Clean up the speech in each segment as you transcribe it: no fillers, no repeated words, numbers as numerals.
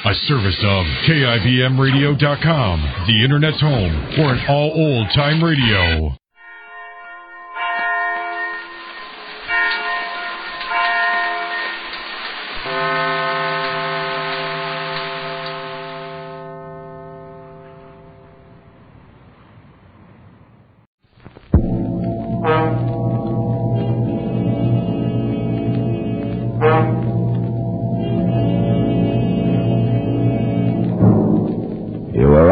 A service of KIBMradio.com, the Internet's home for an all old-time radio.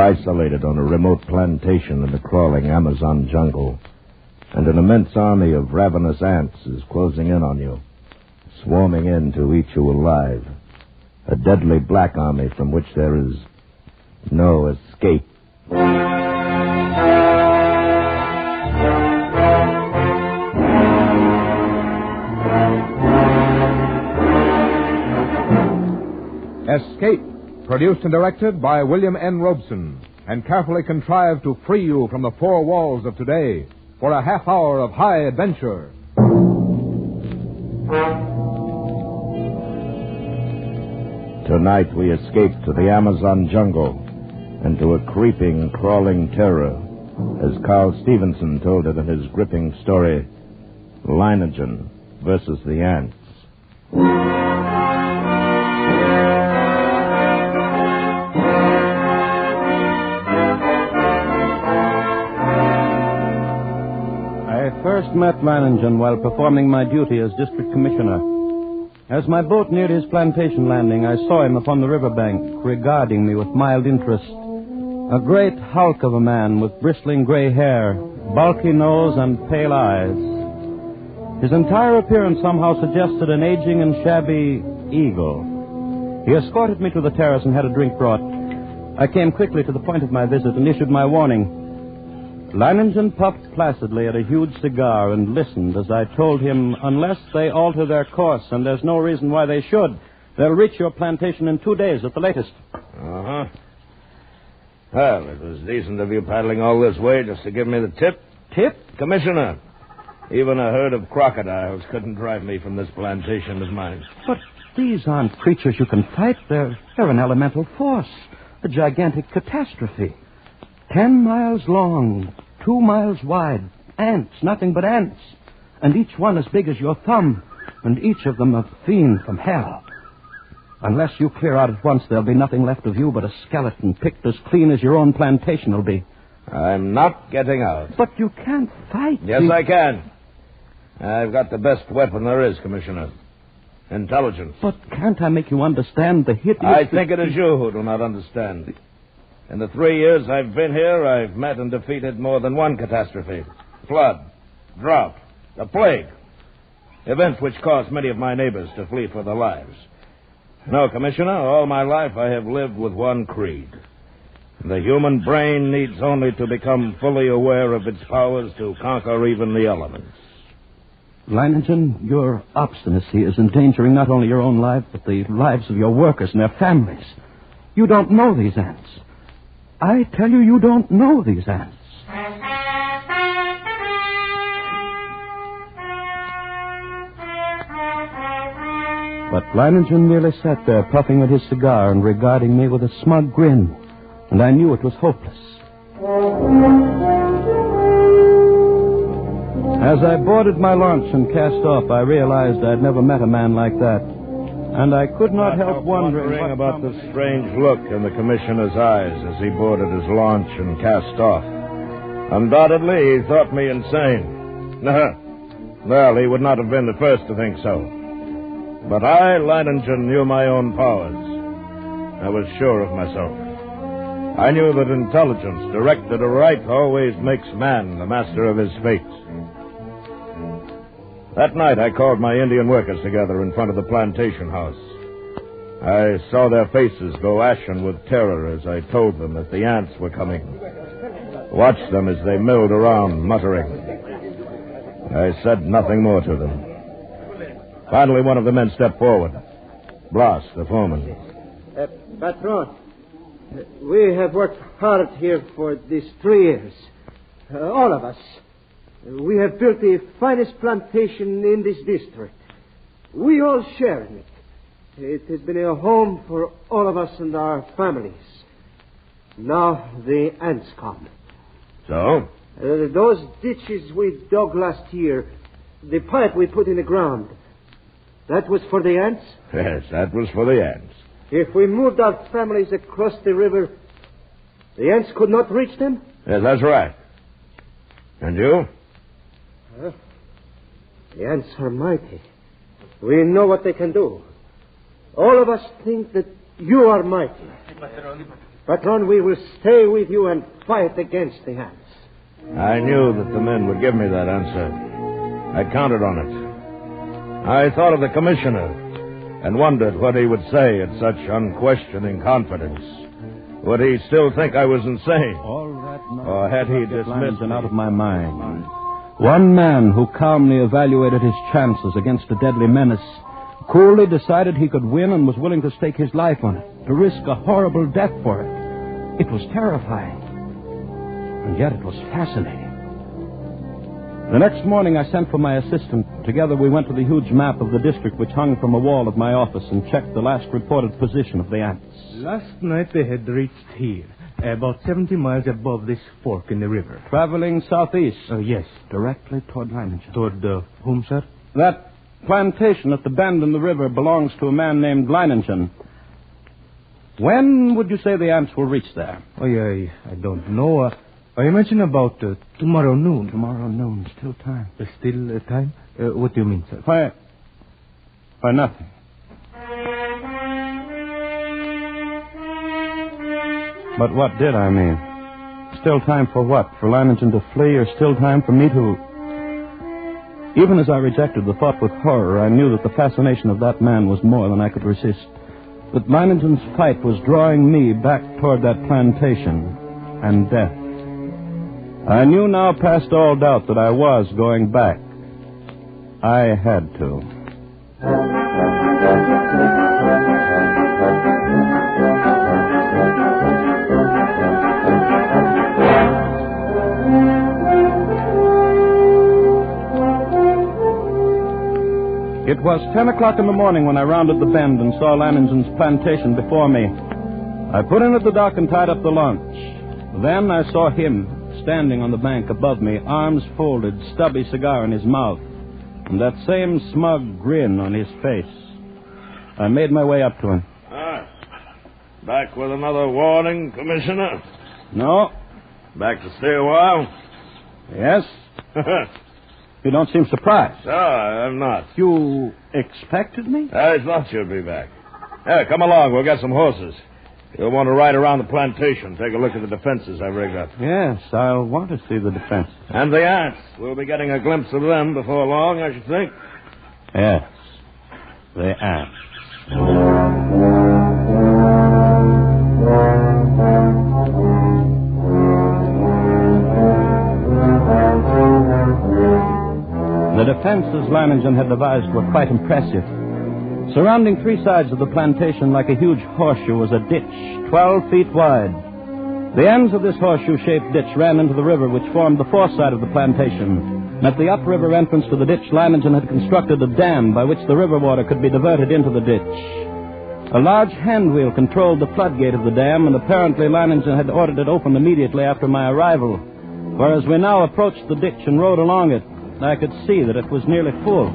Isolated on a remote plantation in the crawling Amazon jungle, and an immense army of ravenous ants is closing in on you, swarming in to eat you alive. A deadly black army from which there is no escape. Escape, produced and directed by William N. Robeson, and carefully contrived to free you from the four walls of today for a half hour of high adventure. Tonight we escape to the Amazon jungle and to a creeping, crawling terror, as Carl Stevenson told it in his gripping story, Leinengen versus the Ants. First met Leinengen while performing my duty as district commissioner. As my boat neared his plantation landing, I saw him upon the riverbank, regarding me with mild interest. A great hulk of a man with bristling gray hair, bulky nose, and pale eyes. His entire appearance somehow suggested an aging and shabby eagle. He escorted me to the terrace and had a drink brought. I came quickly to the point of my visit and issued my warning. Leinengen puffed placidly at a huge cigar and listened as I told him, unless they alter their course, and there's no reason why they should, they'll reach your plantation in 2 days at the latest. Uh-huh. Well, it was decent of you paddling all this way just to give me the tip. Tip? Commissioner, even a herd of crocodiles couldn't drive me from this plantation of mine. But these aren't creatures you can fight. They're an elemental force, a gigantic catastrophe. 10 miles long, 2 miles wide. Ants, nothing but ants. And each one as big as your thumb. And each of them a fiend from hell. Unless you clear out at once, there'll be nothing left of you but a skeleton picked as clean as your own plantation will be. I'm not getting out. But you can't fight. Yes, I can. I've got the best weapon there is, Commissioner. Intelligence. But can't I make you understand the hideous... I think it is you who do not understand. In the 3 years I've been here, I've met and defeated more than one catastrophe. Flood, drought, the plague. Events which caused many of my neighbors to flee for their lives. No, Commissioner, all my life I have lived with one creed. The human brain needs only to become fully aware of its powers to conquer even the elements. Leinengen, your obstinacy is endangering not only your own life, but the lives of your workers and their families. You don't know these ants. I tell you, you don't know these ants. But Leinengen merely sat there, puffing at his cigar and regarding me with a smug grin, and I knew it was hopeless. As I boarded my launch and cast off, I realized I'd never met a man like that. And I could not help wondering about the strange look in the commissioner's eyes as he boarded his launch and cast off. Undoubtedly, he thought me insane. Well, he would not have been the first to think so. But I, Leinengen, knew my own powers. I was sure of myself. I knew that intelligence, directed aright, always makes man the master of his fate. That night, I called my Indian workers together in front of the plantation house. I saw their faces go ashen with terror as I told them that the ants were coming. Watched them as they milled around, muttering. I said nothing more to them. Finally, one of the men stepped forward. Blas, the foreman. Patron, we have worked hard here for these 3 years. All of us. We have built the finest plantation in this district. We all share in it. It has been a home for all of us and our families. Now the ants come. So? Those ditches we dug last year, the pipe we put in the ground, that was for the ants? Yes, that was for the ants. If we moved our families across the river, the ants could not reach them? Yes, that's right. And you? The ants are mighty. We know what they can do. All of us think that you are mighty. Patron, we will stay with you and fight against the ants. I knew that the men would give me that answer. I counted on it. I thought of the commissioner and wondered what he would say at such unquestioning confidence. Would he still think I was insane? Or had he dismissed me? Out of my mind. One man who calmly evaluated his chances against a deadly menace, coolly decided he could win and was willing to stake his life on it, to risk a horrible death for it. It was terrifying. And yet it was fascinating. The next morning I sent for my assistant. Together we went to the huge map of the district which hung from a wall of my office and checked the last reported position of the ants. Last night they had reached here, about 70 miles above this fork in the river. Traveling southeast? Yes. Directly toward Leinengen. Toward whom, sir? That plantation at the bend in the river belongs to a man named Leinengen. When would you say the ants will reach there? Oh, I don't know. I mentioned about tomorrow noon. Tomorrow noon, still time. Still time? What do you mean, sir? Why, nothing. But what did I mean? Still time for what? For Leinengen to flee, or still time for me to... Even as I rejected the thought with horror, I knew that the fascination of that man was more than I could resist. That Leinengen's fight was drawing me back toward that plantation and death. I knew now past all doubt that I was going back. I had to. It was 10 o'clock in the morning when I rounded the bend and saw Leinengen's plantation before me. I put in at the dock and tied up the launch. Then I saw him standing on the bank above me, arms folded, stubby cigar in his mouth, and that same smug grin on his face. I made my way up to him. Back with another warning, Commissioner? No. Back to stay a while? Yes. You don't seem surprised. No, I'm not. You expected me? I thought you'd be back. Come along. We'll get some horses. You'll want to ride around the plantation, take a look at the defenses I've rigged up. Yes, I'll want to see the defense. And the ants. We'll be getting a glimpse of them before long, I should think. Yes, the ants. The defenses Leinengen had devised were quite impressive. Surrounding three sides of the plantation like a huge horseshoe was a ditch 12 feet wide. The ends of this horseshoe-shaped ditch ran into the river which formed the fourth side of the plantation. And at the upriver entrance to the ditch, Leinengen had constructed a dam by which the river water could be diverted into the ditch. A large hand wheel controlled the floodgate of the dam, and apparently Leinengen had ordered it opened immediately after my arrival. For as we now approached the ditch and rode along it, I could see that it was nearly full.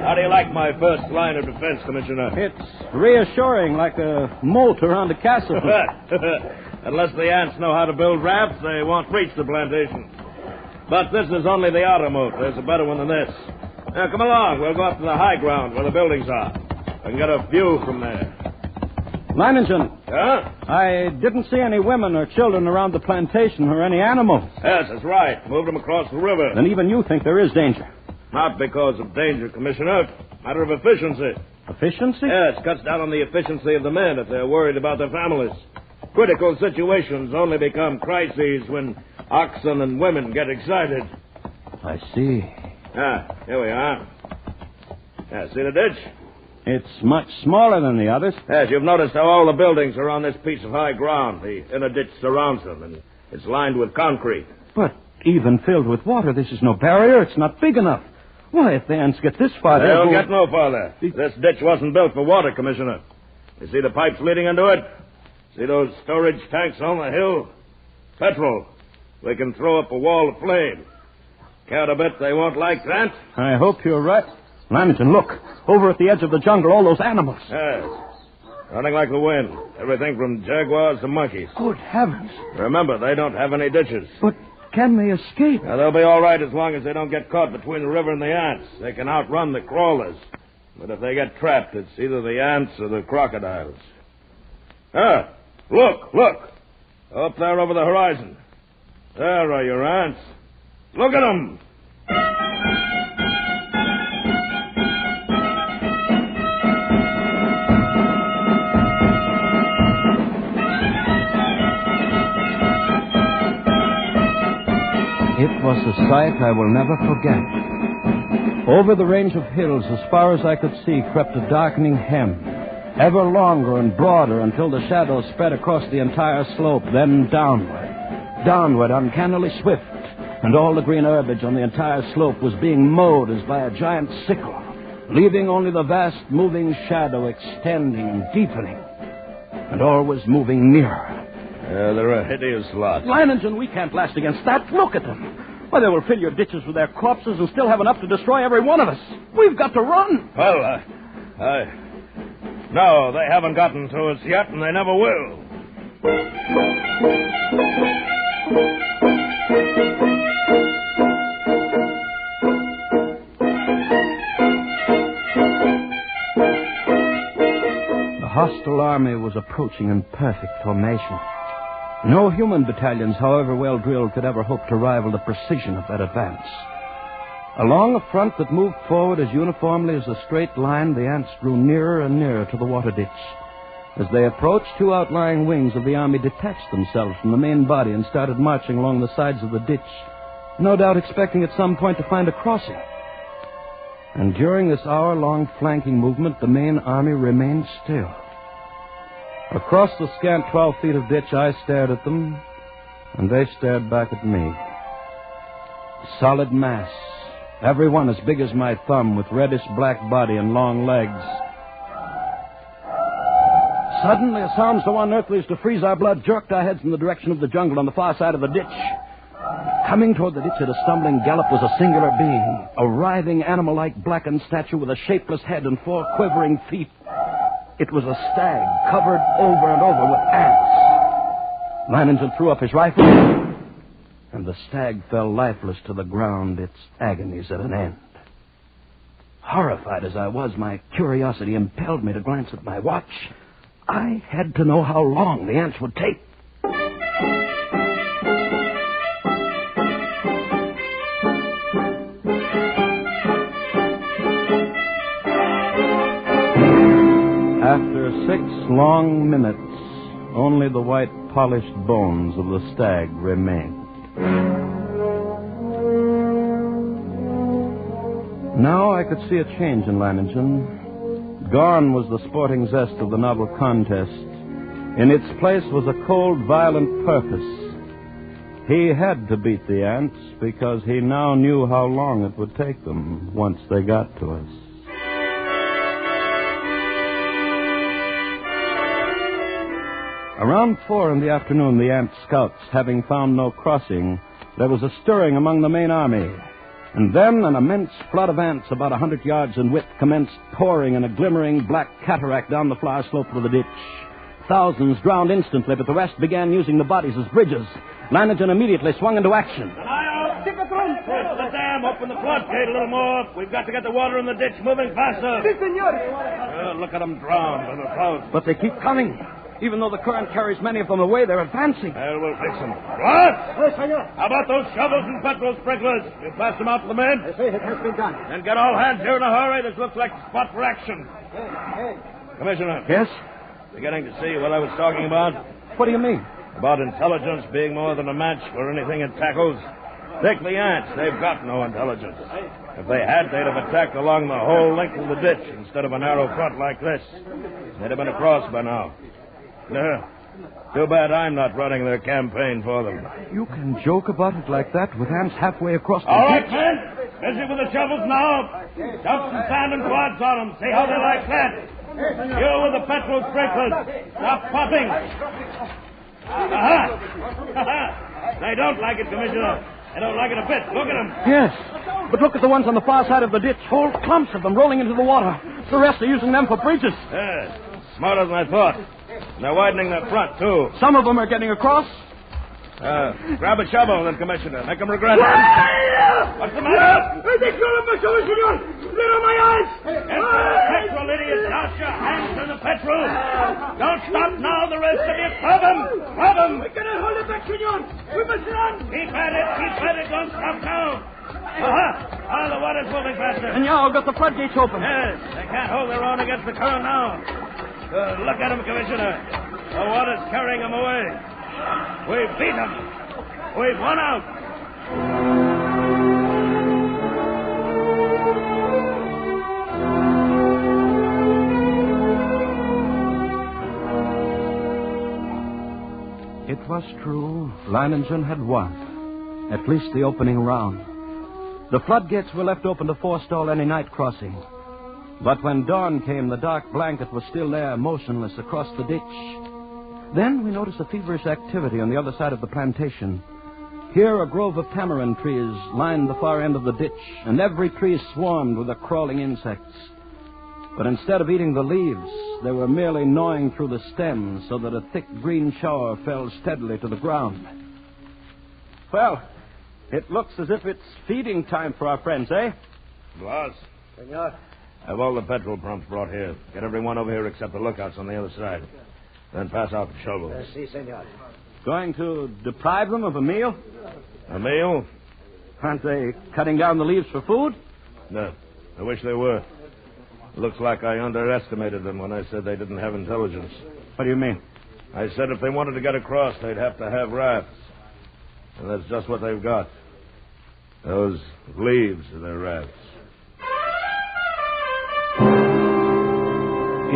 How do you like my first line of defense, Commissioner? It's reassuring, like a moat around a castle. Unless the ants know how to build rafts, they won't reach the plantation. But this is only the outer moat. There's a better one than this. Now, come along. We'll go up to the high ground where the buildings are. I can get a view from there. Leinengen. Huh? I didn't see any women or children around the plantation or any animals. Yes, that's right. Moved them across the river. Then even you think there is danger. Not because of danger, Commissioner. Matter of efficiency. Efficiency? Yes, cuts down on the efficiency of the men if they're worried about their families. Critical situations only become crises when oxen and women get excited. I see. Here we are. See the ditch? It's much smaller than the others. Yes, you've noticed how all the buildings are on this piece of high ground. The inner ditch surrounds them, and it's lined with concrete. But even filled with water, this is no barrier. It's not big enough. Why, if the ants get this far, they'll get no farther. This ditch wasn't built for water, Commissioner. You see the pipes leading into it? See those storage tanks on the hill? Petrol. They can throw up a wall of flame. Count a bit they won't like that. I hope you're right. Leinengen, look. Over at the edge of the jungle, all those animals. Yes. Running like the wind. Everything from jaguars to monkeys. Good heavens. Remember, they don't have any ditches. But can they escape? Now, they'll be all right as long as they don't get caught between the river and the ants. They can outrun the crawlers. But if they get trapped, it's either the ants or the crocodiles. Ah, look. Up there over the horizon. There are your ants. Look at them. It was a sight I will never forget. Over the range of hills, as far as I could see, crept a darkening hem, ever longer and broader until the shadows spread across the entire slope, then downward, uncannily swift, and all the green herbage on the entire slope was being mowed as by a giant sickle, leaving only the vast moving shadow extending, deepening, and always moving nearer. They're a hideous lot. Leinengen, we can't last against that. Look at them. Why, they will fill your ditches with their corpses and still have enough to destroy every one of us. We've got to run. Well, no, they haven't gotten to us yet, and they never will. The hostile army was approaching in perfect formation. No human battalions, however well drilled, could ever hope to rival the precision of that advance. Along a front that moved forward as uniformly as a straight line, the ants drew nearer and nearer to the water ditch. As they approached, two outlying wings of the army detached themselves from the main body and started marching along the sides of the ditch, no doubt expecting at some point to find a crossing. And during this hour-long flanking movement, the main army remained still. Across the scant 12 feet of ditch, I stared at them, and they stared back at me. Solid mass, every one as big as my thumb, with reddish-black body and long legs. Suddenly, a sound so unearthly as to freeze our blood jerked our heads in the direction of the jungle on the far side of the ditch. Coming toward the ditch at a stumbling gallop was a singular being, a writhing, animal-like blackened statue with a shapeless head and 4 quivering feet. It was a stag, covered over and over with ants. Leinengen threw up his rifle, and the stag fell lifeless to the ground, its agonies at an end. Horrified as I was, my curiosity impelled me to glance at my watch. I had to know how long the ants would take. After 6 long minutes, only the white polished bones of the stag remained. Now I could see a change in Leinengen. Gone was the sporting zest of the novel contest. In its place was a cold, violent purpose. He had to beat the ants because he now knew how long it would take them once they got to us. Around 4 in the afternoon, the ant scouts, having found no crossing, there was a stirring among the main army. And then an immense flood of ants about 100 yards in width commenced pouring in a glimmering black cataract down the far slope of the ditch. Thousands drowned instantly, but the rest began using the bodies as bridges. Leinengen immediately swung into action. Push the dam, open the floodgate a little more. We've got to get the water in the ditch moving faster. Si, senor. Look at them drown by the thousands. But they keep coming. Even though the current carries many of them away, they're advancing. Well, we'll fix them. What? Yes, senor. How about those shovels and petrol sprinklers? You pass them out to the men? I say it has been done. Then get all hands here in a hurry. This looks like a spot for action. Hey. Commissioner. Yes? Beginning to see what I was talking about? What do you mean? About intelligence being more than a match for anything it tackles. Take the ants. They've got no intelligence. If they had, they'd have attacked along the whole length of the ditch instead of a narrow front like this. They'd have been across by now. Too bad I'm not running their campaign for them. You can joke about it like that with ants halfway across the All right, ditch? men. Busy with the shovels now. Dump some sand and quads on them. See how they like that. You with the petrol sprinklers. Stop puffing. Aha! They don't like it, Commissioner. They don't like it a bit. Look at them. Yes, but look at the ones on the far side of the ditch. Whole clumps of them rolling into the water. The rest are using them for bridges. Yes, smarter than I thought. And they're widening their front, too. Some of them are getting across. Grab a shovel, then, Commissioner. Make them regret it. What's the matter? Get my eyes! Petrol, idiot. Douse your hands in the petrol. Don't stop now, the rest of you. Club them! Club them! We cannot hold it back, senor. We must run. Keep at it. Don't stop now. Aha! Oh, the water's moving faster. And now got the floodgates open. Yes, they can't hold their own against the current now. Look at them, Commissioner. The water's carrying them away. We've beat them. We've won out. It was true. Leinengen had won. At least the opening round. The floodgates were left open to forestall any night crossing. But when dawn came, the dark blanket was still there, motionless across the ditch. Then we noticed a feverish activity on the other side of the plantation. Here, a grove of tamarind trees lined the far end of the ditch, and every tree swarmed with the crawling insects. But instead of eating the leaves, they were merely gnawing through the stems so that a thick green shower fell steadily to the ground. Well, it looks as if it's feeding time for our friends, eh? Boss. Senor. Have all the petrol pumps brought here. Get everyone over here except the lookouts on the other side. Then pass out the shovels. Si, senor. Going to deprive them of a meal? A meal? Aren't they cutting down the leaves for food? No. I wish they were. Looks like I underestimated them when I said they didn't have intelligence. What do you mean? I said if they wanted to get across, they'd have to have rafts. And that's just what they've got. Those leaves are their rafts.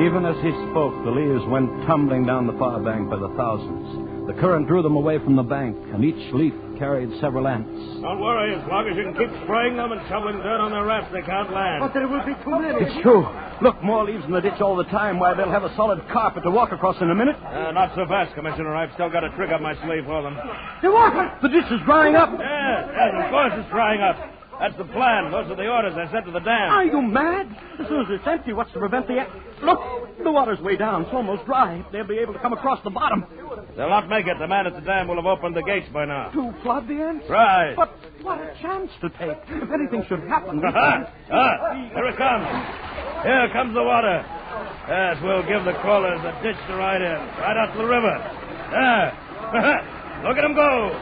Even as he spoke, the leaves went tumbling down the far bank by the thousands. The current drew them away from the bank, and each leaf carried several ants. Don't worry. As long as you can keep spraying them and shoveling dirt on their rafts, they can't land. But there will be too many. It's true. Look, more leaves in the ditch all the time. Why, they'll have a solid carpet to walk across in a minute. Not so fast, Commissioner. I've still got a trick up my sleeve for them. The water! The ditch is drying up. Yes, of course it's drying up. That's the plan. Those are the orders I sent to the dam. Are you mad? As soon as it's empty, what's to prevent the... Look, the water's way down. It's almost dry. They'll be able to come across the bottom. They'll not make it. The man at the dam will have opened the gates by now. To flood the ants? Right. But what a chance to take. If anything should happen... Here it comes. Here comes the water. Yes, we'll give the crawlers a ditch to ride in. Right out to the river. There. Look at them go.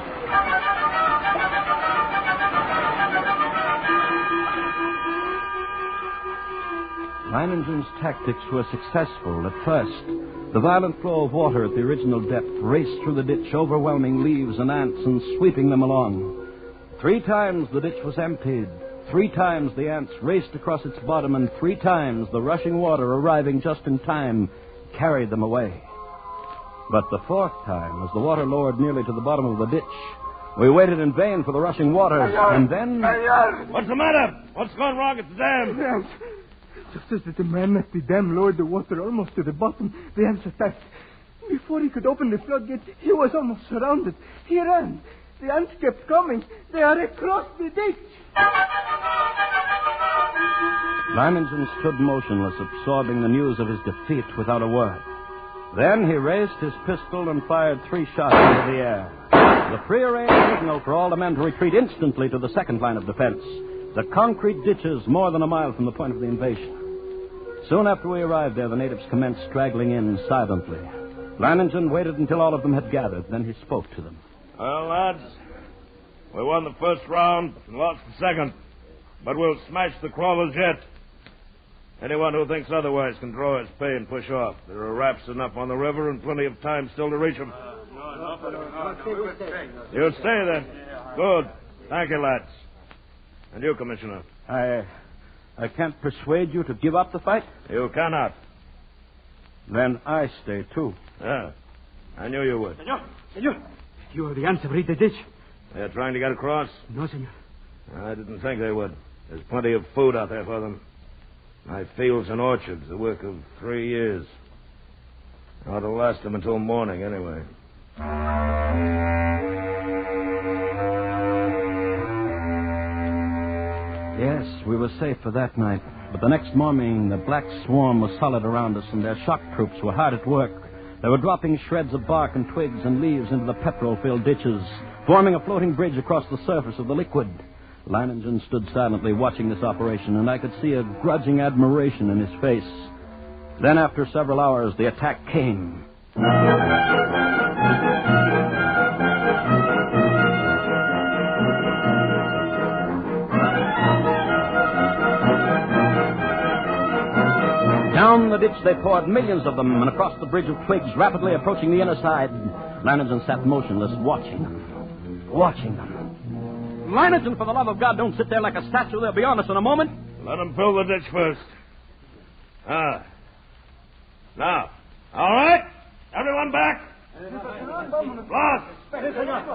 Leinengen's tactics were successful at first. The violent flow of water at the original depth raced through the ditch, overwhelming leaves and ants and sweeping them along. 3 times the ditch was emptied. 3 times the ants raced across its bottom, and 3 times the rushing water, arriving just in time, carried them away. But the 4th time, as the water lowered nearly to the bottom of the ditch, we waited in vain for the rushing waters, and then... What's the matter? What's gone wrong at the dam? Just as the man at the dam lowered the water almost to the bottom, the ants attacked. Before he could open the floodgates, he was almost surrounded. He ran. The ants kept coming. They are across the ditch. Leinengen stood motionless, absorbing the news of his defeat without a word. Then he raised his pistol and fired 3 shots into the air. The prearranged signal for all the men to retreat instantly to the second line of defense, the concrete ditches more than a mile from the point of the invasion. Soon after we arrived there, the natives commenced straggling in silently. Leinengen waited until all of them had gathered. Then he spoke to them. Well, lads, we won the first round and lost the second. But we'll smash the crawlers yet. Anyone who thinks otherwise can draw his pay and push off. There are rafts enough on the river and plenty of time still to reach them. You stay then. Good. Thank you, lads. And you, Commissioner? I can't persuade you to give up the fight? You cannot. Then I stay, too. Yeah. I knew you would. Senor. You are the ants have reached the ditch. They're trying to get across? No, senor. I didn't think they would. There's plenty of food out there for them. My fields and orchards, the work of 3 years. Ought to last them until morning, anyway. Yes, we were safe for that night. But the next morning, the black swarm was solid around us, and their shock troops were hard at work. They were dropping shreds of bark and twigs and leaves into the petrol-filled ditches, forming a floating bridge across the surface of the liquid. Leinengen stood silently watching this operation, and I could see a grudging admiration in his face. Then, after several hours, the attack came. Down the ditch they poured, millions of them, and across the bridge of twigs, rapidly approaching the inner side. Leinengen sat motionless, watching them. Leinengen, for the love of God, don't sit there like a statue. They'll be on us in a moment. Let them fill the ditch first. Now. All right? Everyone back? Blas!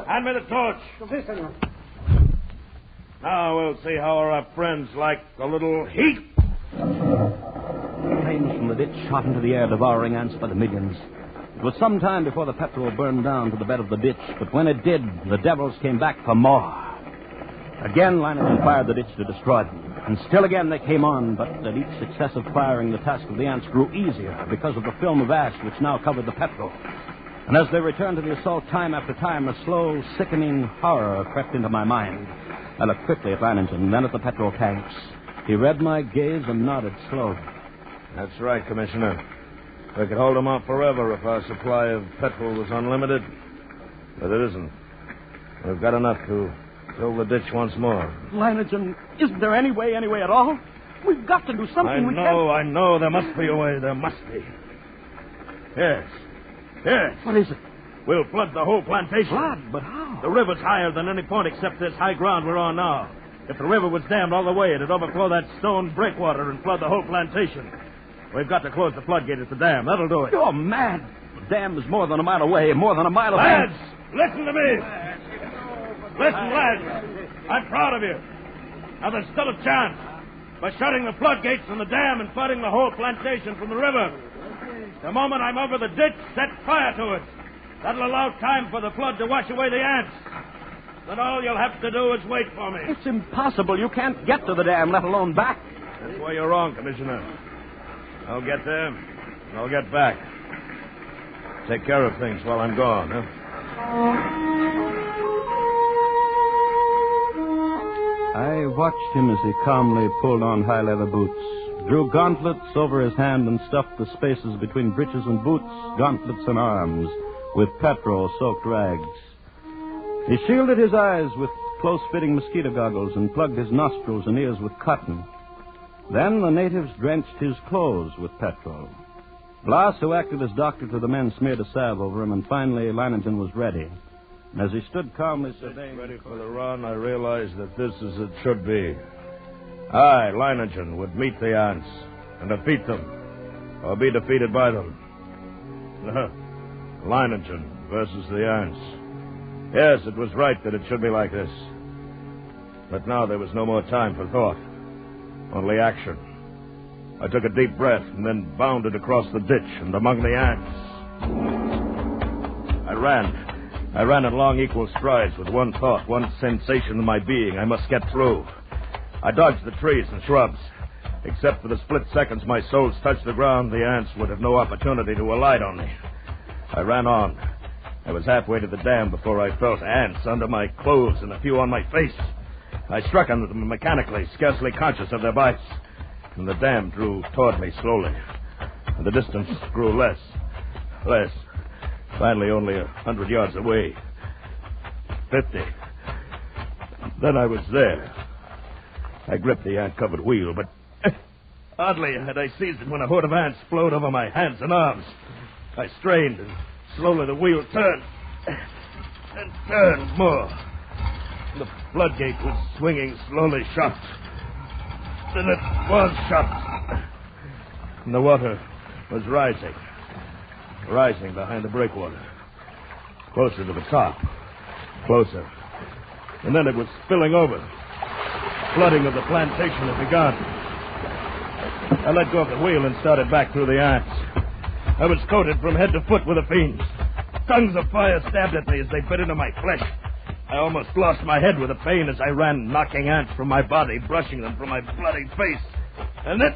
Hand me the torch. Now we'll see how our friends like a little heat. Flames from the ditch shot into the air, devouring ants by the millions. It was some time before the petrol burned down to the bed of the ditch, but when it did, the devils came back for more. Again, Leinengen fired the ditch to destroy them. And still again they came on, but at each successive firing, the task of the ants grew easier because of the film of ash which now covered the petrol. And as they returned to the assault time after time, a slow, sickening horror crept into my mind. I looked quickly at Leinengen, then at the petrol tanks. He read my gaze and nodded slowly. That's right, Commissioner. We could hold them out forever if our supply of petrol was unlimited. But it isn't. We've got enough to fill the ditch once more. Leinengen, isn't there any way at all? We've got to do something. I know. There must be a way. There must be. Yes. What is it? We'll flood the whole plantation. Flood? But how? The river's higher than any point except this high ground we're on now. If the river was dammed all the way, it'd overflow that stone breakwater and flood the whole plantation. We've got to close the floodgate at the dam. That'll do it. You're mad. The dam is more than a mile away, more than a mile away. Lads, listen to me. Listen, lads. I'm proud of you. Now, there's still a chance. By shutting the floodgates from the dam and flooding the whole plantation from the river. The moment I'm over the ditch, set fire to it. That'll allow time for the flood to wash away the ants. Then all you'll have to do is wait for me. It's impossible. You can't get to the dam, let alone back. That's where you're wrong, Commissioner. I'll get there, and I'll get back. Take care of things while I'm gone, huh? I watched him as he calmly pulled on high leather boots, drew gauntlets over his hand and stuffed the spaces between breeches and boots, gauntlets and arms, with petrol-soaked rags. He shielded his eyes with close-fitting mosquito goggles and plugged his nostrils and ears with cotton. Then the natives drenched his clothes with petrol. Blas, who acted as doctor to the men, smeared a salve over him, and finally Leinengen was ready. And as he stood calmly surveying... Ready for the run, I realized that this is as it should be. I, Leinengen, would meet the ants and defeat them, or be defeated by them. Leinengen versus the ants. Yes, it was right that it should be like this. But now there was no more time for thought. Only action. I took a deep breath and then bounded across the ditch and among the ants. I ran in long, equal strides with one thought, one sensation in my being. I must get through. I dodged the trees and shrubs. Except for the split seconds my soles touched the ground, the ants would have no opportunity to alight on me. I ran on. I was halfway to the dam before I felt ants under my clothes and a few on my face. I struck on them mechanically, scarcely conscious of their bites. And the dam drew toward me slowly. And the distance grew less. Finally, only 100 yards away. 50. Then I was there. I gripped the ant-covered wheel, but hardly had I seized it when a horde of ants flowed over my hands and arms. I strained, and slowly the wheel turned. And turned more. The floodgate was swinging slowly shut. Then it was shut. And the water was rising behind the breakwater. Closer to the top. Closer. And then it was spilling over. flooding of the plantation had begun. I let go of the wheel and started back through the ants. I was coated from head to foot with the fiends. Tongues of fire stabbed at me as they bit into my flesh. I almost lost my head with the pain as I ran, knocking ants from my body, brushing them from my bloody face. And then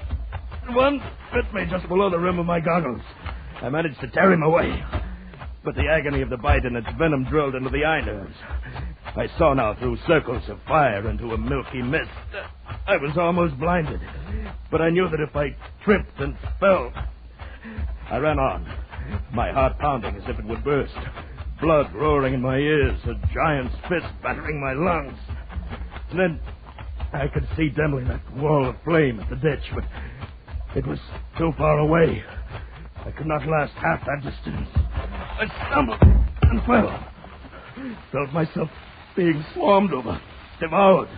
one bit me just below the rim of my goggles. I managed to tear him away. But the agony of the bite and its venom drilled into the eye nerves. I saw now through circles of fire into a milky mist. I was almost blinded. But I knew that if I tripped and fell... I ran on, my heart pounding as if it would burst. Blood roaring in my ears, a giant's fist battering my lungs. And then I could see dimly that wall of flame at the ditch, but it was too far away. I could not last half that distance. I stumbled and fell. Felt myself being swarmed over, devoured.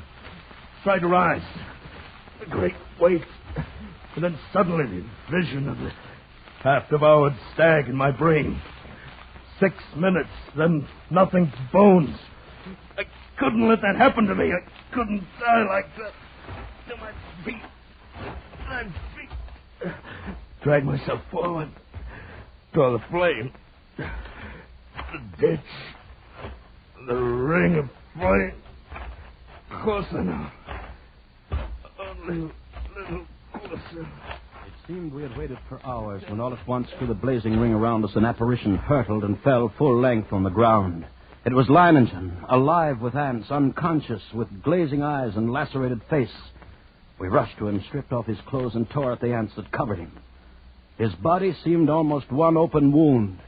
Tried to rise. A great weight. And then suddenly the vision of the half-devoured stag in my brain. 6 minutes, then nothing but bones. I couldn't let that happen to me. I couldn't die like that. To my feet. Drag myself forward. Draw the flame. The ditch. The ring of flame. Closer now. Only a little closer. It seemed we had waited for hours when all at once through the blazing ring around us an apparition hurtled and fell full length on the ground. It was Leinengen, alive with ants, unconscious, with glazing eyes and lacerated face. We rushed to him, stripped off his clothes, and tore at the ants that covered him. His body seemed almost one open wound.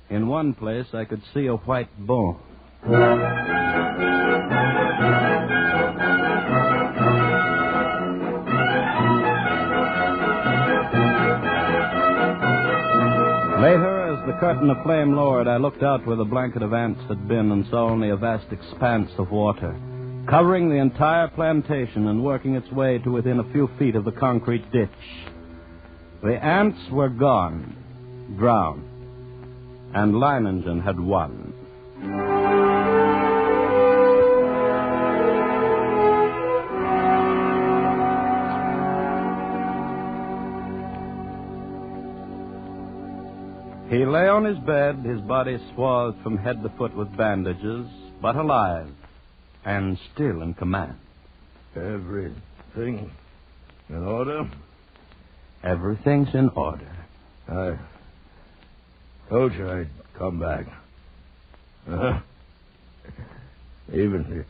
In one place I could see a white bone. Later, as the curtain of flame lowered, I looked out where the blanket of ants had been and saw only a vast expanse of water, covering the entire plantation and working its way to within a few feet of the concrete ditch. The ants were gone, drowned, and Leinengen had won. He lay on his bed, his body swathed from head to foot with bandages, but alive and still in command. Everything in order? Everything's in order. I told you I'd come back. Even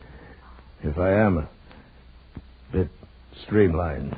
if I am a bit streamlined.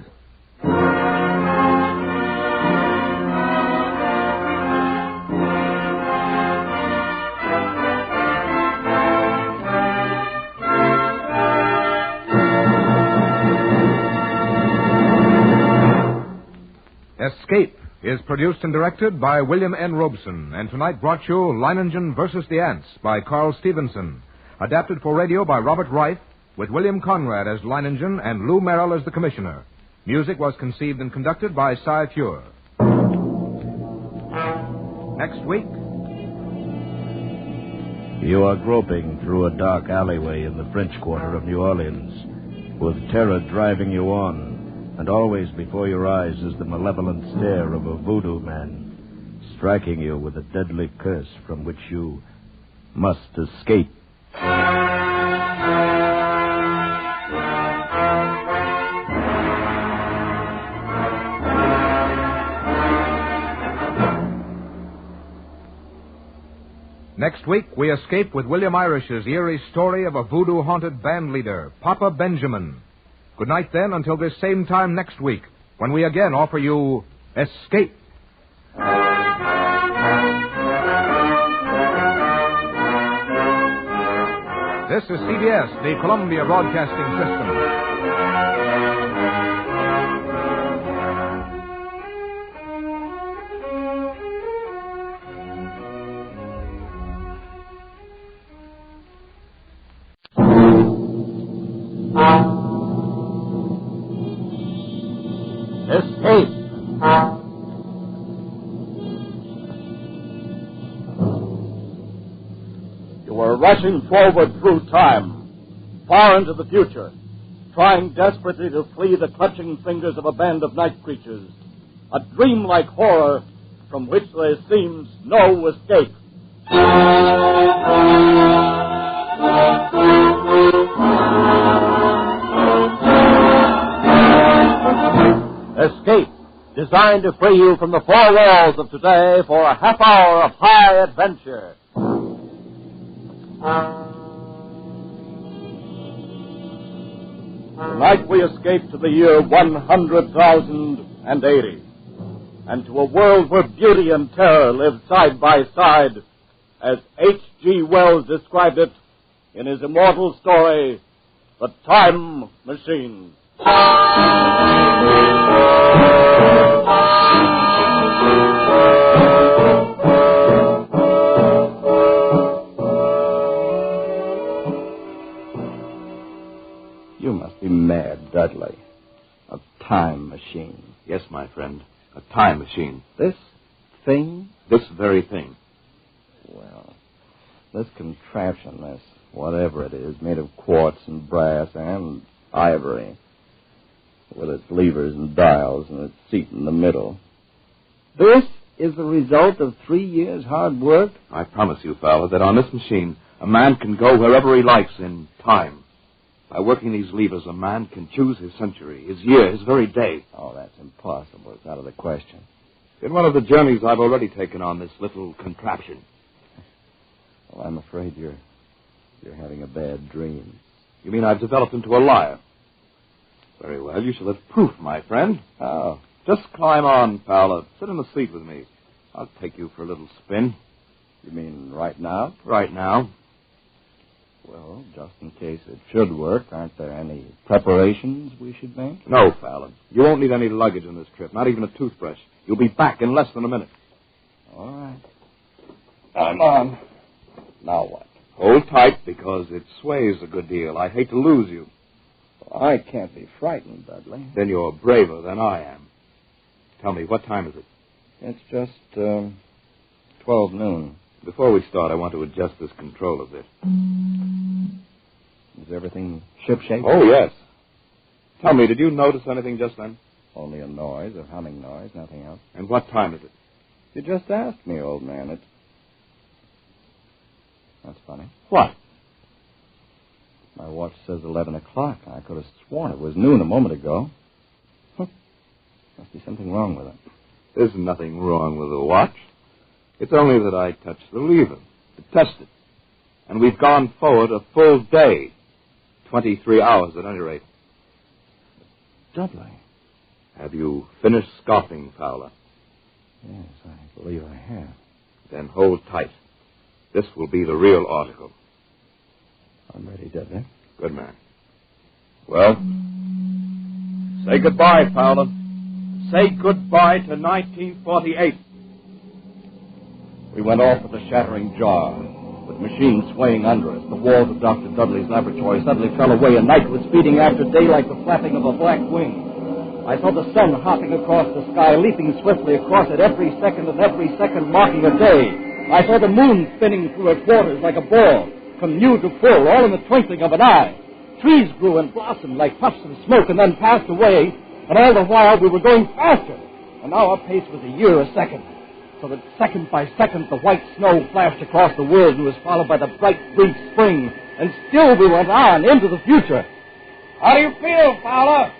Escape is produced and directed by William N. Robeson, and tonight brought you Leinengen versus the Ants by Carl Stevenson, adapted for radio by Robert Reif, with William Conrad as Leinengen and Lou Merrill as the commissioner. Music was conceived and conducted by Cy Fure. Next week... You are groping through a dark alleyway in the French Quarter of New Orleans, with terror driving you on. And always before your eyes is the malevolent stare of a voodoo man, striking you with a deadly curse from which you must escape. Next week, we escape with William Irish's eerie story of a voodoo-haunted band leader, Papa Benjamin. Good night, then, until this same time next week, when we again offer you Escape. This is CBS, the Columbia Broadcasting System. Escape. You were rushing forward through time, far into the future, trying desperately to flee the clutching fingers of a band of night creatures. A dreamlike horror from which there seems no escape. Escape, designed to free you from the four walls of today for a half hour of high adventure. Tonight we escape to the year 100,080, and to a world where beauty and terror live side by side, as H.G. Wells described it in his immortal story, The Time Machine. You must be mad, Dudley. A time machine. Yes, my friend. A time machine. This thing? This very thing. Well, this contraption, this whatever it is, made of quartz and brass and ivory, with its levers and dials and its seat in the middle. This is the result of 3 years' hard work? I promise you, Fowler, that on this machine, a man can go wherever he likes in time. By working these levers, a man can choose his century, his year, his very day. Oh, that's impossible. It's out of the question. In one of the journeys I've already taken on this little contraption. Well, I'm afraid you're having a bad dream. You mean I've developed into a liar? Very well, you shall have proof, my friend. Oh. Just climb on, Fowler. Sit in the seat with me. I'll take you for a little spin. You mean right now? Right now. Well, just in case it should work, aren't there any preparations we should make? No, Fallon. You won't need any luggage on this trip, not even a toothbrush. You'll be back in less than a minute. All right. I'm on. Now what? Hold tight, because it sways a good deal. I hate to lose you. Well, I can't be frightened, Dudley. Then you're braver than I am. Tell me, what time is it? It's just 12 noon. Before we start, I want to adjust this control a bit. Is everything shipshape? Oh, yes. Tell me, did you notice anything just then? Only a noise, a humming noise, nothing else. And what time is it? You just asked me, old man. That's funny. What? My watch says 11 o'clock. I could have sworn it was noon a moment ago. Must be something wrong with it. There's nothing wrong with the watch. It's only that I touched the lever to test it. And we've gone forward a full day. 23 hours at any rate. Dudley. Have you finished scoffing, Fowler? Yes, I believe I have. Then hold tight. This will be the real article. I'm ready, Dudley. Good man. Well, say goodbye, Fowler. Say goodbye to 1948. We went off with a shattering jar, with machines swaying under us. The walls of Dr. Dudley's laboratory suddenly fell away, and night was speeding after day like the flapping of a black wing. I saw the sun hopping across the sky, leaping swiftly across it every second, and every second marking a day. I saw the moon spinning through her quarters like a ball, from new to full, all in the twinkling of an eye. Trees grew and blossomed like puffs of smoke and then passed away, and all the while we were going faster. And now our pace was a year a second. So that second by second the white snow flashed across the world and was followed by the bright, brief spring. And still we went on into the future. How do you feel, Fowler?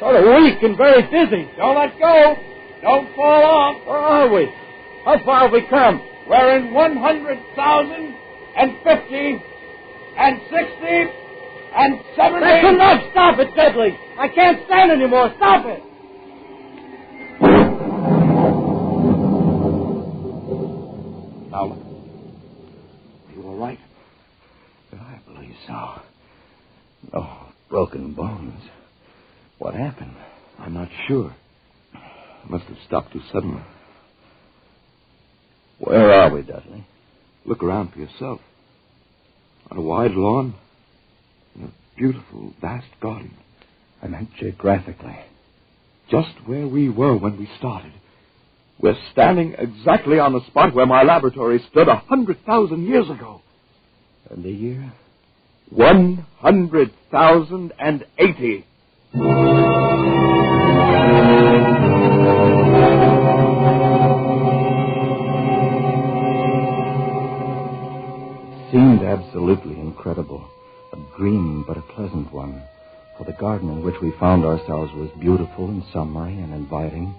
Sort of weak and very dizzy. Don't let go. Don't fall off. Where are we? How far have we come? We're in 100,000 and 50 and 60 and 70. That's enough. Stop it, Dudley. I can't stand anymore. Stop it. Fowler, are you all right? I believe so. No broken bones. What happened? I'm not sure. I must have stopped too suddenly. Where are we, Dudley? Look around for yourself. On a wide lawn, in a beautiful, vast garden. I meant geographically. Just where we were when we started. We're standing exactly on the spot where my laboratory stood 100,000 years ago. And the year? 100,080. Seemed absolutely incredible. A dream, but a pleasant one. For the garden in which we found ourselves was beautiful and summery and inviting.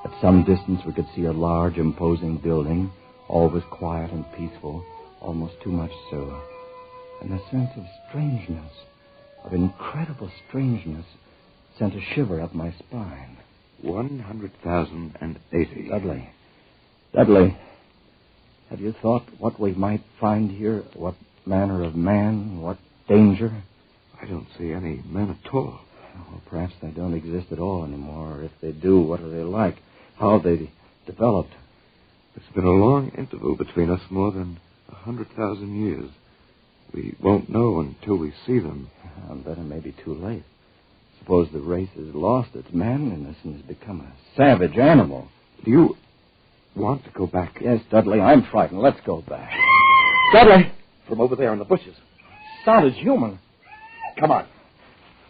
At some distance we could see a large, imposing building, always quiet and peaceful, almost too much so. And a sense of strangeness, of incredible strangeness, sent a shiver up my spine. 100,080. Dudley, have you thought what we might find here? What manner of man? What danger? I don't see any men at all. Well, perhaps they don't exist at all anymore. Or if they do, what are they like? How have they developed? It's been a long interval between us, more than 100,000 years. We won't know until we see them. Well, then it may be too late. Suppose the race has lost its manliness and has become a savage animal. Do you want to go back? Yes, Dudley, I'm frightened. Let's go back. Dudley! From over there in the bushes. Sounded human. Come on.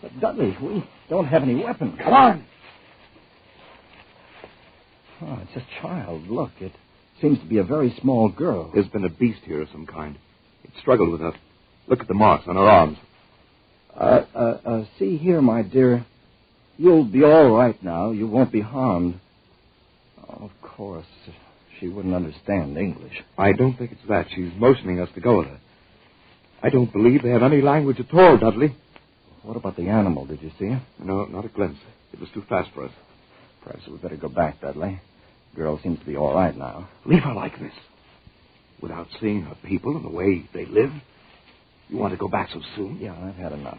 But Dudley, we don't have any weapons. Come on. Oh, it's a child. Look, it seems to be a very small girl. There's been a beast here of some kind. It struggled with her. Look at the marks on her arms. See here, my dear. You'll be all right now. You won't be harmed. Oh, of course, she wouldn't understand English. I don't think it's that. She's motioning us to go with her. I don't believe they have any language at all, Dudley. What about the animal? Did you see it? No, not a glimpse. It was too fast for us. Perhaps we'd better go back, Dudley. The girl seems to be all right now. Leave her like this, without seeing her people and the way they live. You want to go back so soon? Yeah, I've had enough.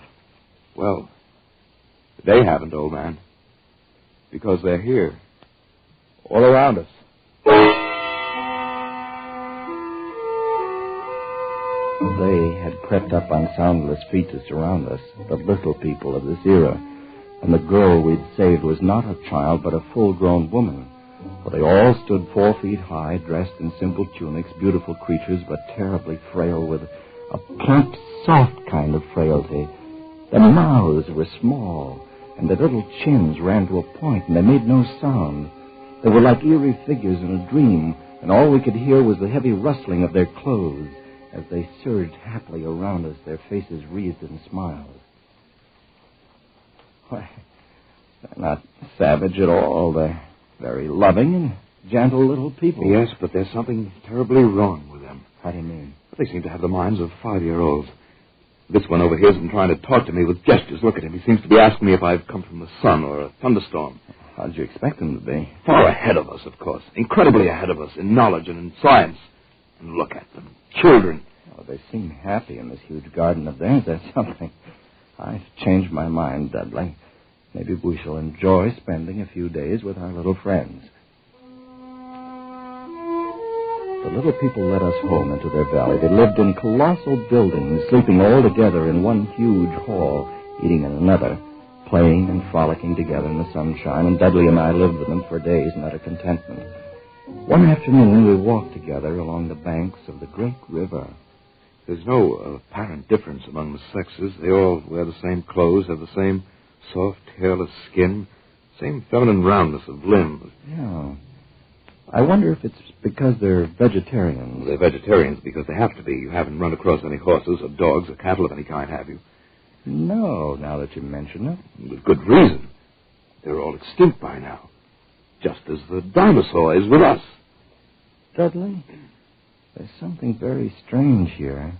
Well, they haven't, old man. Because they're here. All around us. They had crept up on soundless feet to surround us, the little people of this era. And the girl we'd saved was not a child, but a full-grown woman. For they all stood 4 feet high, dressed in simple tunics, beautiful creatures, but terribly frail, with a plump, soft kind of frailty. Their mouths were small, and their little chins ran to a point, and they made no sound. They were like eerie figures in a dream, and all we could hear was the heavy rustling of their clothes as they surged happily around us, their faces wreathed in smiles. Why, they're not savage at all. They're very loving and gentle little people. Yes, but there's something terribly wrong with them. How do you mean? They seem to have the minds of 5-year-olds. This one over here isn't trying to talk to me with gestures. Look at him. He seems to be asking me if I've come from the sun or a thunderstorm. How'd you expect them to be? Far ahead of us, of course. Incredibly ahead of us in knowledge and in science. And look at them. Children. Oh, they seem happy in this huge garden of theirs. That's something. I've changed my mind, Dudley. Maybe we shall enjoy spending a few days with our little friends. The little people led us home into their valley. They lived in colossal buildings, sleeping all together in one huge hall, eating in another, playing and frolicking together in the sunshine, and Dudley and I lived with them for days in utter contentment. One afternoon, we walked together along the banks of the great river. There's no apparent difference among the sexes. They all wear the same clothes, have the same soft, hairless skin, same feminine roundness of limbs. Yeah. I wonder if it's because they're vegetarians. They're vegetarians because they have to be. You haven't run across any horses or dogs or cattle of any kind, have you? No, now that you mention it. With good reason. They're all extinct by now. Just as the dinosaur is with us. Dudley, there's something very strange here.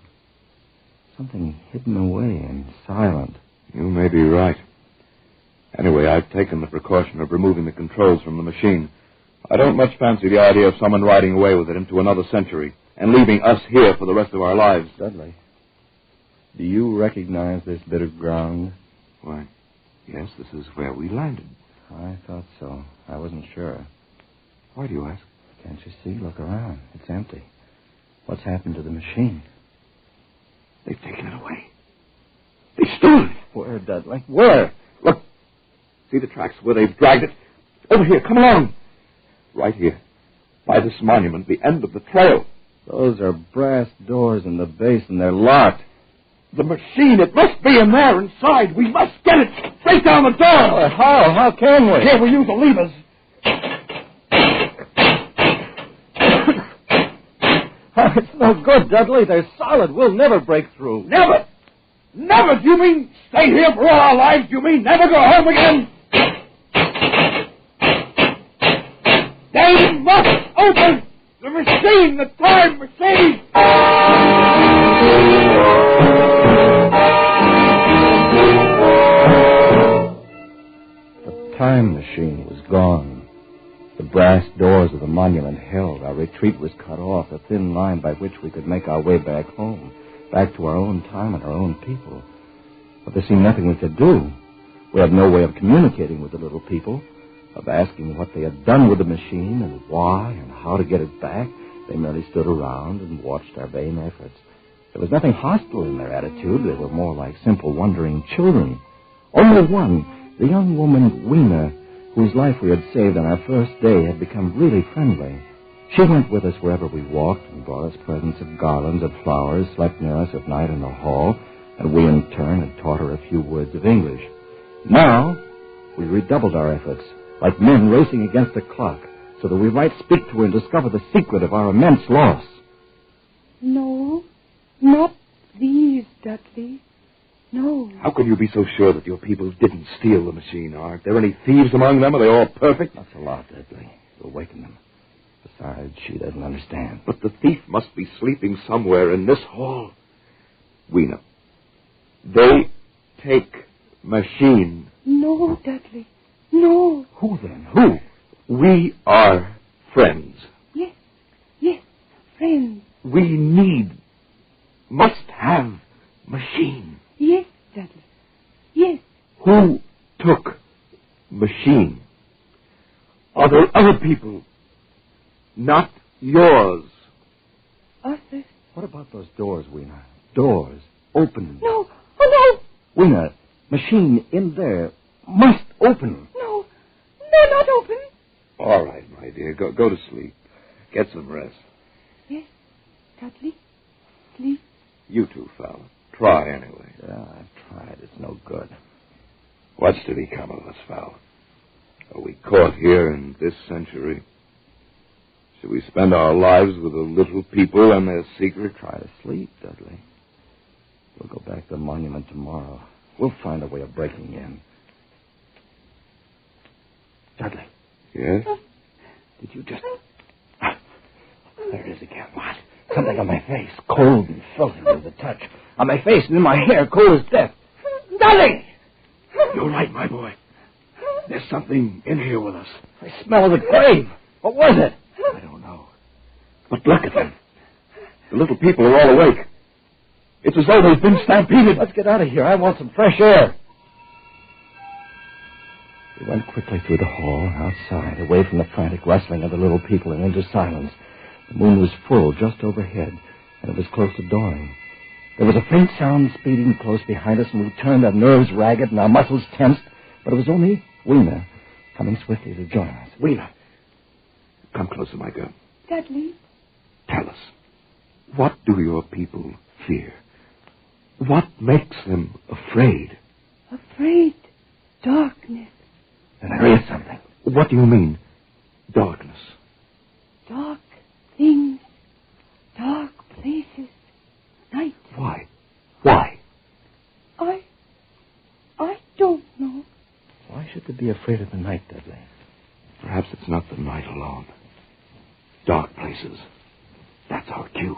Something hidden away and silent. You may be right. Anyway, I've taken the precaution of removing the controls from the machine. I don't much fancy the idea of someone riding away with it into another century and leaving us here for the rest of our lives. Dudley, do you recognize this bit of ground? Why, yes, this is where we landed. I thought so. I wasn't sure. Why do you ask? Can't you see? Look around. It's empty. What's happened to the machine? They've taken it away. They stole it. Where, Dudley? Where? Look. See the tracks where they've dragged it? Over here. Come along. Right here. By this monument, the end of the trail. Those are brass doors in the base, and they're locked. The machine, it must be in there inside. We must get it straight down the door. How? How can we? Here, we use the levers. It's no good, Dudley. They're solid. We'll never break through. Never. Never? Do you mean stay here for all our lives? Do you mean never go home again? They must open the machine, the time machine. The time machine was gone. The brass doors of the monument held. Our retreat was cut off, a thin line by which we could make our way back home, back to our own time and our own people. But there seemed nothing we could do. We had no way of communicating with the little people, of asking what they had done with the machine and why and how to get it back. They merely stood around and watched our vain efforts. There was nothing hostile in their attitude. They were more like simple, wondering children. Only one, the young woman, Weena, whose life we had saved on our first day, had become really friendly. She went with us wherever we walked and brought us presents of garlands of flowers, slept near us at night in the hall, and we in turn had taught her a few words of English. Now, we redoubled our efforts, like men racing against a clock, so that we might speak to her and discover the secret of our immense loss. No, not these, Dudley. No. How can you be so sure that your people didn't steal the machine? Aren't there any thieves among them? Are they all perfect? That's a lot, Dudley. We'll waken them. Besides, she doesn't understand. But the thief must be sleeping somewhere in this hall. Weena, they take machine. No, Dudley. No. Who then? Who? We are friends. Yes, friends. We must have machine. Yes, Dudley. Yes. Who took machine? Are there other people? Not yours. Others? What about those doors, Weena? Doors. Open. No. Oh, no. Weena, machine in there must open. No, not open. All right, my dear. Go to sleep. Get some rest. Yes, Dudley. Sleep. You too, fella. Try anyway. Yeah, I've tried. It's no good. What's to become of us, Val? Are we caught here in this century? Should we spend our lives with the little people and their secret? Try to sleep, Dudley. We'll go back to the monument tomorrow. We'll find a way of breaking in. Dudley. Yes? Did you just... There it is again. What? Something on my face. Cold and frozen with the touch. On my face and in my hair, cold as death. Dudley! You're right, my boy. There's something in here with us. I smell the grave. What was it? I don't know. But look at them. The little people are all awake. It's as though they've been stampeded. Let's get out of here. I want some fresh air. We went quickly through the hall, outside, away from the frantic rustling of the little people and into silence. The moon was full just overhead, and it was close to dawning. There was a faint sound speeding close behind us, and we turned, our nerves ragged and our muscles tensed. But it was only Weena coming swiftly to join us. Weena, come closer, my girl. Dudley. Tell us, what do your people fear? What makes them afraid? Afraid. Darkness. And there is something. What do you mean, darkness? Dark things. Dark places. Night. Why? Why? I don't know. Why should they be afraid of the night, Dudley? Perhaps it's not the night alone. Dark places. That's our cue.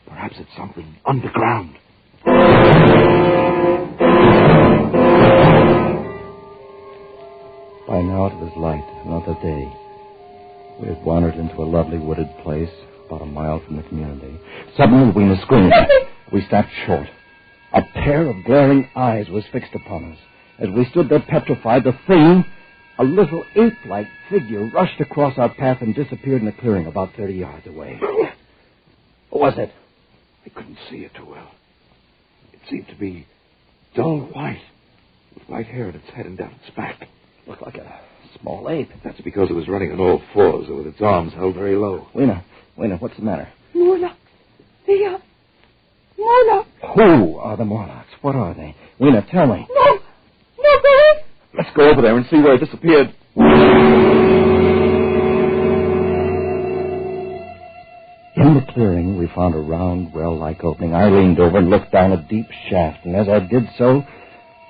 Perhaps it's something underground. By now it was light, another day. We had wandered into a lovely wooded place, about a mile from the community. Suddenly, Weena screamed. We stopped short. A pair of glaring eyes was fixed upon us. As we stood there petrified, the thing, a little ape-like figure, rushed across our path and disappeared in a clearing about 30 yards away. What was it? I couldn't see it too well. It seemed to be dull white, with white hair on its head and down its back. Looked like a small ape. That's because it was running on all fours, or with its arms held very low. Weena, what's the matter? Morlocks. They are Morlocks. Who are the Morlocks? What are they? Weena, tell me. No, Billy. Let's go over there and see where it disappeared. In the clearing, we found a round, well-like opening. I leaned over and looked down a deep shaft, and as I did so,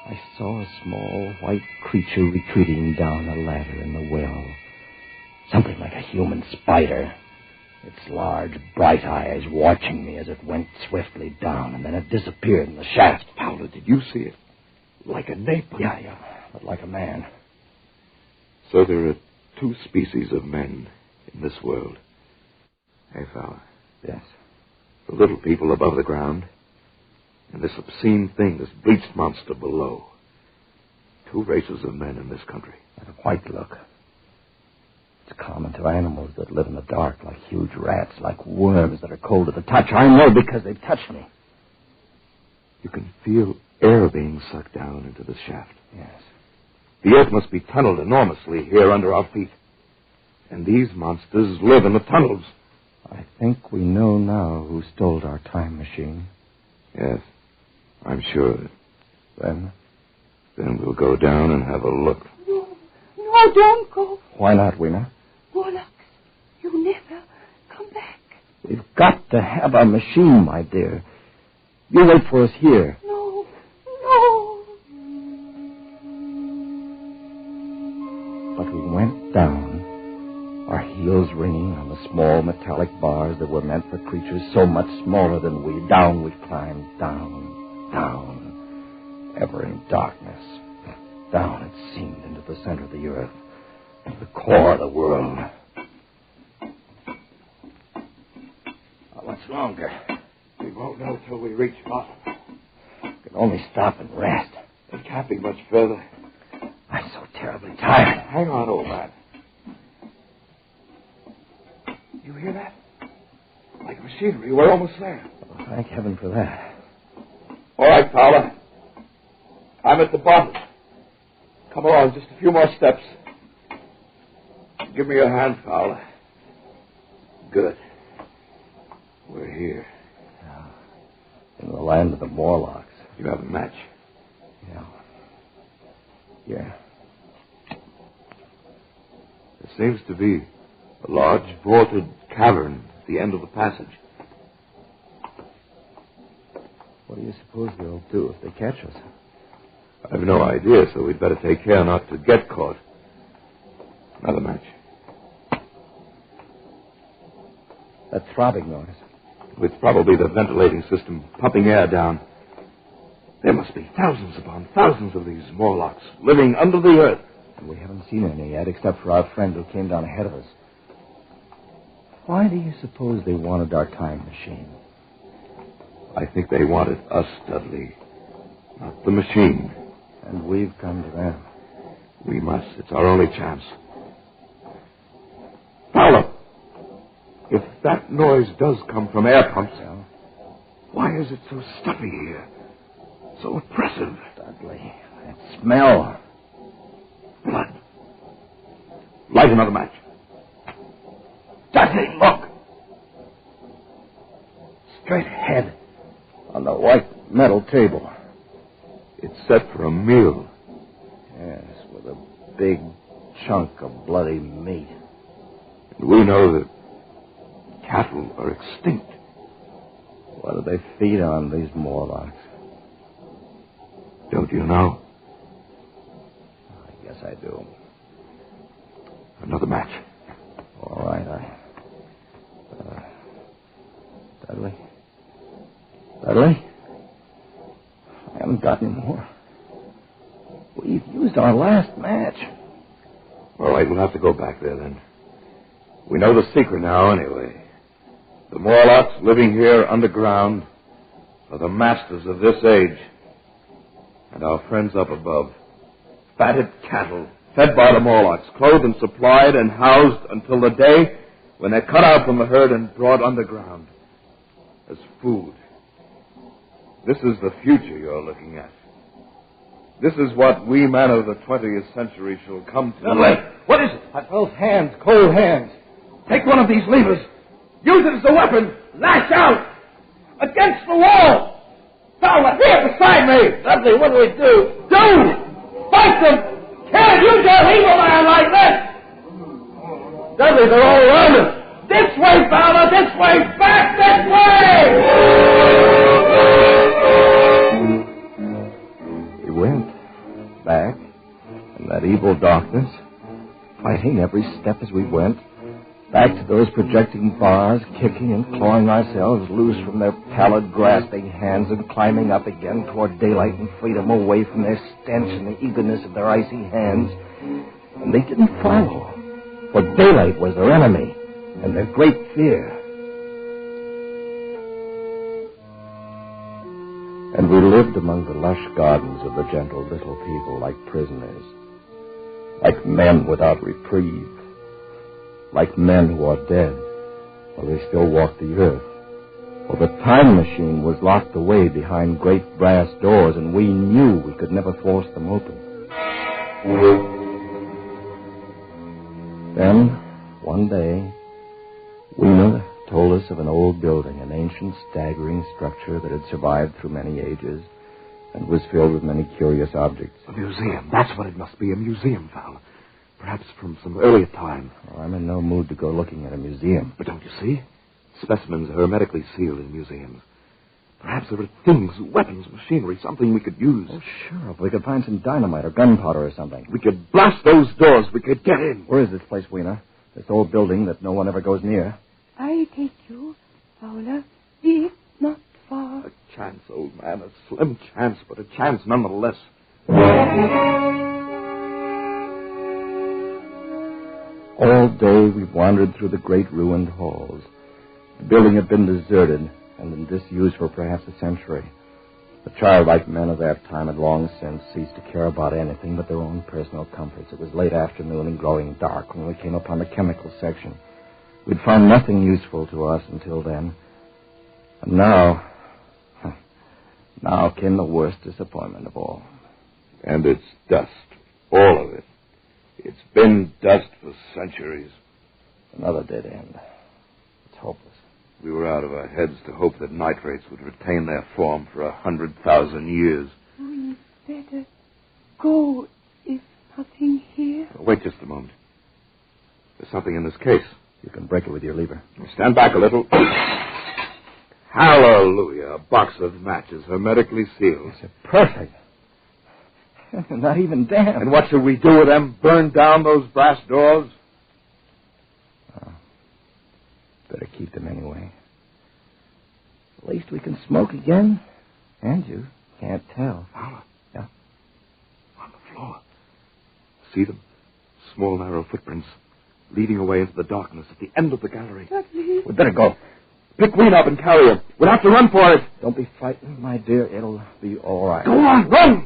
I saw a small white creature retreating down a ladder in the well. Something like a human spider. Its large, bright eyes watching me as it went swiftly down, and then it disappeared in the shaft. Paolo, did you see it? Like a nape? Yeah, but like a man. So there are two species of men in this world. Hey, fella. Yes? The little people above the ground, and this obscene thing, this bleached monster below. Two races of men in this country. A white look. It's common to animals that live in the dark, like huge rats, like worms that are cold to the touch. I know because they've touched me. You can feel air being sucked down into the shaft. Yes. The earth must be tunneled enormously here under our feet. And these monsters live in the tunnels. I think we know now who stole our time machine. Yes, I'm sure. Then we'll go down and have a look. No, don't go. Why not, Weena? Morlocks, you never come back. We've got to have our machine, my dear. You wait for us here. No. But we went down, our heels ringing on the small metallic bars that were meant for creatures so much smaller than we. Down we climbed, down, ever in darkness. Down, it seemed, into the center of the earth, the core of the world. How much longer? We won't know till we reach bottom. We can only stop and rest. It can't be much further. I'm so terribly tired. Hang on, old man. You hear that? Like machinery. We're almost there. Oh, thank heaven for that. All right, Paula. I'm at the bottom. Come along, just a few more steps. Give me your hand, Paula. Good. We're here. In the land of the Morlocks. You have a match? Yeah. Here. There seems to be a large vaulted cavern at the end of the passage. What do you suppose they'll do if they catch us? I've no idea, so we'd better take care not to get caught. Another match. That throbbing noise. It's probably the ventilating system pumping air down. There must be thousands upon thousands of these Morlocks living under the earth. And we haven't seen any yet, except for our friend who came down ahead of us. Why do you suppose they wanted our time machine? I think they wanted us, Dudley, not the machine. And we've come to them. We must. It's our only chance. Paolo! If that noise does come from air pumps, why is it so stuffy here? So oppressive? Dudley, that smell. Blood. Light another match. Dudley, look! Straight ahead on the white metal table. It's set for a meal. Yes, with a big chunk of bloody meat. And we know that cattle are extinct. What do they feed on, these Morlocks? Don't you know? I guess I do. Another match. All right, Dudley? I haven't got any more. We've used our last match. All right, we'll have to go back there then. We know the secret now anyway. The Morlocks living here underground are the masters of this age. And our friends up above, fatted cattle, fed by the Morlocks, clothed and supplied and housed until the day when they're cut out from the herd and brought underground as food. This is the future you're looking at. This is what we men of the 20th century shall come to. Dudley, what is it? I felt hands, cold hands. Take one of these levers. Use it as a weapon. Lash out. Against the wall! Fowler, here beside me! Dudley, what do we do? Do! Fight them! Can't you tell evil man like this? Dudley, they're all around us! This way, Fowler! This way! Back this way! We went back in that evil darkness, fighting every step as we went, back to those projecting bars, kicking and clawing ourselves loose from their pallid, grasping hands and climbing up again toward daylight and freedom, away from their stench and the eagerness of their icy hands. And they didn't follow, for daylight was their enemy and their great fear. And we lived among the lush gardens of the gentle little people like prisoners, like men without reprieve, like men who are dead, while they still walk the earth. For the time machine was locked away behind great brass doors, and we knew we could never force them open. Then, one day, Weena told us of an old building, an ancient, staggering structure that had survived through many ages and was filled with many curious objects. A museum. That's what it must be, a museum, Fowler. Perhaps from some earlier time. Oh, I'm in no mood to go looking at a museum. But don't you see? Specimens are hermetically sealed in museums. Perhaps there are things, weapons, machinery, something we could use. Oh, sure. If we could find some dynamite or gunpowder or something. We could blast those doors. We could get in. Where is this place, Weena? This old building that no one ever goes near. I take you, Fowler. It's not far. A chance, old man. A slim chance, but a chance nonetheless. All day we wandered through the great ruined halls. The building had been deserted and in disuse for perhaps a century. The childlike men of that time had long since ceased to care about anything but their own personal comforts. It was late afternoon and growing dark when we came upon the chemical section. We'd found nothing useful to us until then. And now came the worst disappointment of all. And it's dust. All of it. It's been dust for centuries. Another dead end. It's hopeless. We were out of our heads to hope that nitrates would retain their form for 100,000 years. We better go if nothing here. Wait just a moment. There's something in this case. You can break it with your lever. Stand back a little. Hallelujah. A box of matches, hermetically sealed. It's perfect. Not even damp. And what should we do with them? Burn down those brass doors? Better keep them anyway. At least we can smoke again. And you can't tell. Fowler. Yeah? On the floor. See them? Small, narrow footprints leading away into the darkness at the end of the gallery. Dudley. We'd better go. Pick Ween up and carry her. We'll have to run for it. Don't be frightened, my dear. It'll be all right. Go on, run!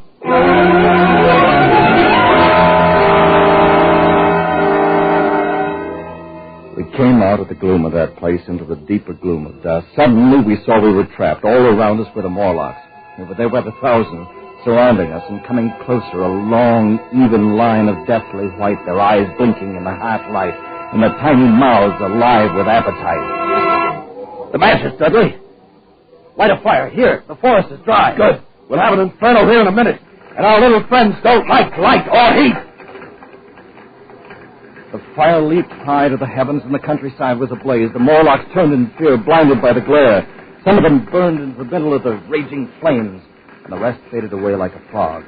We came out of the gloom of that place into the deeper gloom of dust. Suddenly we saw we were trapped. All around us were the Morlocks. They were the 1,000, surrounding us and coming closer, a long, even line of deathly white, their eyes blinking in the half-light, and their tiny mouths alive with appetite. The matches, Dudley. Light a fire. Here, the forest is dry. Good. We'll have an inferno here in a minute. And our little friends don't like light or heat. The fire leaped high to the heavens, and the countryside was ablaze. The Morlocks turned in fear, blinded by the glare. Some of them burned into the middle of the raging flames, and the rest faded away like a fog.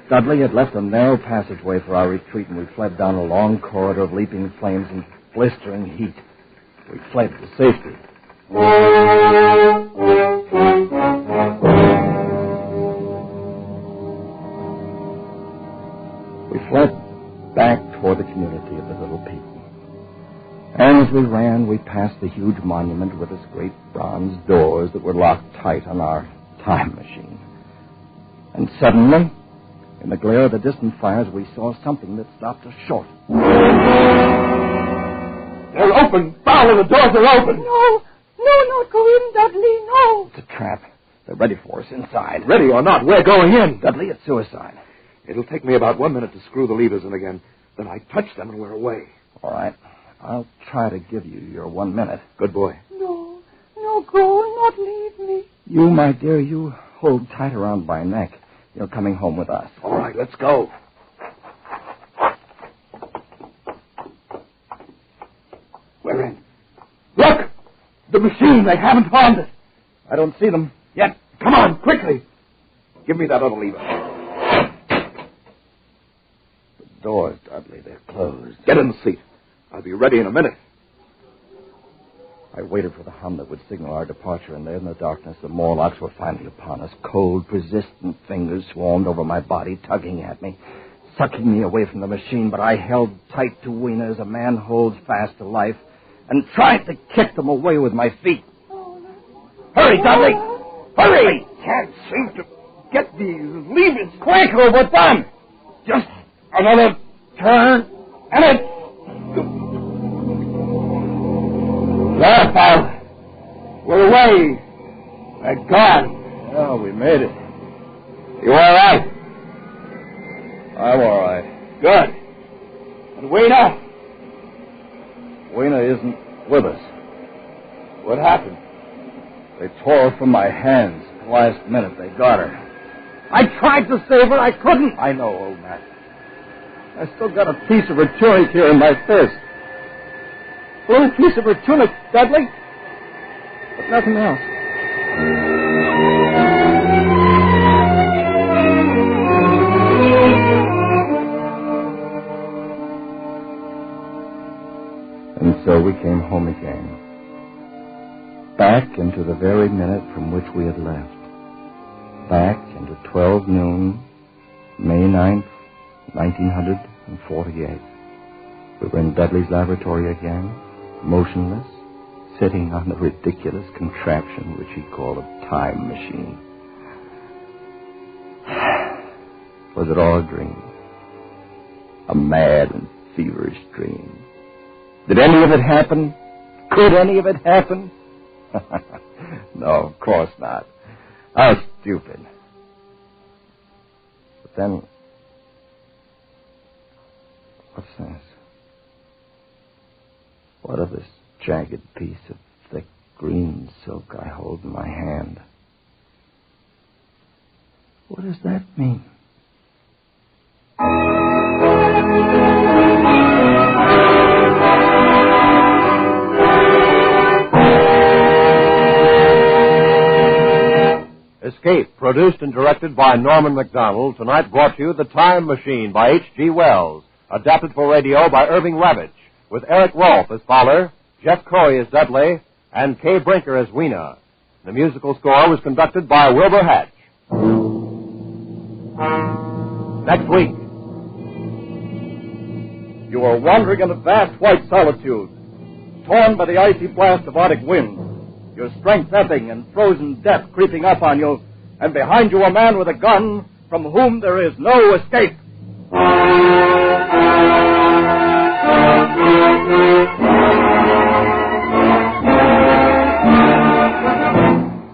Dudley had left a narrow passageway for our retreat, and we fled down a long corridor of leaping flames and blistering heat. We fled to safety. We fled back toward the community of the little people. And as we ran, we passed the huge monument with its great bronze doors that were locked tight on our time machine. And suddenly, in the glare of the distant fires, we saw something that stopped us short. They're open. Fowler, the doors are open. No, not go in, Dudley, no. It's a trap. They're ready for us inside. Ready or not, we're going in. Dudley, it's suicide. It'll take me about 1 minute to screw the levers in again. Then I touch them and we're away. All right. I'll try to give you your 1 minute. Good boy. No, go, not leave You, my dear, you hold tight around my neck. You're coming home with us. All right, let's go. We're in. Look! The machine. They haven't found it. I don't see them. Yet. Come on, quickly. Give me that other lever. The doors, Dudley, they're closed. Get in the seat. I'll be ready in a minute. I waited for the hum that would signal our departure, and there in the darkness, the Morlocks were finally upon us. Cold, persistent fingers swarmed over my body, tugging at me, sucking me away from the machine, but I held tight to Weena as a man holds fast to life and tried to kick them away with my feet. Hurry, Dudley! Hurry! I can't seem to get these levers. Quick, or we're done! Just another turn, and it's... There, pal. We're away. Thank God. Oh, we made it. You all right? I'm all right. Good. And Weena? Weena isn't with us. What happened? They tore her from my hands. At the last minute, they got her. I tried to save her. I couldn't. I know, old man. I still got a piece of her tunic here in my fist. A little piece of her tunic, Dudley. But nothing else. And so we came home again. Back into the very minute from which we had left. Back into 12 noon, May 9th, 1948. We were in Dudley's laboratory again, motionless, sitting on the ridiculous contraption which he called a time machine. Was it all a dream? A mad and feverish dream? Did any of it happen? Could any of it happen? No, of course not. How stupid. But then, what's this? What of this jagged piece of thick green silk I hold in my hand? What does that mean? Escape, produced and directed by Norman MacDonald, tonight brought you The Time Machine by H.G. Wells, adapted for radio by Irving Ravitch, with Eric Rolfe as Fowler, Jeff Corey as Dudley, and Kay Brinker as Weena. The musical score was conducted by Wilbur Hatch. Next week, you are wandering in a vast white solitude, torn by the icy blast of Arctic winds, your strength ebbing and frozen death creeping up on you, and behind you a man with a gun from whom there is no escape.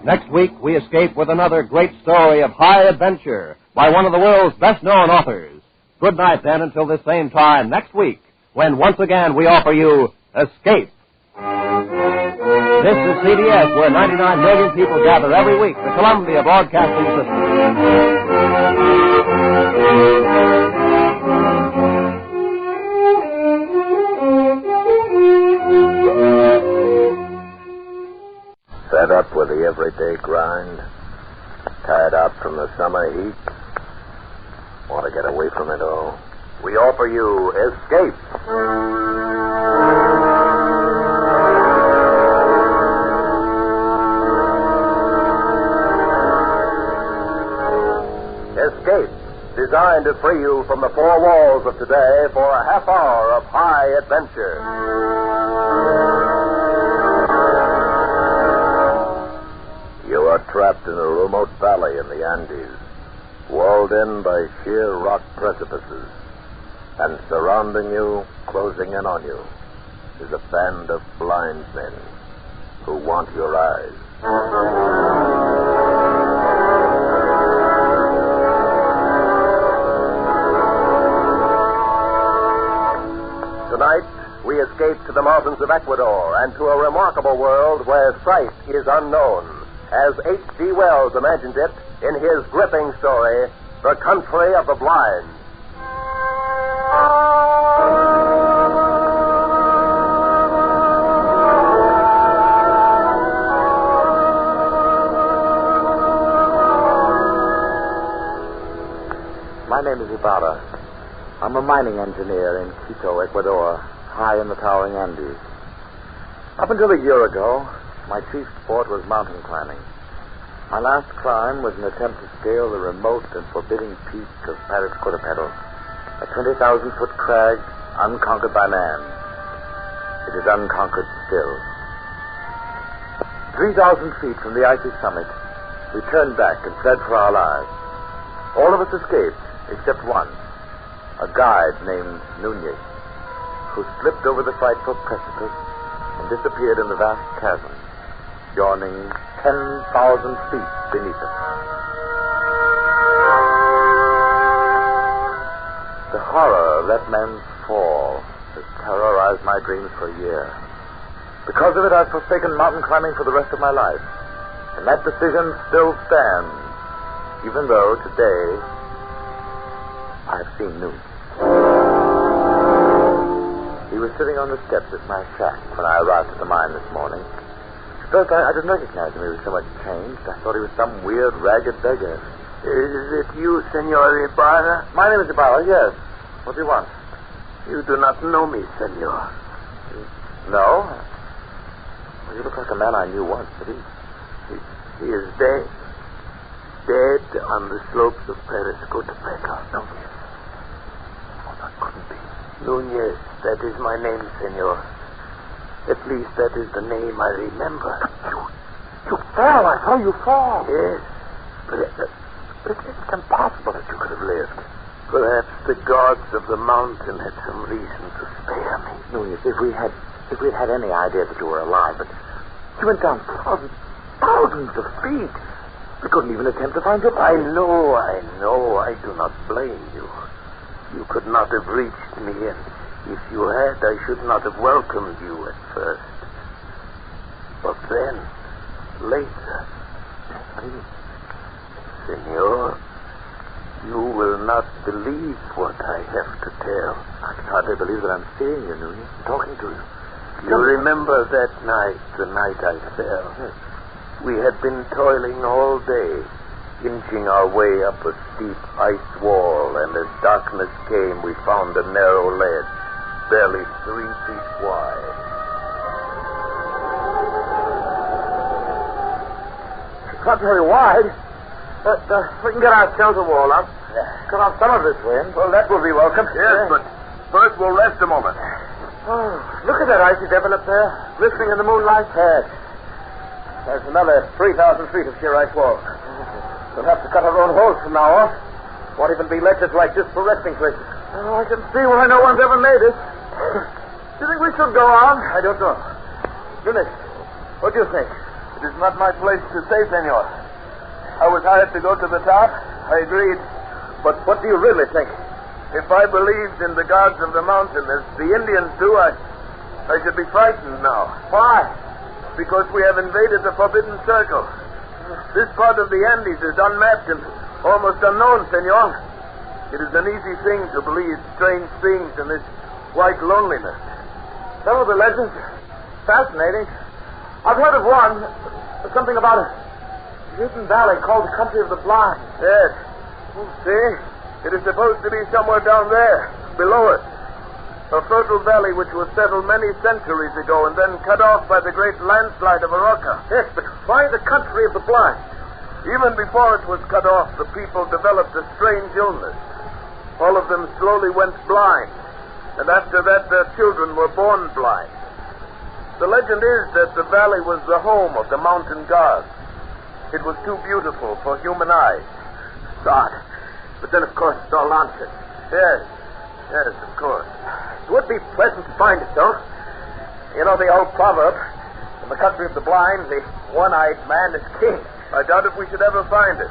Next week, we escape with another great story of high adventure by one of the world's best-known authors. Good night, then, until this same time next week, when once again we offer you Escape. This is CBS, where 99 million people gather every week, the Columbia Broadcasting System. Fed up with the everyday grind? Tired out from the summer heat? Want to get away from it all? We offer you Escape. Escape, designed to free you from the four walls of today for a half hour of high adventure. You are trapped in a remote valley in the Andes, walled in by sheer rock precipices, and surrounding you, closing in on you, is a band of blind men who want your eyes. Tonight, we escape to the mountains of Ecuador and to a remarkable world where sight is unknown as H.G. Wells imagined it in his gripping story, The Country of the Blind. My name is Ibarra. I'm a mining engineer in Quito, Ecuador, high in the towering Andes. Up until a year ago, my chief sport was mountain climbing. My last climb was an attempt to scale the remote and forbidding peak of Paris Cotopaxi, a 20,000-foot crag unconquered by man. It is unconquered still. 3,000 feet from the icy summit, we turned back and fled for our lives. All of us escaped, except one, a guide named Nunez, who slipped over the frightful precipice and disappeared in the vast chasm, yawning 10,000 feet beneath us. The horror of that man's fall has terrorized my dreams for a year. Because of it, I've forsaken mountain climbing for the rest of my life. And that decision still stands, even though today I've seen Nunez. He was sitting on the steps at my shack when I arrived at the mine this morning. At first, I didn't recognize him. He was so much changed. I thought he was some weird, ragged beggar. Is it you, Senor Ibarra? My name is Ibarra, yes. What do you want? You do not know me, Senor. No? Well, you look like a man I knew once, but he is dead. Dead on the slopes of Paris Cotopaxi. No. Oh, that couldn't be. Nunez, that is my name, Senor. At least that is the name I remember. You fell. I saw you fall. Yes. But it's impossible that you could have lived. Perhaps the gods of the mountain had some reason to spare me. Nunez, if we'd had any idea that you were alive, but you went down thousands of feet. We couldn't even attempt to find your body. I know. I do not blame you. You could not have reached me, and if you had, I should not have welcomed you at first. But then, later, Senor, you will not believe what I have to tell. I can hardly believe that I'm seeing you, Nunez, and talking to you. You remember that night, the night I fell? Yes. We had been toiling all day, inching our way up a steep ice wall, and as darkness came, we found a narrow ledge, barely 3 feet wide. It's not very wide, but we can get our shelter wall up. Cut off some of this wind. Well, that will be welcome. Yes, but first we'll rest a moment. Oh, look at that icy devil up there, glistening in the moonlight. Yes. There's another 3,000 feet of sheer ice wall. We'll have to cut our own holes from now on. Won't even be ledges like this for resting places. Oh, I can see why no one's ever made it. Do you think we should go on? I don't know. Nunez, what do you think? It is not my place to say, Senor. I was hired to go to the top. I agreed. But what do you really think? If I believed in the gods of the mountain as the Indians do, I should be frightened now. Why? Because we have invaded the Forbidden Circle. This part of the Andes is unmapped and almost unknown, Senor. It is an easy thing to believe strange things in this white loneliness. Some of the legends are fascinating. I've heard of one, something about a hidden valley called the Country of the Blind. Yes. See? It is supposed to be somewhere down there, below us. A fertile valley which was settled many centuries ago and then cut off by the great landslide of Arauca. Yes, but why the Country of the Blind? Even before it was cut off, the people developed a strange illness. All of them slowly went blind, and after that their children were born blind. The legend is that the valley was the home of the mountain gods. It was too beautiful for human eyes. God. But then, of course, it's all nonsense. Yes, of course. It would be pleasant to find it, though. You know the old proverb, in the country of the blind, the one-eyed man is king. I doubt if we should ever find it.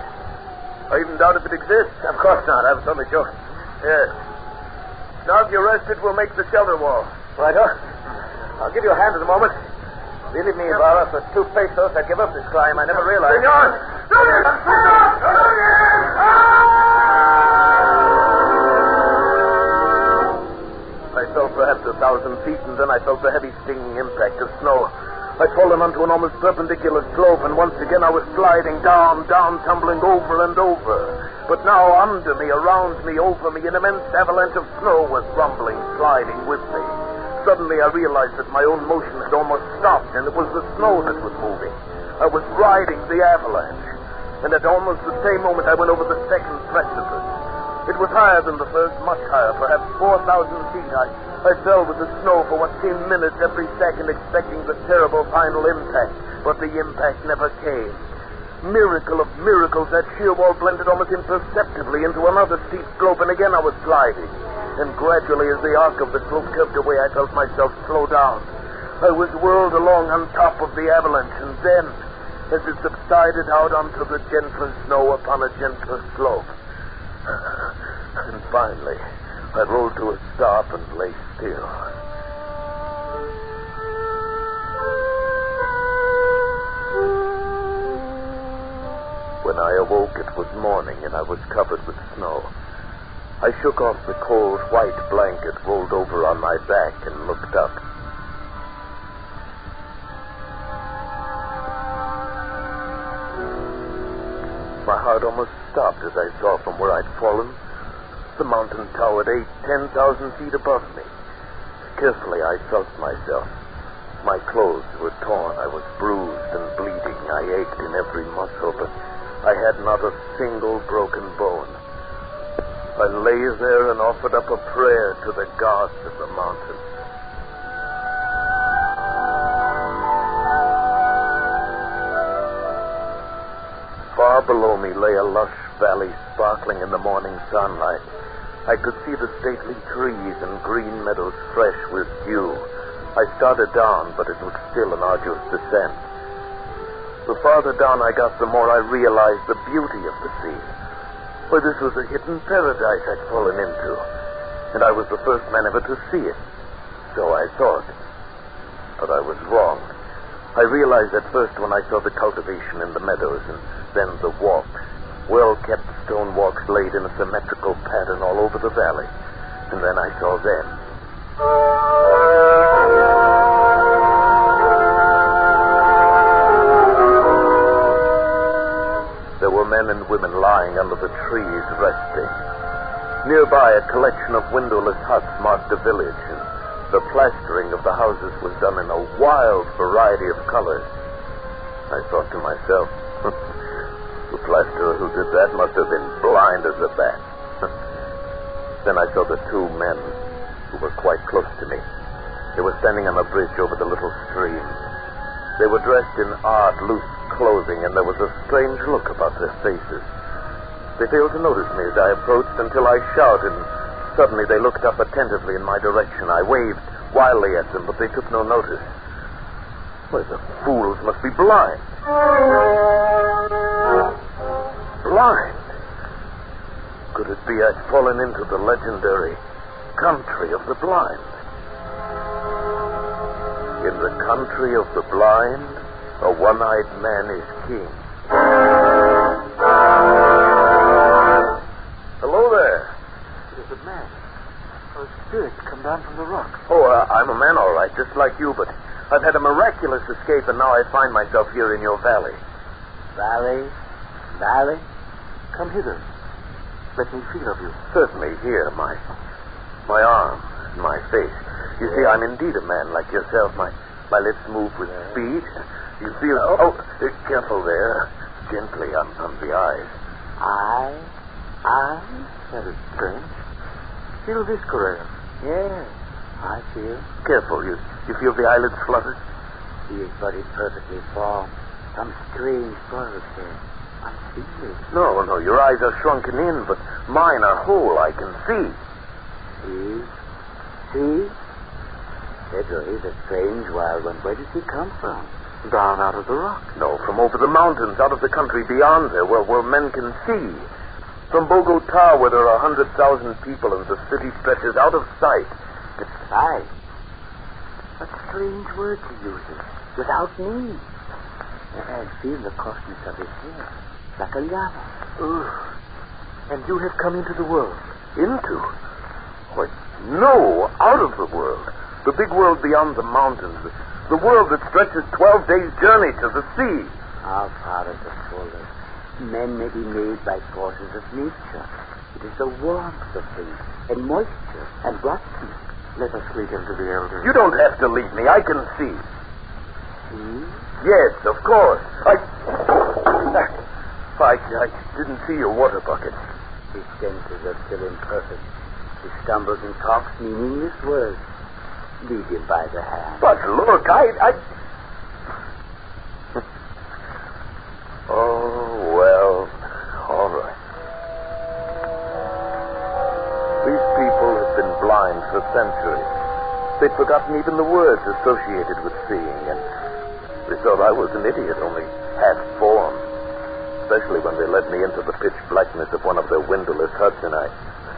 I even doubt if it exists. Of course not. I was only joking. Yes. Now, if you're rested, we'll make the shelter wall. Right, I'll give you a hand in a moment. Believe me, Ibarra, for 2 pesos, I'd give up this crime. I never realized. I fell perhaps 1,000 feet, and then I felt the heavy stinging impact of snow. I'd fallen onto an almost perpendicular slope, and once again I was sliding down, tumbling over and over. But now under me, around me, over me, an immense avalanche of snow was rumbling, sliding with me. Suddenly I realized that my own motion had almost stopped, and it was the snow that was moving. I was riding the avalanche. And at almost the same moment I went over the second precipice. It was higher than the first, much higher, perhaps 4,000 feet. I fell with the snow for what seemed minutes every second, expecting the terrible final impact. But the impact never came. Miracle of miracles, that sheer wall blended almost imperceptibly into another steep slope, and again I was sliding. And gradually, as the arc of the slope curved away, I felt myself slow down. I was whirled along on top of the avalanche, and then, as it subsided out onto the gentler snow upon a gentler slope. And finally, I rolled to a stop and lay still. When I awoke, it was morning, and I was covered with snow. I shook off the cold white blanket rolled over on my back and looked up. My heart almost stopped as I saw from where I'd fallen. The mountain towered 8,000-10,000 feet above me. Carefully, I felt myself. My clothes were torn. I was bruised and bleeding. I ached in every muscle, but I had not a single broken bone. I lay there and offered up a prayer to the gods of the mountain. Far below me lay a lush valley sparkling in the morning sunlight. I could see the stately trees and green meadows fresh with dew. I started down, but it was still an arduous descent. The farther down I got, the more I realized the beauty of the sea. For this was a hidden paradise I'd fallen into, and I was the first man ever to see it. So I thought. But I was wrong. I realized at first when I saw the cultivation in the meadows, and then the walks, well-kept stone walks laid in a symmetrical pattern all over the valley. And then I saw them. There were men and women lying under the trees, resting. Nearby, a collection of windowless huts marked a village, and the plastering of the houses was done in a wild variety of colors. I thought to myself, the plasterer who did that must have been blind as a bat. Then I saw the 2 men who were quite close to me. They were standing on a bridge over the little stream. They were dressed in odd, loose clothing, and there was a strange look about their faces. They failed to notice me as I approached until I shouted, and suddenly they looked up attentively in my direction. I waved wildly at them, but they took no notice. Why, the fools must be blind. Blind? Could it be I'd fallen into the legendary country of the blind? In the country of the blind, a one-eyed man is king. Hello there. It is a man. A spirit come down from the rock. Oh, I'm a man, all right, just like you, but I've had a miraculous escape, and now I find myself here in your valley. Valley? Valley? Come hither. Let me feel of you. Certainly, here, my arm, my face. You see, I'm indeed a man like yourself. My lips move with speed. You feel... Oh, careful there. Gently on the eyes. Eyes? That is strange. Feel this, Correa. Yes, I feel. Careful. You feel the eyelids flutter? He is very perfectly formed. Some strange furrows there. I feel it. No, your eyes are shrunken in, but mine are whole. I can see. See? Pedro is a strange wild one. Where does he come from? Down out of the rock? No, from over the mountains, out of the country beyond there, where men can see. From Bogota, where there are 100,000 people and the city stretches out of sight. Sight? What strange words he uses. without me. I feel the coarseness of his hair, like a llama. And you have come into the world. Into? Why, no, out of the world. The big world beyond the mountains. The world that stretches 12 days' journey to the sea. Our fathers have told us men may be made by forces of nature. It is the warmth of things, and moisture, and rottenness. Let us lead him to the elders. You don't have to lead me. I can see. See? Yes, of course. I didn't see your water bucket. His senses are still imperfect. He stumbles and talks meaningless words. Lead him by the hand. But look, Oh, well, all right. These people have been blind for centuries. They'd forgotten even the words associated with seeing, and they thought I was an idiot, only half-formed. Especially when they led me into the pitch blackness of one of their windowless huts, and I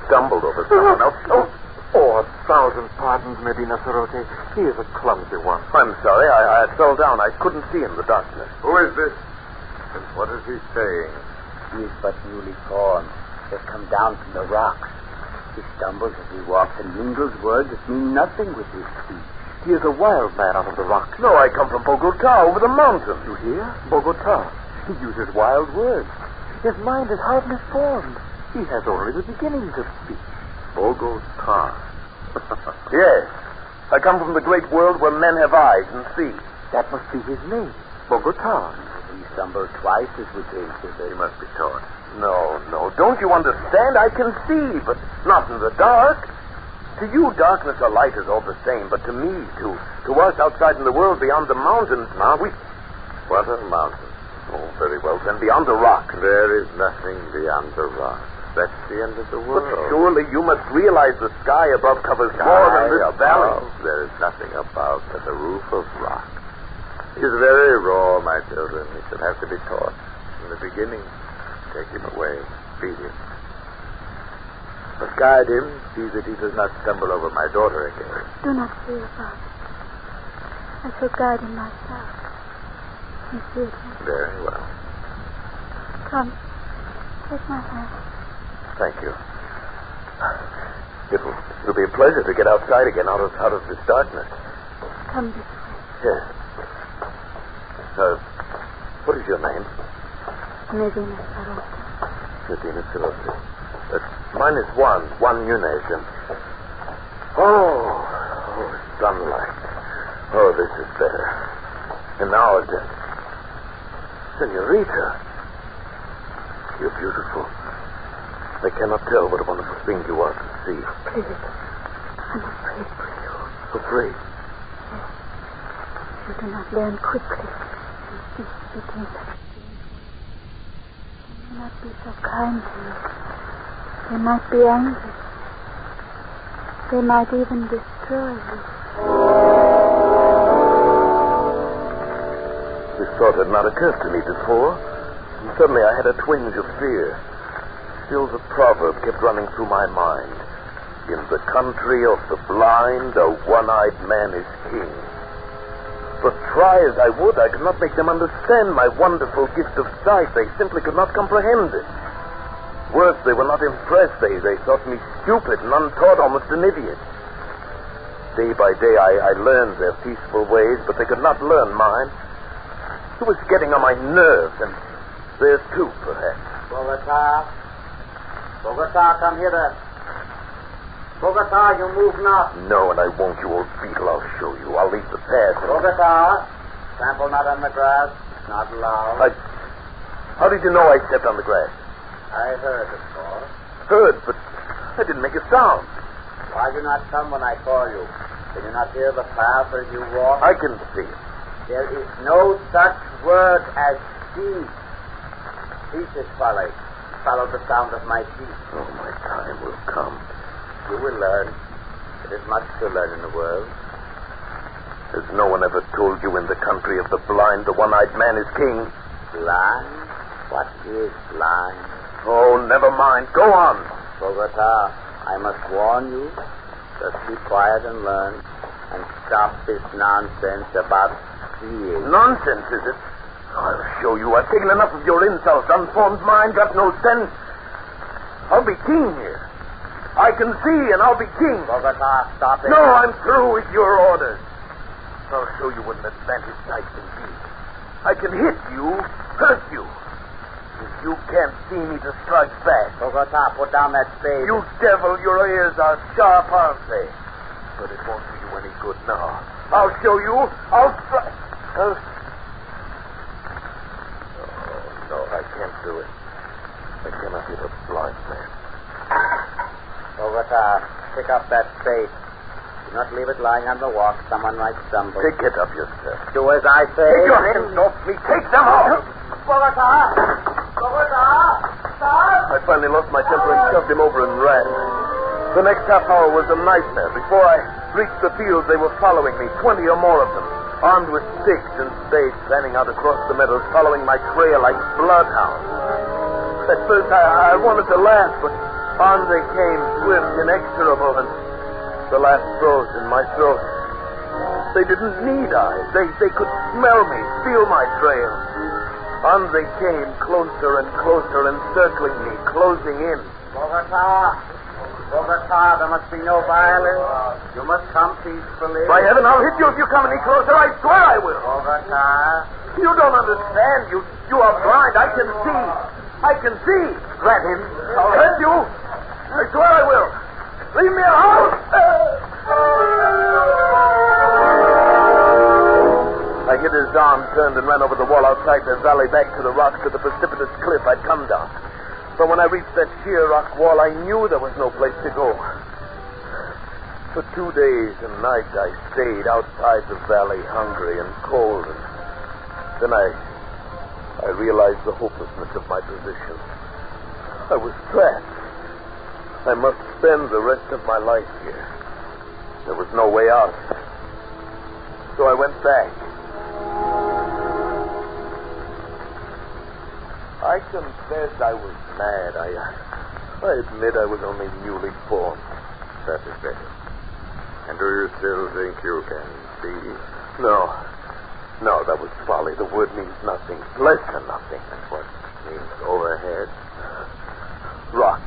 stumbled over someone else. Oh, 1,000 pardons, Medina Sarote. He is a clumsy one. I'm sorry. I fell down. I couldn't see in the darkness. Who is this? And what is he saying? He is but newly formed. Has come down from the rocks. He stumbles as he walks and mingles words that mean nothing with his speech. He is a wild man out of the rocks. No, I come from Bogota, over the mountains. You hear? Bogota. He uses wild words. His mind is hardly formed. He has only the beginnings of speech. Bogota. Yes. I come from the great world where men have eyes and see. That must be his name. Bogota. He stumbled twice as we came thither. He must be taught. No. Don't you understand? I can see, but not in the dark. To you, darkness or light is all the same, but to me, to us outside in the world beyond the mountains, What are mountains? Oh, very well, then beyond the rock. There is nothing beyond the rock. That's the end of the world. But surely you must realize the sky above covers more than this valley. There is nothing above but a roof of rock. He is very raw, my children. He should have to be taught. In the beginning, take him away. Feed him. But guide him. See that he does not stumble over my daughter again. Do not fear, Father. I shall guide him myself. You fear him. Very well. Come. Take my hand. Thank you. It'll be a pleasure to get outside again out of this darkness. Come this way. Yes. What is your name? Medina Sarote. Medina Sarote. Mine is Juan Nunez. Oh, sunlight. Oh, this is better. And now again. Senorita. You're beautiful. I cannot tell what a wonderful thing you are to see. Please. I'm afraid for you. Afraid? Yes. You do not learn quickly and cease speaking such things. They may not be so kind to you. They might be angry. They might even destroy you. This thought had not occurred to me before. And suddenly I had a twinge of fear. Still the proverb kept running through my mind. In the country of the blind, a one-eyed man is king. But try as I would, I could not make them understand my wonderful gift of sight. They simply could not comprehend it. Worse, they were not impressed. They thought me stupid and untaught, almost an idiot. Day by day, I learned their peaceful ways, but they could not learn mine. It was getting on my nerves, and theirs too, perhaps. Bogota, come hither. Bogota, you move not. No, and I won't, you old beetle. I'll show you. I'll leave the path. Bogota, trample not on the grass. It's not allowed. How did you know I stepped on the grass? I heard, of course. Heard, but I didn't make a sound. Why do you not come when I call you? Can you not hear the path as you walk? I can see it. There is no such word as speech. Speech is folly. Follow the sound of my feet. Oh, my time will come. You will learn. There is much to learn in the world. Has no one ever told you in the country of the blind, the one-eyed man is king? Blind? What is blind? Oh, never mind. Go on. Bogota, I must warn you. Just be quiet and learn. And stop this nonsense about seeing. Nonsense, is it? I'll show you. I've taken enough of your insults. Unformed mind, got no sense. I'll be king here. I can see, and I'll be king. Bogota, stop it. No, I'm through with your orders. I'll show you what an advantage I can be. I can hit you, hurt you. If you can't see me to strike back. Bogota, put down that spade. You devil, your ears are sharp, aren't they? But it won't do you any good now. I'll show you. I'll strike. No, I can't do it. I cannot hit a blind man. Bogota, pick up that spade. Do not leave it lying on the walk. Someone might stumble. Take it up yourself. Do as I say. Take your hands off me. Take them off. Bogota! Bogota! Stop! I finally lost my temper and shoved him over and ran. The next half hour was a nightmare. Before I reached the fields, they were following me, 20 or more of them, armed with sticks and spades, fanning out across the meadows, following my trail like bloodhounds. At first, I wanted to laugh, but on they came, swift, inexorable, and the laugh froze in my throat. They didn't need eyes. They could smell me, feel my trail. On they came, closer and closer, encircling me, closing in. Bogota! Bogota, there must be no violence. You must come peacefully. By heaven, I'll hit you if you come any closer. I swear I will. Bogota. You don't understand. You are blind. I can see. I can see. Grab him. I'll hurt you. I swear I will. Leave me alone. I hit his arm, turned, and ran over the wall outside the valley back to the rocks to the precipitous cliff I'd come down. But when I reached that sheer rock wall, I knew there was no place to go. For 2 days and nights, I stayed outside the valley, hungry and cold. And then I realized the hopelessness of my position. I was trapped. I must spend the rest of my life here. There was no way out. So I went back. I confess I was mad. I admit I was only newly formed. That is better. And do you still think you can see? No, that was folly. The word means nothing. Less than nothing. And what means overhead? Rock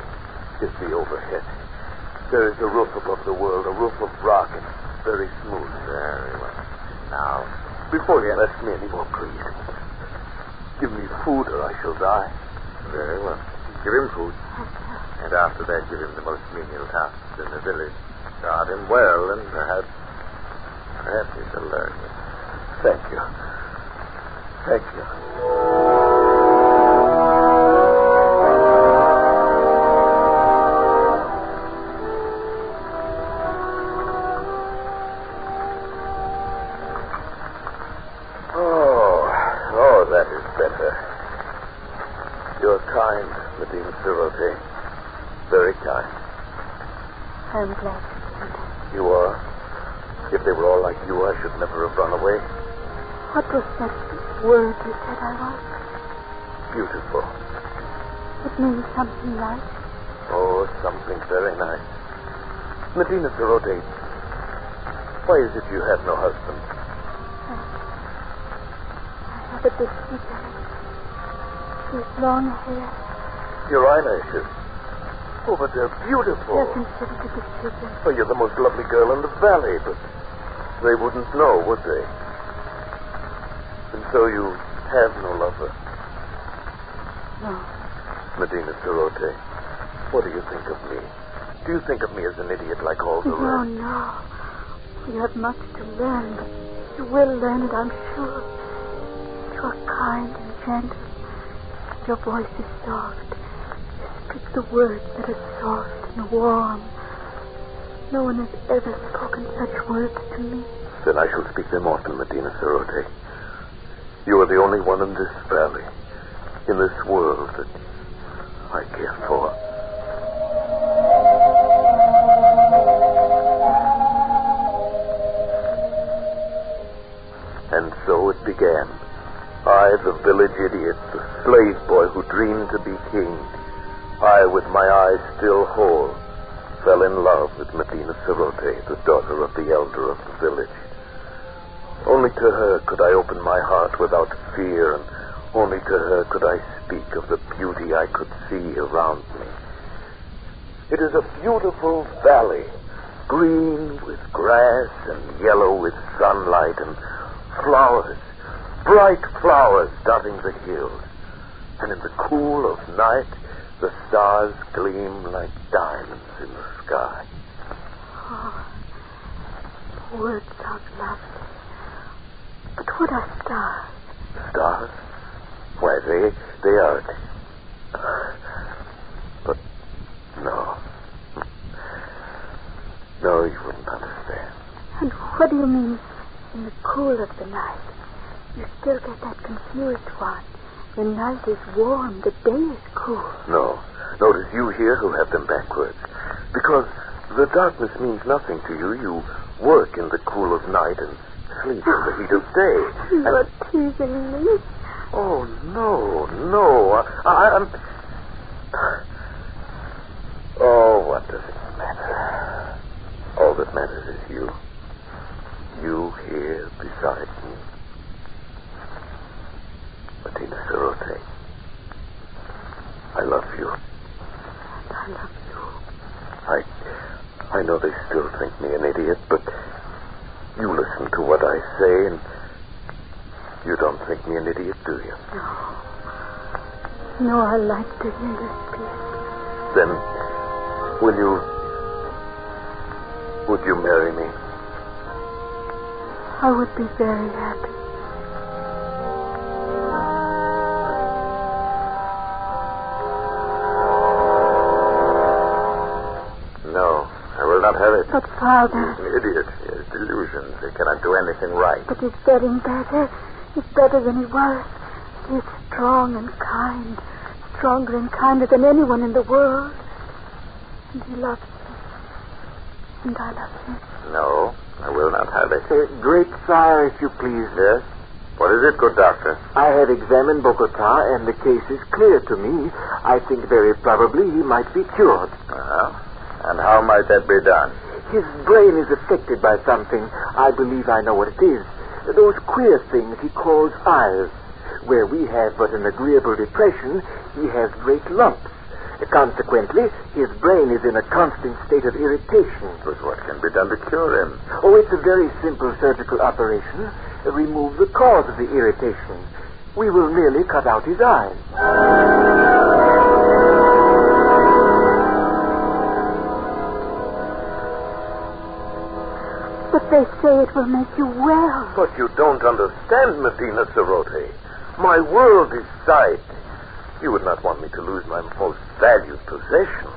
is the overhead. There is a roof above the world, a roof of rock, and very smooth. Very well. Now, before you ask me any more, please, give me food or I shall die. Very well. Give him food. And after that, give him the most menial tasks in the village. Guard him well, and perhaps he shall learn you. Thank you. Thank you. Oh, that is better. You're kind, Medina Cerote. Very kind. I'm glad. You are? If they were all like you, I should never have run away. What was that word you said I was? Beautiful. It means something nice. Oh, something very nice. Medina Cerote, why is it you have no husband? I have a distant guy. His long hair. Your eyelashes. Oh, but they're beautiful. They're considered a decision. Oh, you're the most lovely girl in the valley, but they wouldn't know, would they? And so you have no lover. No. Medina Cerote, what do you think of me? Do you think of me as an idiot like all the rest? No. You have much to learn, but you will learn it, I'm sure. You are kind and gentle. Your voice is soft. You speak the words that are soft and warm. No one has ever spoken such words to me. Then I shall speak them often, Medina Cerote. You are the only one in this valley, in this world, that I care for. And so it began. I, the village idiot, the slave boy who dreamed to be king. I, with my eyes still whole, fell in love with Medina Sarote, the daughter of the elder of the village. Only to her could I open my heart without fear, and only to her could I speak of the beauty I could see around me. It is a beautiful valley, green with grass and yellow with sunlight, and flowers, bright flowers dotting the hills. And in the cool of night, the stars gleam like diamonds in the sky. Oh, the words sound lovely. But what are stars? Stars? Why, they are... But no. No, you wouldn't understand. And what do you mean, in the cool of the night? You still get that confused one. The night is warm, the day is cool. No, it is you here who have them backwards. Because the darkness means nothing to you. You work in the cool of night and sleep in the heat of day. You are teasing me. Oh, no. I'm... Oh, what does it matter? All that matters is you. You here beside me. Medina Sarote. I love you. I love you. I know they still think me an idiot, but you listen to what I say, and you don't think me an idiot, do you? No, I like to hear you speak. Then, would you marry me? I would be very happy. No, I will not have it. But, Father... He's an idiot. He has delusions. He cannot do anything right. But he's getting better. He's better than he was. He's strong and kind. Stronger and kinder than anyone in the world. And he loves me. And I love him. No, I will not have it. Great sire, if you please. Yes? What is it, good doctor? I have examined Bogota, and the case is clear to me. I think very probably he might be cured. And how might that be done? His brain is affected by something. I believe I know what it is. Those queer things he calls eyes. Where we have but an agreeable depression, he has great lumps. Consequently, his brain is in a constant state of irritation. But what can be done to cure him? Oh, it's a very simple surgical operation. Remove the cause of the irritation. We will merely cut out his eyes. But they say it will make you well. But you don't understand, Medina Sarote. My world is sight. You would not want me to lose my most valued possession.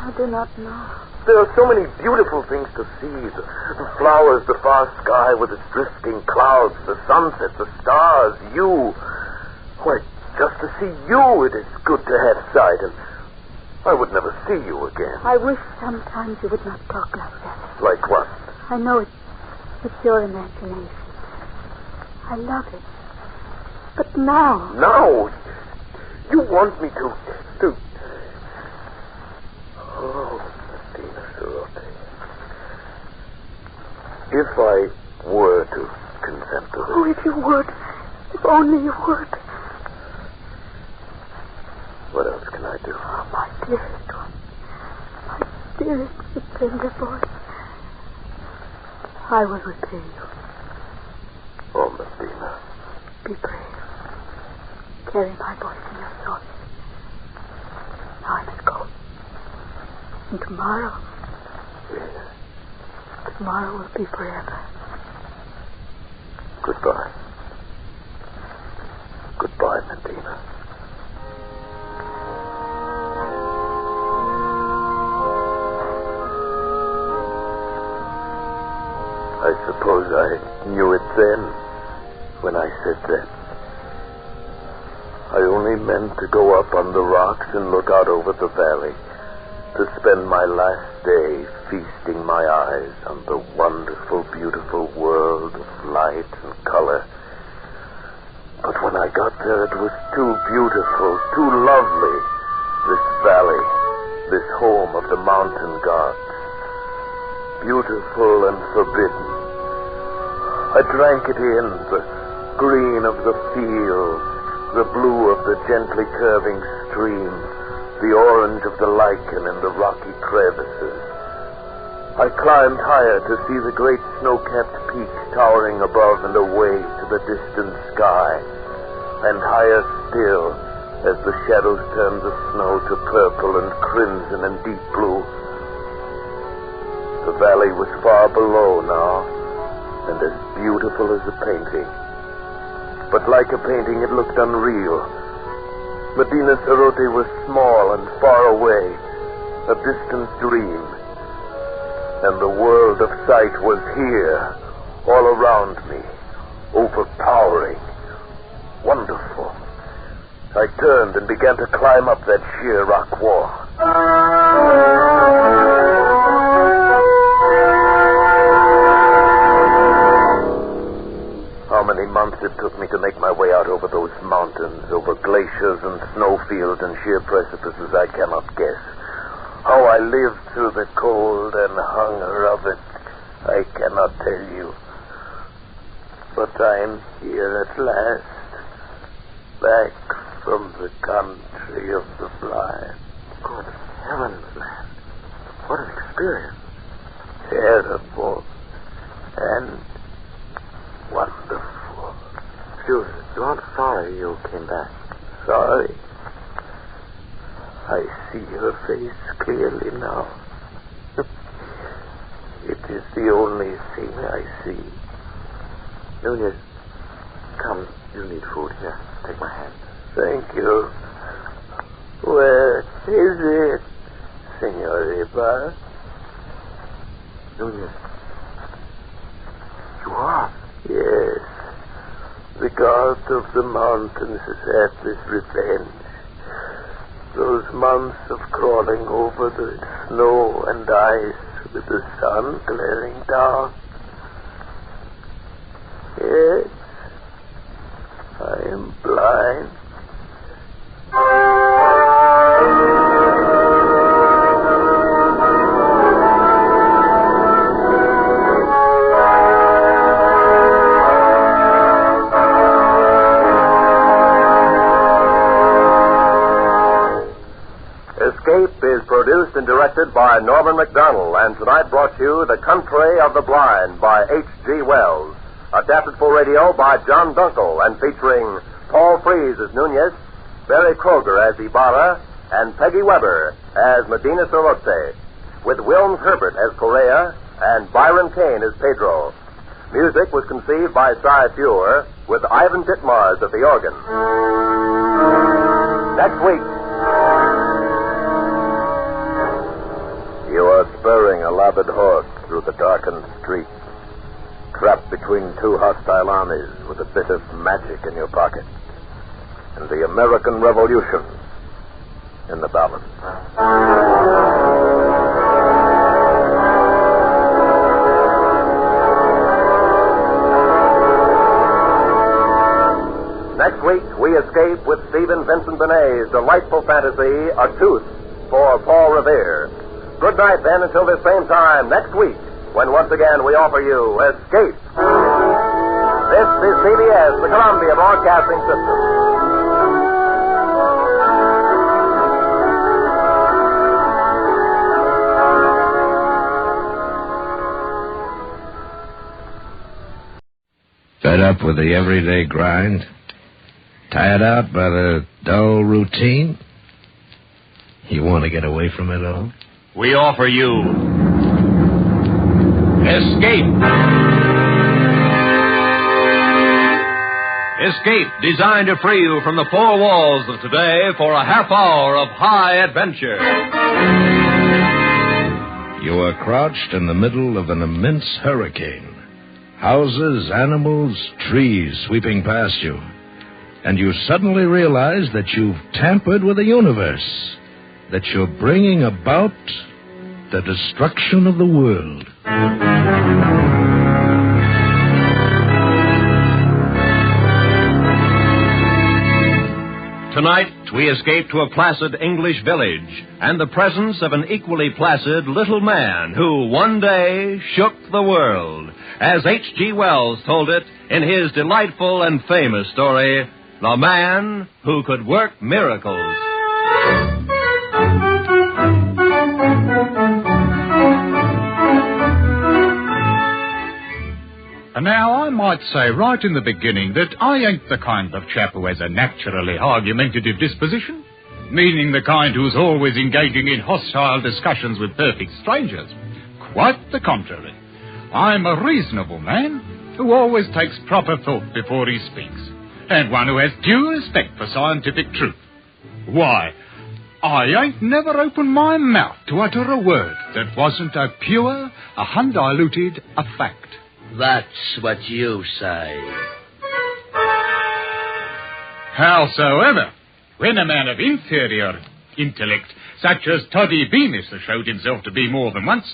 I do not know. There are so many beautiful things to see. The flowers, the far sky with its drifting clouds, the sunset, the stars, you. Why, just to see you, it is good to have sight, and I would never see you again. I wish sometimes you would not talk like that. Like what? I know it's your imagination. I love it. But now... Now? You want me to... Oh, Medina Sarote. If I were to consent to this... Oh, if you would. If only you would. What else can I do? Oh, my dearest one. My dearest, tender voice. I will repay you. Oh, Medina. Be brave. Carry my voice in your thoughts. Now I must go. And tomorrow... Yes. Tomorrow will be forever. Goodbye. Goodbye, Medina. I suppose I knew it then, when I said that. I only meant to go up on the rocks and look out over the valley, to spend my last day feasting my eyes on the wonderful, beautiful world of light and color. But when I got there, it was too beautiful, too lovely, this valley, this home of the mountain gods. Beautiful and forbidden. I drank it in, the green of the fields, the blue of the gently curving stream, the orange of the lichen in the rocky crevices. I climbed higher to see the great snow-capped peaks towering above and away to the distant sky, and higher still as the shadows turned the snow to purple and crimson and deep blue. The valley was far below now, and as beautiful as a painting. But like a painting, it looked unreal. Medina Cerote was small and far away, a distant dream. And the world of sight was here, all around me, overpowering, wonderful. I turned and began to climb up that sheer rock wall. How many months it took me to make my way out over those mountains, over glaciers and snowfields and sheer precipices, I cannot guess. How I lived through the cold and hunger of it, I cannot tell you. But I'm here at last, back from the country of the blind. Good heavens, man. What an experience. Terrible and wonderful. Excuse me, you aren't sorry you came back. Sorry? I see your face clearly now. It is the only thing I see. Nunez, come, you need food. Here, take my hand. Thank you. Where is it, Senor Ibar? Nunez, you are? Yes. The god of the mountains has had this revenge. Those months of crawling over the snow and ice with the sun glaring down. Yes, I am blind. Escape is produced and directed by Norman MacDonald, and tonight brought you The Country of the Blind by H.G. Wells. Adapted for radio by John Dunkel and featuring Paul Frees as Nunez, Barry Kroger as Ibarra, and Peggy Weber as Medina Cerote, with Wilms Herbert as Correa and Byron Kane as Pedro. Music was conceived by Cy Feuer, with Ivan Ditmars at the organ. Next week. You are spurring a lathered horse through the darkened streets, trapped between two hostile armies with a bit of magic in your pocket, and the American Revolution in the balance. Next week, we escape with Stephen Vincent Benet's delightful fantasy, A Tooth, for Paul Revere. Good night, then, until this same time next week, when once again we offer you Escape. This is CBS, the Columbia Broadcasting System. Fed up with the everyday grind? Tired out by the dull routine? You want to get away from it all? We offer you Escape. Escape, designed to free you from the four walls of today for a half hour of high adventure. You are crouched in the middle of an immense hurricane. Houses, animals, trees sweeping past you. And you suddenly realize that you've tampered with the universe, that you're bringing about the destruction of the world. Tonight, we escape to a placid English village and the presence of an equally placid little man who one day shook the world, as H.G. Wells told it in his delightful and famous story, The Man Who Could Work Miracles. And now, I might say right in the beginning that I ain't the kind of chap who has a naturally argumentative disposition, meaning the kind who's always engaging in hostile discussions with perfect strangers. Quite the contrary. I'm a reasonable man who always takes proper thought before he speaks, and one who has due respect for scientific truth. Why, I ain't never opened my mouth to utter a word that wasn't a pure, a undiluted, a fact. That's what you say. Howsoever, when a man of inferior intellect, such as Toddy Beamish has showed himself to be more than once,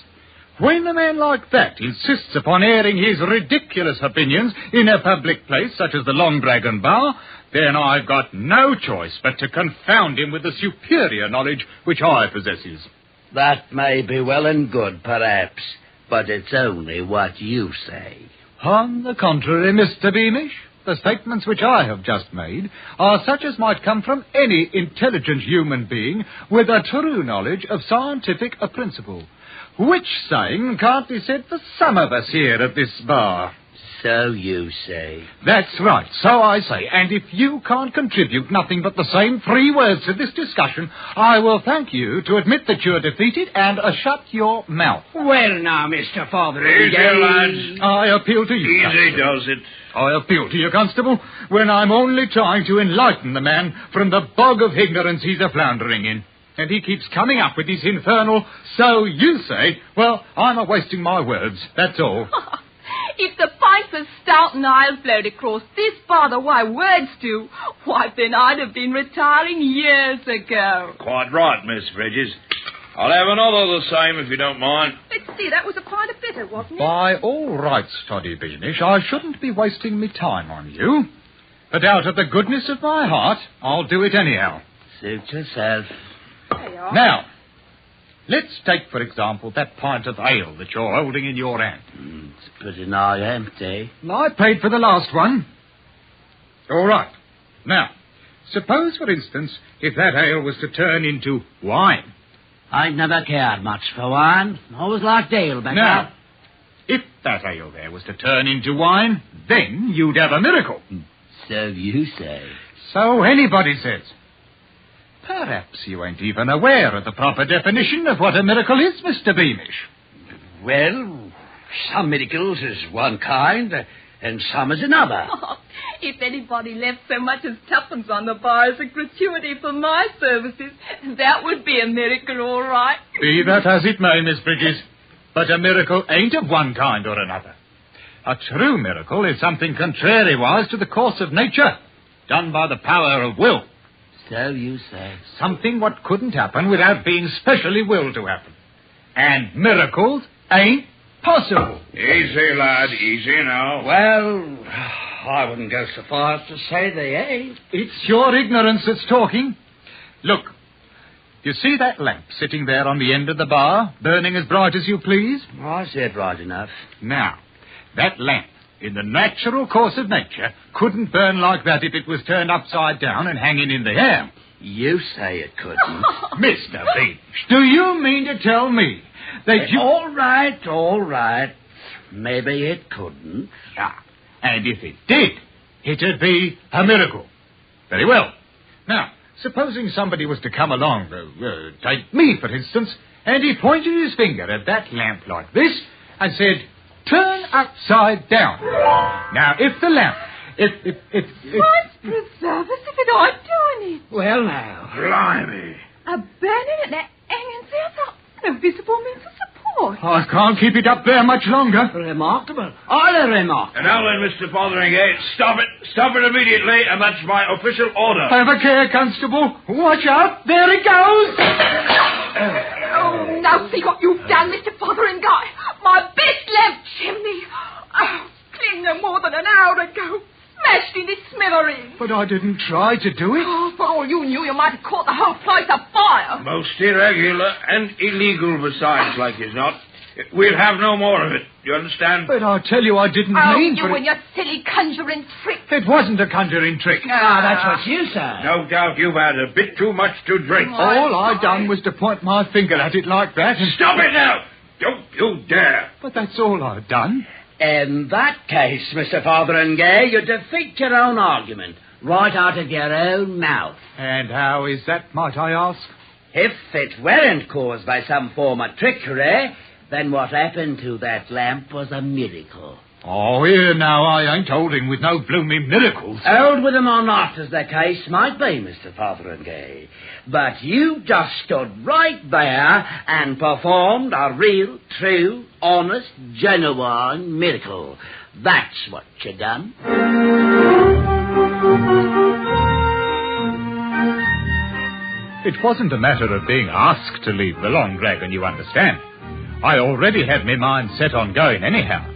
when a man like that insists upon airing his ridiculous opinions in a public place such as the Long Dragon Bar, then I've got no choice but to confound him with the superior knowledge which I possesses. That may be well and good, perhaps, but it's only what you say. On the contrary, Mr. Beamish, the statements which I have just made are such as might come from any intelligent human being with a true knowledge of scientific principle, which saying can't be said for some of us here at this bar. So you say. That's right, so I say. And if you can't contribute nothing but the same 3 words to this discussion, I will thank you to admit that you're defeated and shut your mouth. Well, now, Mr. Easy, lads. I appeal to you, Easy does it. I appeal to you, Constable, when I'm only trying to enlighten the man from the bog of ignorance he's a-floundering in. And he keeps coming up with his infernal, so you say. Well, I'm a-wasting my words, that's all. If the pint was stout and I'll float across this bar the way words do, why, then I'd have been retiring years ago. Quite right, Miss Bridges. I'll have another the same if you don't mind. Let's see, that was a pint of bitter, wasn't it? By all rights, Toddy Beamish, I shouldn't be wasting me time on you. But out of the goodness of my heart, I'll do it anyhow. Suit yourself. There you are. Now, let's take, for example, that pint of ale that you're holding in your hand. It's pretty nigh empty. I paid for the last one. All right. Now, suppose, for instance, if that ale was to turn into wine. I never cared much for wine. Always liked ale better. Now, if that ale there was to turn into wine, then you'd have a miracle. So you say. So anybody says. Perhaps you ain't even aware of the proper definition of what a miracle is, Mr. Beamish. Well, some miracles is one kind, and some is another. Oh, if anybody left so much as 2pence on the bar as a gratuity for my services, that would be a miracle, all right. Be that as it may, Miss Bridges, but a miracle ain't of one kind or another. A true miracle is something contrariwise to the course of nature, done by the power of will. So you say. Something what couldn't happen without being specially willed to happen. And miracles ain't possible. Easy, lad, easy now. Well, I wouldn't go so far as to say they ain't. It's your ignorance that's talking. Look, you see that lamp sitting there on the end of the bar, burning as bright as you please? I see it right enough. Now, that lamp, in the natural course of nature, couldn't burn like that if it was turned upside down and hanging in the air. You say it couldn't. Mr. Beamish, do you mean to tell me that you... All right. Maybe it couldn't. And if it did, it'd be a miracle. Very well. Now, supposing somebody was to come along, take me, for instance, and he pointed his finger at that lamp like this and said, turn upside down. Now, if the lamp... What preserve us if it aren't doing it? Well, now. Blimey. A burning and hanging there, no visible means of support. I can't keep it up there much longer. Remarkable. All remarkable. And now then, Mr. Fotheringay, stop it. Stop it immediately, and that's my official order. Have a care, Constable. Watch out. There it goes. Oh, now see what you've done, Mr. Fotheringay. My best lamp chimney. Oh, clean no more than an hour ago. Smashed into smithereens. But I didn't try to do it. Oh, for all all you knew, you might have caught the whole place afire. Most irregular and illegal besides, like as not. We'll have no more of it. You understand? But I tell you, I didn't mean you for and your silly conjuring trick. It wasn't a conjuring trick. That's what you say. No doubt you've had a bit too much to drink. All I done was to point my finger at it like that and... Stop it now! Don't you dare! But that's all I've done. In that case, Mr. Fotheringay, you defeat your own argument right out of your own mouth. And how is that, might I ask? If it weren't caused by some form of trickery, then what happened to that lamp was a miracle. Oh, here now, I ain't holding with no blooming miracles. Hold with them or not, as the case might be, Mr. Fotheringay. But you just stood right there and performed a real, true, honest, genuine miracle. That's what you done. It wasn't a matter of being asked to leave the Long Dragon, you understand. I already had my mind set on going anyhow.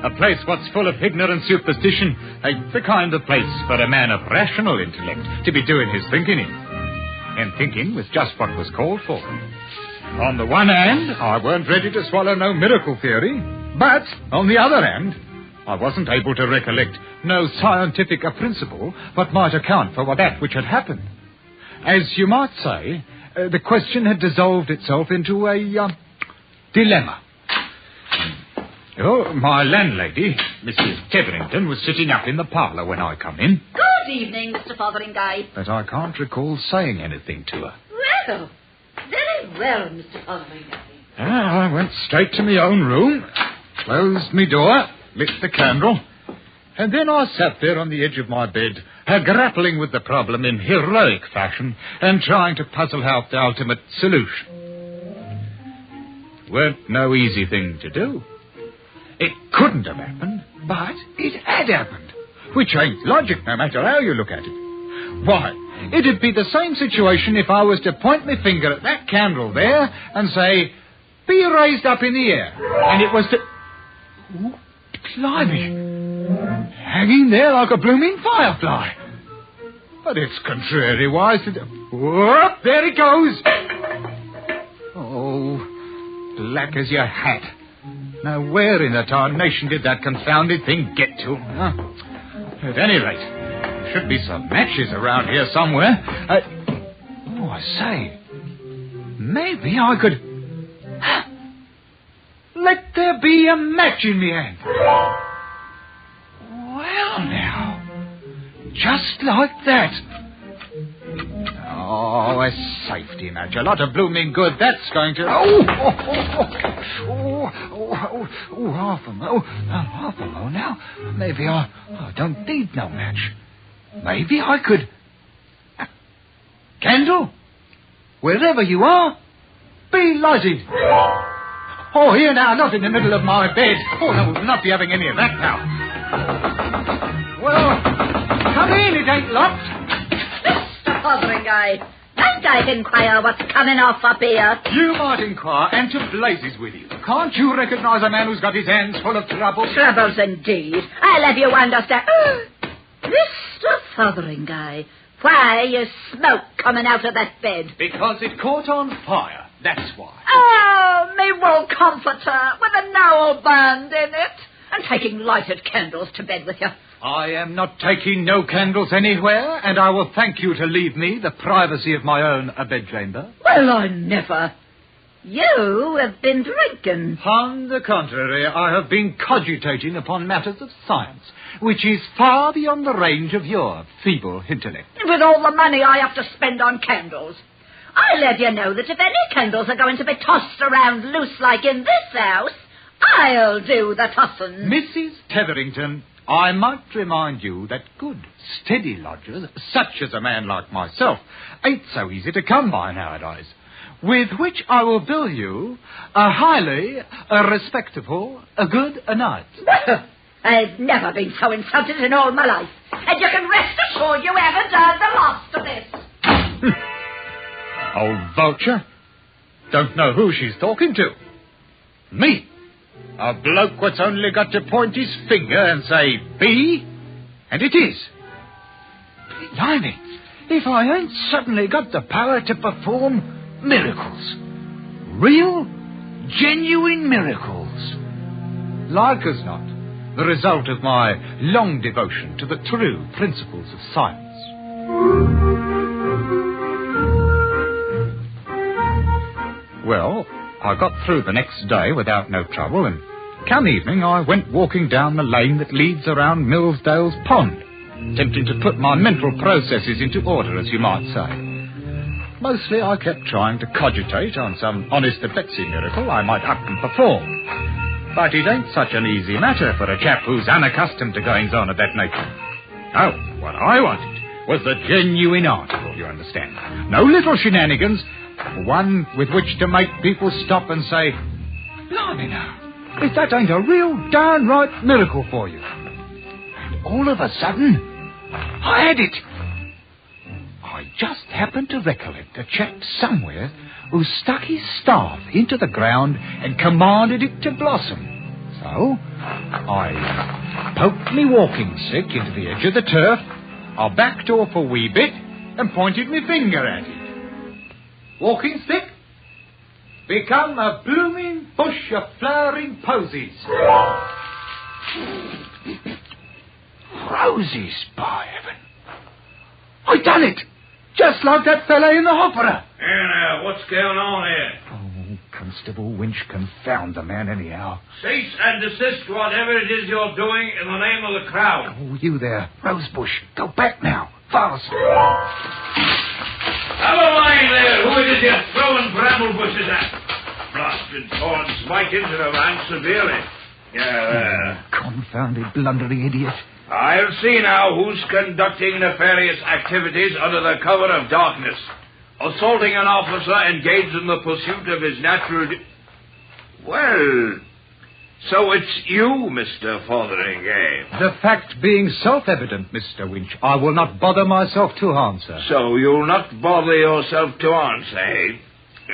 A place what's full of ignorant superstition ain't the kind of place for a man of rational intellect to be doing his thinking in. And thinking was just what was called for. On the one hand, I weren't ready to swallow no miracle theory, but on the other hand, I wasn't able to recollect no scientific principle what might account for that which had happened. As you might say, the question had dissolved itself into a dilemma. Oh, my landlady, Mrs. Tetherington, was sitting up in the parlour when I come in. Good evening, Mr. Fotheringay. But I can't recall saying anything to her. Well, very well, Mr. Fotheringay. I went straight to my own room, closed my door, lit the candle, and then I sat there on the edge of my bed, grappling with the problem in heroic fashion and trying to puzzle out the ultimate solution. Weren't no easy thing to do. It couldn't have happened, but it had happened, which ain't logic no matter how you look at it. Why, it'd be the same situation if I was to point my finger at that candle there and say, be raised up in the air, and it was to... Ooh, blimey, hanging there like a blooming firefly. But it's contrariwise to... Whoop, there it goes. Oh, black as your hat. Now, where in the tarnation did that confounded thing get to? At any rate, there should be some matches around here somewhere. Oh, I say, maybe I could... Let there be a match in me hand. Well, now, just like that. Oh, a safety match. A lot of blooming good that's going to... half a mo now. Maybe I don't need no match. Maybe I could... Candle, wherever you are, be lighted. Oh, here now, not in the middle of my bed. Oh, no, we'll not be having any of that now. Well, come in, it ain't locked. Mr. Fotheringay, might I inquire what's coming off up here? You might inquire, and to blazes with you. Can't you recognize a man who's got his hands full of trouble? Troubles indeed. I'll have you understand. Mr. Fotheringay, why is smoke coming out of that bed? Because it caught on fire. That's why. Oh, me wool comforter with a Nowell band in it. And taking lighted candles to bed with you. I am not taking no candles anywhere, and I will thank you to leave me the privacy of my own bedchamber. Well, I never. You have been drinking. On the contrary, I have been cogitating upon matters of science, which is far beyond the range of your feeble intellect. With all the money I have to spend on candles. I'll let you know that if any candles are going to be tossed around loose like in this house, I'll do the tossing. Mrs. Tetherington, I might remind you that good, steady lodgers, such as a man like myself, ain't so easy to come by nowadays, with which I will bill you a highly, respectable, good night. Well, I've never been so insulted in all my life, and you can rest assured you haven't heard the last of this. Old vulture. Don't know who she's talking to. Me. A bloke what's only got to point his finger and say, be, and it is. Blimey, if I ain't suddenly got the power to perform miracles. Real, genuine miracles. Like as not, the result of my long devotion to the true principles of science. Well, I got through the next day without no trouble, and come evening I went walking down the lane that leads around Millsdale's pond, attempting to put my mental processes into order, as you might say. Mostly I kept trying to cogitate on some honest to Betsy miracle I might up and perform. But it ain't such an easy matter for a chap who's unaccustomed to goings-on of that nature. Oh, what I wanted was the genuine article, you understand. No little shenanigans, one with which to make people stop and say, blimey now, if that ain't a real downright miracle for you. And all of a sudden, I had it. I just happened to recollect a chap somewhere who stuck his staff into the ground and commanded it to blossom. So, I poked me walking stick into the edge of the turf, I backed off a wee bit and pointed my finger at it. Walking stick, become a blooming bush of flowering posies. Roses, by heaven. I done it! Just like that fella in the opera. Here now, what's going on here? Oh, Constable Winch, confound the man anyhow. Cease and desist whatever it is you're doing in the name of the crowd. Oh, you there, Rosebush. Go back now. Fast. Have a line there. Who it is you're throwing bramble bushes at? Blasted torn smite into the man severely. Yeah, Confounded blundering idiot. I'll see now who's conducting nefarious activities under the cover of darkness. Assaulting an officer engaged in the pursuit of his natural... Well, so it's you, Mr. Fotheringay. The fact being self-evident, Mr. Winch, I will not bother myself to answer. So you'll not bother yourself to answer, eh?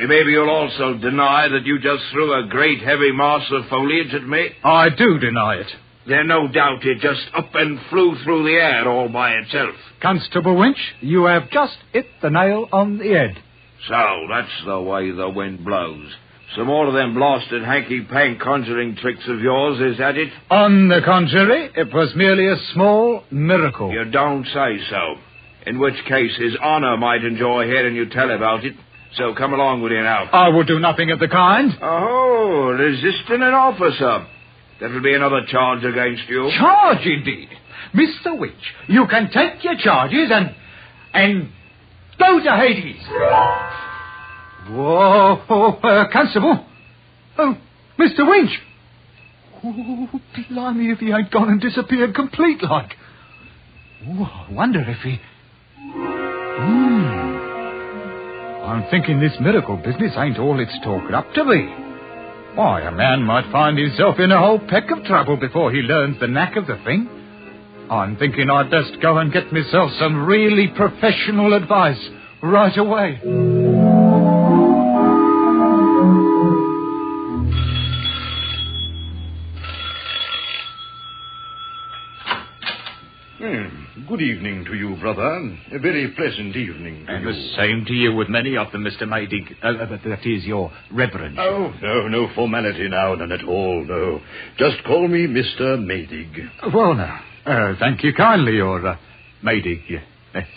Maybe you'll also deny that you just threw a great heavy mass of foliage at me? I do deny it. Then no doubt it just up and flew through the air all by itself. Constable Winch, you have just hit the nail on the head. So, that's the way the wind blows. Some more of them blasted hanky-pank conjuring tricks of yours, is that it? On the contrary, it was merely a small miracle. You don't say so. In which case his honour might enjoy hearing you tell about it. So come along with you now. I will do nothing of the kind. Oh, resisting an officer. That'll be another charge against you. Charge, indeed. Mr. Winch, you can take your charges and go to Hades. Whoa, Constable. Oh, Mr. Winch. Oh, blimey, if he ain't gone and disappeared complete like. Oh, I wonder if he... I'm thinking this miracle business ain't all it's talked up to be. Why, a man might find himself in a whole peck of trouble before he learns the knack of the thing. I'm thinking I'd best go and get myself some really professional advice right away. Good evening to you, brother. A very pleasant evening to and you. The same to you with many of them, Mr. Maydig. That is your reverence. Oh, no formality now, none at all, no. Just call me Mr. Maydig. Well, now, thank you kindly, your Maydig.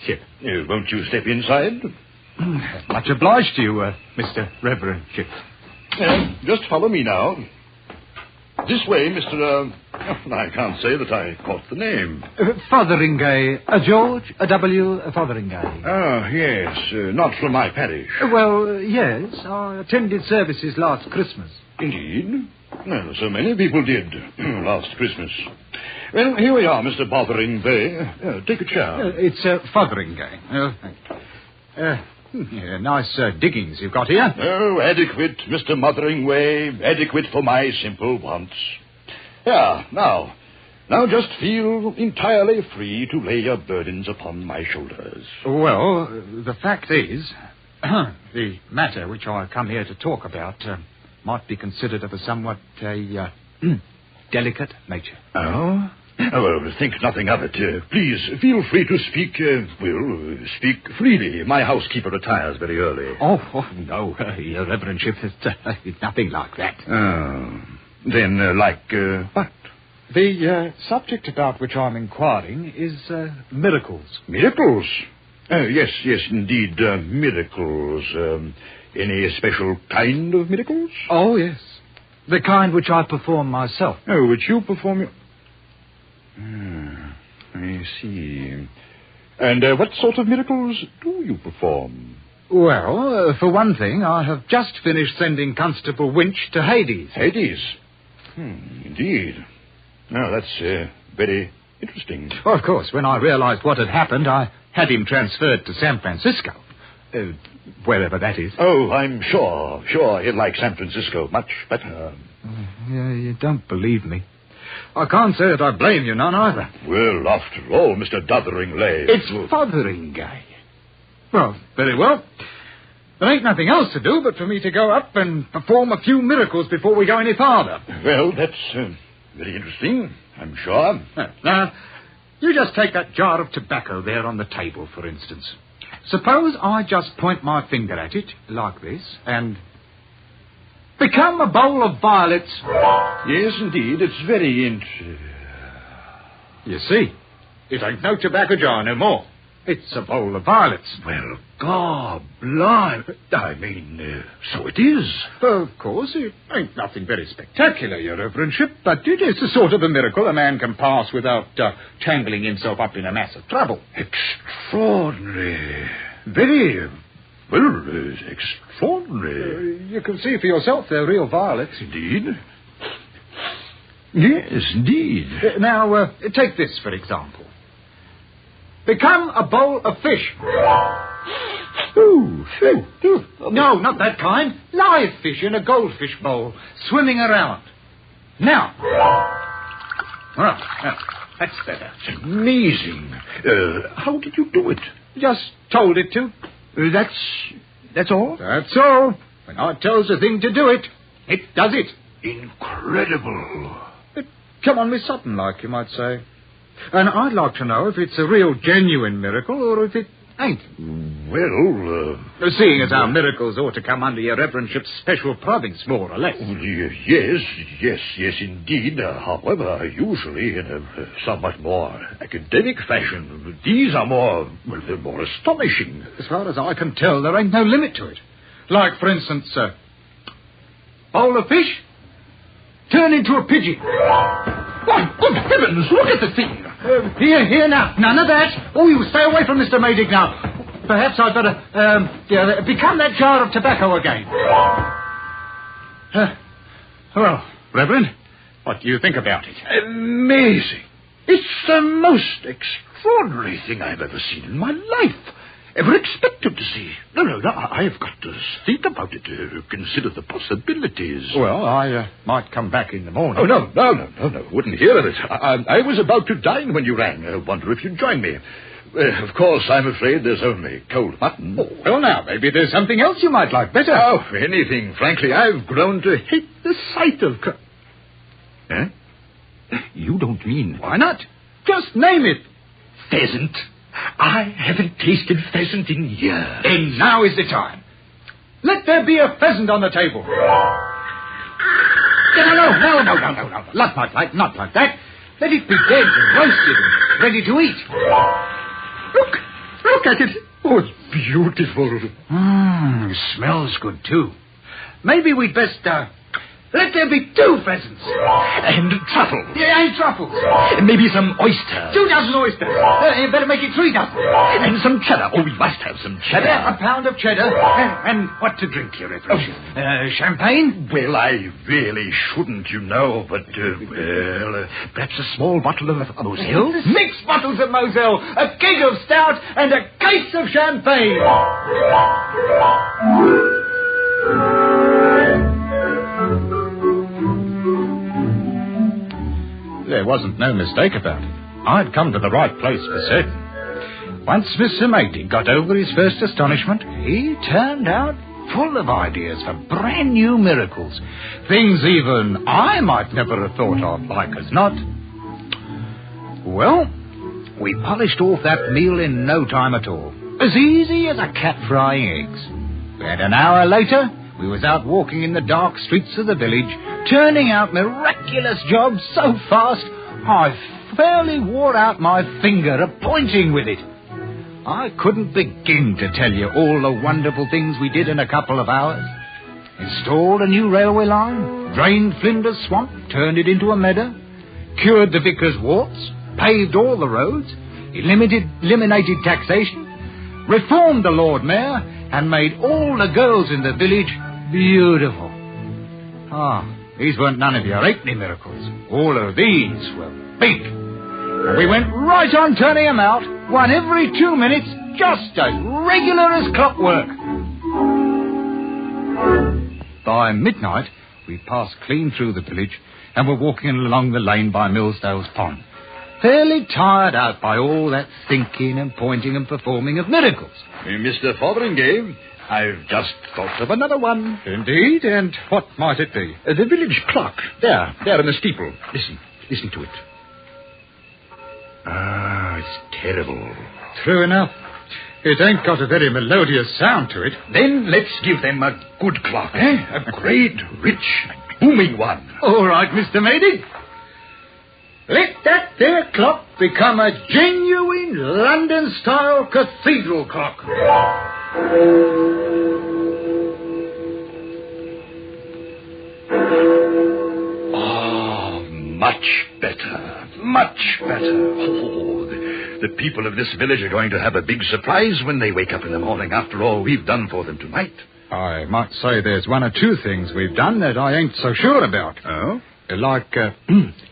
Ship. Won't you step inside? Much obliged to you, Mr. Reverend Ship. Just follow me now. This way, Mr. I can't say that I caught the name. Fotheringay. George W. Fotheringay. Oh, yes. Not from my parish. Well, yes. I attended services last Christmas. Indeed? Well, so many people did last Christmas. Well, here we are, Mr. Fotheringay. Take a chair. It's Fotheringay. Nice diggings you've got here. Oh, adequate, Mr. Motheringay. Adequate for my simple wants. Yeah, now just feel entirely free to lay your burdens upon my shoulders. Well, the fact is, the matter which I come here to talk about might be considered of a somewhat delicate nature. Oh? Oh, think nothing of it. Please, feel free to speak, speak freely. My housekeeper retires very early. Oh, no, Your Reverendship, it's nothing like that. Oh, then, what? The subject about which I'm inquiring is miracles. Miracles? Yes, indeed, miracles. Any special kind of miracles? Oh, yes. The kind which I perform myself. Oh, which you perform... I see. And what sort of miracles do you perform? Well, for one thing, I have just finished sending Constable Winch to Hades. Hades? Indeed. Now, that's very interesting. Well, of course, when I realized what had happened, I had him transferred to San Francisco. Wherever that is. Oh, I'm sure he'd like San Francisco much better. You don't believe me. I can't say that I blame you none either. Well, after all, Mr. Dotheringay... It's Fotheringay. Well, very well. There ain't nothing else to do but for me to go up and perform a few miracles before we go any farther. Well, that's very interesting, I'm sure. Now, you just take that jar of tobacco there on the table, for instance. Suppose I just point my finger at it, like this, and... become a bowl of violets. Yes, indeed, it's very interesting. You see, it ain't no tobacco jar no more. It's a bowl of violets. Well, God, blimey. I mean, so it is. Of course, it ain't nothing very spectacular, Your Reverendship, but it is the sort of a miracle a man can pass without tangling himself up in a mass of trouble. Extraordinary. Very, well, extraordinary. You can see for yourself they're real violets. Indeed. Yes, indeed. Now, take this, for example. Become a bowl of fish. Oh, fish. No, not that kind. Live fish in a goldfish bowl, swimming around. Now. Well, that's better. It's amazing. How did you do it? Just told it to. That's all? That's all. When I tells a thing to do it, it does it. Incredible. It come on me sudden, like you might say. And I'd like to know if it's a real, genuine miracle or if it ain't. Well, seeing as our miracles ought to come under Your Reverendship's special province, more or less. Yes, indeed. However, usually in a somewhat more academic fashion. These are more astonishing. As far as I can tell, there ain't no limit to it. Like, for instance, bowl of fish, turn into a pigeon. Why, good heavens, look at the thing. Here now. None of that. Oh, you stay away from Mr. Maydig now. Perhaps I'd better become that jar of tobacco again. Well, Reverend, what do you think about it? Amazing. It's the most extraordinary thing I've ever seen in my life. Ever expected to see. No, I've got to think about it, consider the possibilities. Well, I might come back in the morning. Oh, no. Wouldn't hear of it. I was about to dine when you rang. I wonder if you'd join me. Of course, I'm afraid there's only cold mutton. Oh, well, now, maybe there's something else you might like better. Oh, anything. Frankly, I've grown to hate the sight of... You don't mean... Why not? Just name it. Pheasant. I haven't tasted pheasant in years. And now is the time. Let there be a pheasant on the table. No. Not like that. Let it be dead and roasted and ready to eat. Look at it. Oh, it's beautiful. It smells good, too. Maybe we'd best, let there be 2 pheasants. And truffles. Yeah, and truffles. Maybe some oysters. 2 dozen oysters. You better make it 3 dozen. And some cheddar. Oh, we must have some cheddar. Yeah, a pound of cheddar. And what to drink, Your Reverendship? Champagne? Well, I really shouldn't, you know, but, perhaps a small bottle of Moselle? 6 bottles of Moselle, a keg of stout, and a case of champagne. There wasn't no mistake about it. I'd come to the right place for certain. Once Mr. Maydig got over his first astonishment, he turned out full of ideas for brand new miracles. Things even I might never have thought of, like as not. Well, we polished off that meal in no time at all. As easy as a cat frying eggs. And an hour later, we was out walking in the dark streets of the village, turning out miraculous jobs so fast, I fairly wore out my finger a-pointing with it. I couldn't begin to tell you all the wonderful things we did in a couple of hours. Installed a new railway line, drained Flinders Swamp, turned it into a meadow, cured the vicar's warts, paved all the roads, eliminated taxation, reformed the Lord Mayor, and made all the girls in the village beautiful. These weren't none of your halfpenny miracles. All of these were big. And we went right on turning them out, one every 2 minutes, just as regular as clockwork. By midnight, we passed clean through the village and were walking along the lane by Millsdale's Pond, fairly tired out by all that thinking and pointing and performing of miracles. Mr. Fotheringay, I've just thought of another one. Indeed, and what might it be? The village clock. There in the steeple. Listen to it. It's terrible. True enough. It ain't got a very melodious sound to it. Then let's give them a good clock, eh? A great, rich, booming one. All right, Mr. Mady. Let that there clock become a genuine London-style cathedral clock. Much better. Much better. The people of this village are going to have a big surprise when they wake up in the morning after all we've done for them tonight. I might say there's one or two things we've done that I ain't so sure about. Oh? Like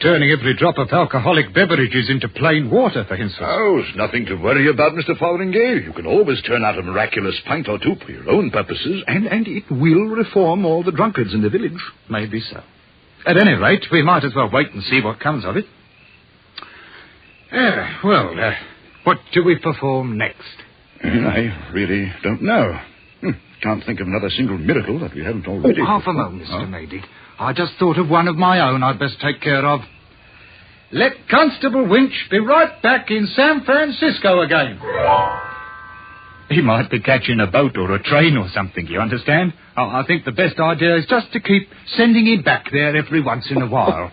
turning every drop of alcoholic beverages into plain water, for instance. Oh, it's nothing to worry about, Mr. Fotheringay. You can always turn out a miraculous pint or two for your own purposes, and it will reform all the drunkards in the village. Maybe so. At any rate, we might as well wait and see what comes of it. What do we perform next? I really don't know. Can't think of another single miracle that we haven't already. Half a moment, Mr. Mady. I just thought of one of my own I'd best take care of. Let Constable Winch be right back in San Francisco again. He might be catching a boat or a train or something, you understand? I think the best idea is just to keep sending him back there every once in a while.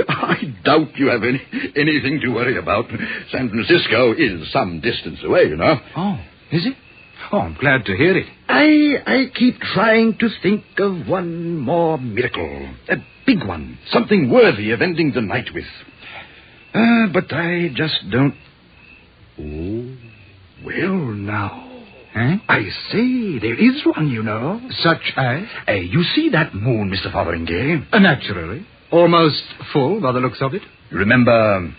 I doubt you have anything to worry about. San Francisco is some distance away, you know. Oh, is it? Oh, I'm glad to hear it. I keep trying to think of one more miracle. A big one. Something worthy of ending the night with. But I just don't... Oh, well, now. Huh? I say, there is one, you know. Such as? You see that moon, Mr. Fotheringay? Naturally. Almost full, by the looks of it. You remember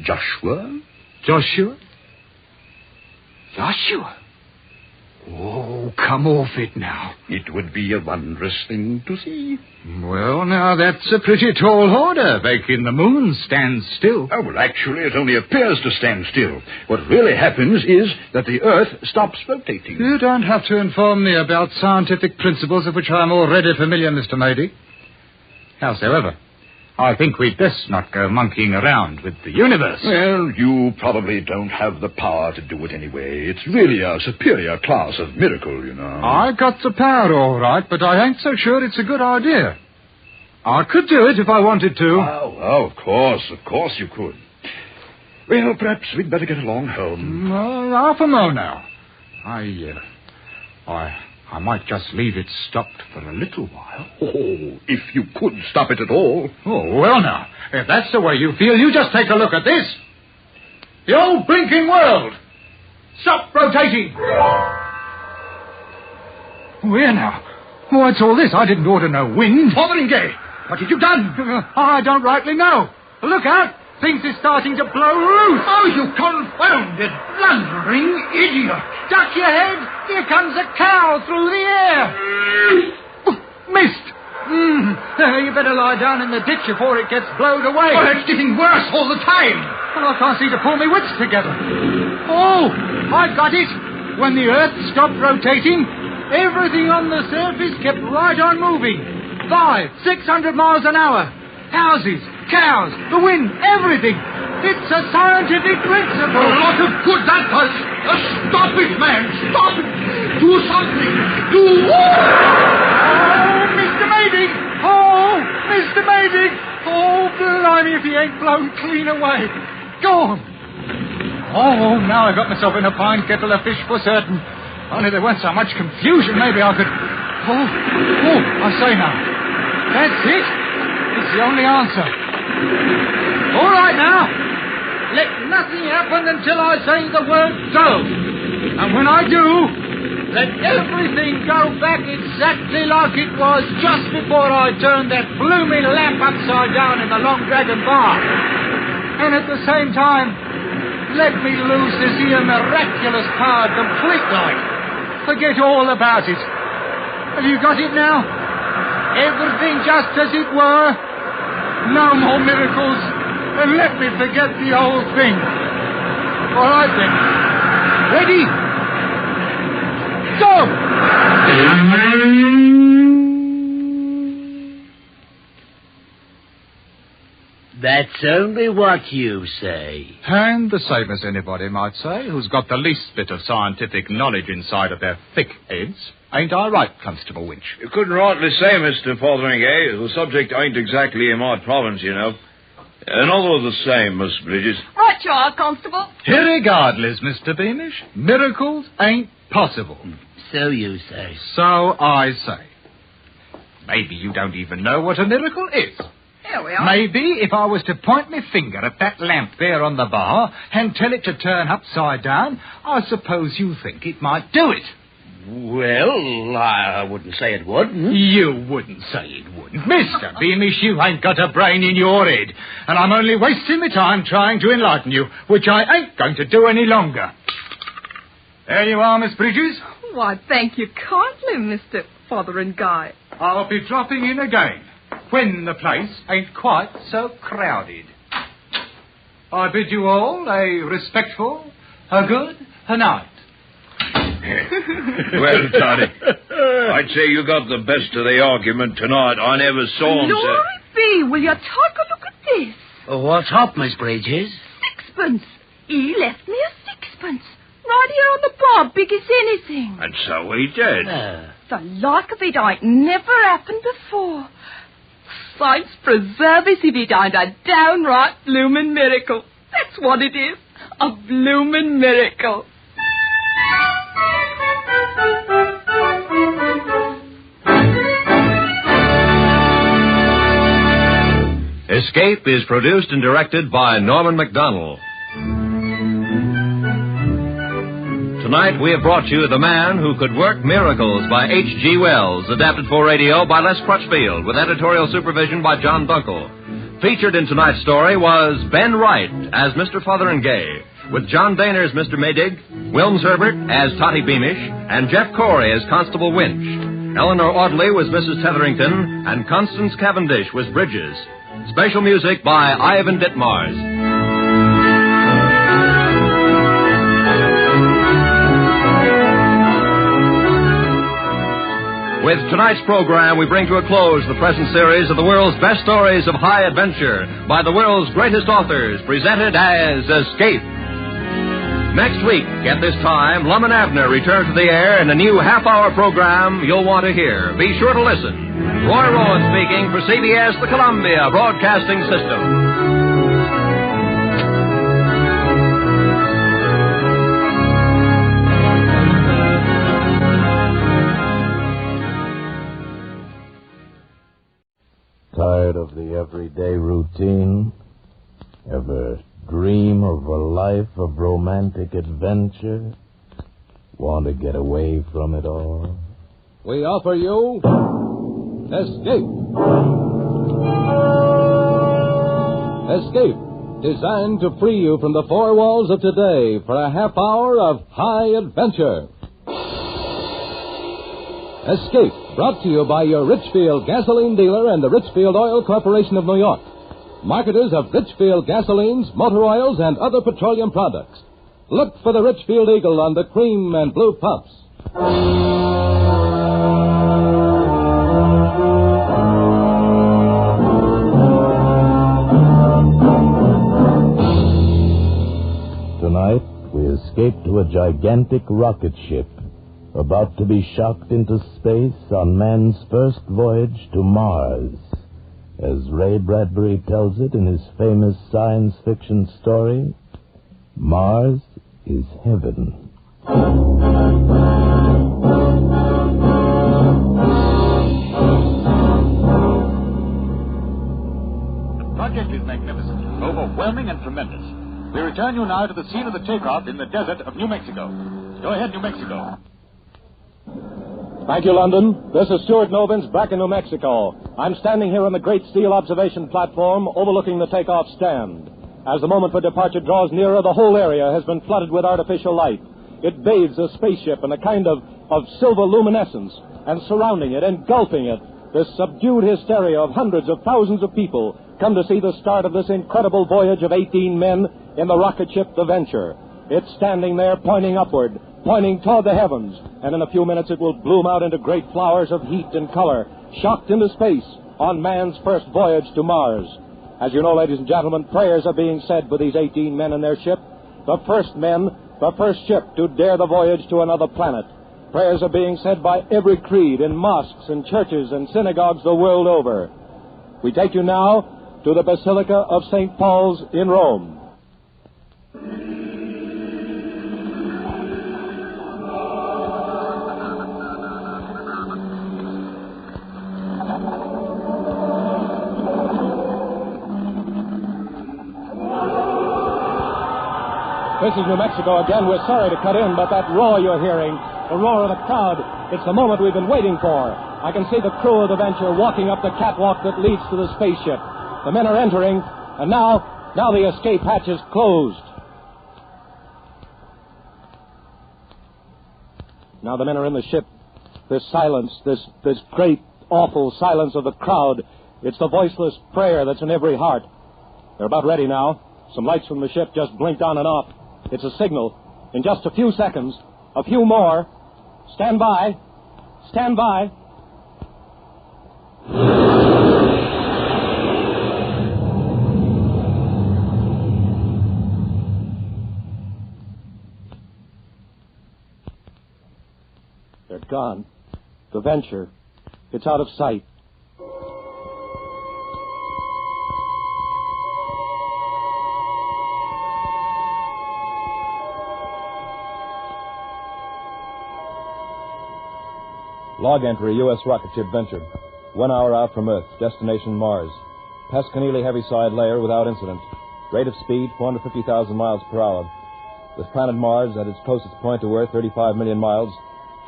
Joshua? Joshua? Oh, come off it now. It would be a wondrous thing to see. Well, now, that's a pretty tall order, making the moon stand still. Oh, well, actually, it only appears to stand still. What really happens is that the Earth stops rotating. You don't have to inform me about scientific principles of which I am already familiar, Mr. Mady. Howsoever, I think we'd best not go monkeying around with the universe. Well, you probably don't have the power to do it anyway. It's really a superior class of miracle, you know. I got the power, all right, but I ain't so sure it's a good idea. I could do it if I wanted to. Oh, of course you could. Well, perhaps we'd better get along home. Half a mo now. I might just leave it stopped for a little while. Oh, if you could stop it at all. Oh, well now, if that's the way you feel, you just take a look at this. The old blinking world. Stop rotating. Where now? What's all this? I didn't order no wind. Fotheringay, what have you done? I don't rightly know. Look out. Things is starting to blow loose. Oh, you confounded, blundering idiot. Duck your head. Here comes a cow through the air. Missed. You better lie down in the ditch before it gets blown away. Oh, it's getting worse all the time. Well, I can't seem to pull my wits together. Oh, I got it. When the Earth stopped rotating, everything on the surface kept right on moving. 500-600 miles an hour. Houses, cows, the wind, everything. It's a scientific principle. A lot of good that does. Stop it, man. Stop it. Do something. Do... Oh, Mr. Maydig. Oh, Mr. Maydig. Oh, blimey if he ain't blown clean away. Gone. Oh, now I've got myself in a pine kettle of fish for certain. Only there weren't so much confusion, maybe I could... Oh, I say now. That's it. It's the only answer. All right now. Let nothing happen until I say the word go. And when I do, let everything go back exactly like it was just before I turned that blooming lamp upside down in the Long Dragon bar. And at the same time, let me lose this here miraculous power completely. Forget all about it. Have you got it now? Everything just as it were. No more miracles. And let me forget the whole thing. All right, then. Ready? Go! That's only what you say. And the same as anybody might say who's got the least bit of scientific knowledge inside of their thick heads. Ain't I right, Constable Winch? You couldn't rightly say, Mr. Fotheringay. The subject ain't exactly in my province, you know. And all the same, Miss Bridges. Right you are, Constable. Irregardless, Mr. Beamish, miracles ain't possible. So you say. So I say. Maybe you don't even know what a miracle is. Here we are. Maybe if I was to point my finger at that lamp there on the bar and tell it to turn upside down, I suppose you think it might do it. Well, I wouldn't say it wouldn't. You wouldn't say it wouldn't. Mr. Beamish, you ain't got a brain in your head. And I'm only wasting my time trying to enlighten you, which I ain't going to do any longer. There you are, Miss Bridges. Why, thank you kindly, Mr. Fotheringay. I'll be dropping in again when the place ain't quite so crowded. I bid you all a respectful, a good night. Well, Toddy, I'd say you got the best of the argument tonight. I never saw him, Glory be, will you take a look at this? What's up, Miss Bridges? Sixpence. He left me a sixpence. Right here on the bar, big as anything. And so he did. The like of it ain't never happened before. Saints preserve us if it ain't a downright bloomin' miracle. That's what it is. A bloomin' miracle. Escape is produced and directed by Norman MacDonald. Tonight we have brought you The Man Who Could Work Miracles by H.G. Wells, adapted for radio by Les Crutchfield, with editorial supervision by John Dunkel. Featured in tonight's story was Ben Wright as Mr. Fotheringay, with John Daner as Mr. Maydig, Wilms Herbert as Totty Beamish, and Jeff Corey as Constable Winch. Eleanor Audley was Mrs. Tetherington, and Constance Cavendish was Bridges. Special music by Ivan Ditmars. With tonight's program, we bring to a close the present series of the world's best stories of high adventure by the world's greatest authors, presented as Escape. Next week, at this time, Lum and Abner return to the air in a new half-hour program you'll want to hear. Be sure to listen. Roy Rowan speaking for CBS, the Columbia Broadcasting System. Tired of the everyday routine? Ever dream of a life of romantic adventure? Want to get away from it all? We offer you Escape. Escape, designed to free you from the four walls of today for a half hour of high adventure. Escape, brought to you by your Richfield gasoline dealer and the Richfield Oil Corporation of New York. Marketers of Richfield gasolines, motor oils, and other petroleum products. Look for the Richfield Eagle on the cream and blue pumps. escape to a gigantic rocket ship about to be shocked into space on man's first voyage to Mars. As Ray Bradbury tells it in his famous science fiction story, Mars is heaven. The project is magnificent, overwhelming, and tremendous. We return you now to the scene of the takeoff in the desert of New Mexico. Go ahead, New Mexico. Thank you, London. This is Stuart Novins back in New Mexico. I'm standing here on the Great Steel Observation Platform overlooking the takeoff stand. As the moment for departure draws nearer, the whole area has been flooded with artificial light. It bathes the spaceship in a kind of silver luminescence, and surrounding it, engulfing it, this subdued hysteria of hundreds of thousands of people come to see the start of this incredible voyage of 18 men in the rocket ship The Venture. It's standing there pointing upward, pointing toward the heavens, and in a few minutes it will bloom out into great flowers of heat and color, shocked into space on man's first voyage to Mars. As you know, ladies and gentlemen, prayers are being said for these 18 men and their ship, the first men, the first ship to dare the voyage to another planet. Prayers are being said by every creed in mosques and churches and synagogues the world over. We take you now to the Basilica of St. Paul's in Rome. This is New Mexico again. We're sorry to cut in, but that roar you're hearing, the roar of the crowd, it's the moment we've been waiting for. I can see the crew of the Venture walking up the catwalk that leads to the spaceship. The men are entering, and now the escape hatch is closed. Now the men are in the ship. This silence, this great, awful silence of the crowd, it's the voiceless prayer that's in every heart. They're about ready now. Some lights from the ship just blinked on and off. It's a signal. In just a few seconds, a few more. Stand by. Stand by. They're gone. The Venture. It's out of sight. Log entry, U.S. rocket ship Venture. 1 hour out from Earth. Destination Mars. Passed Keneally Heaviside layer without incident. Rate of speed, 450,000 miles per hour. With planet Mars at its closest point to Earth, 35 million miles.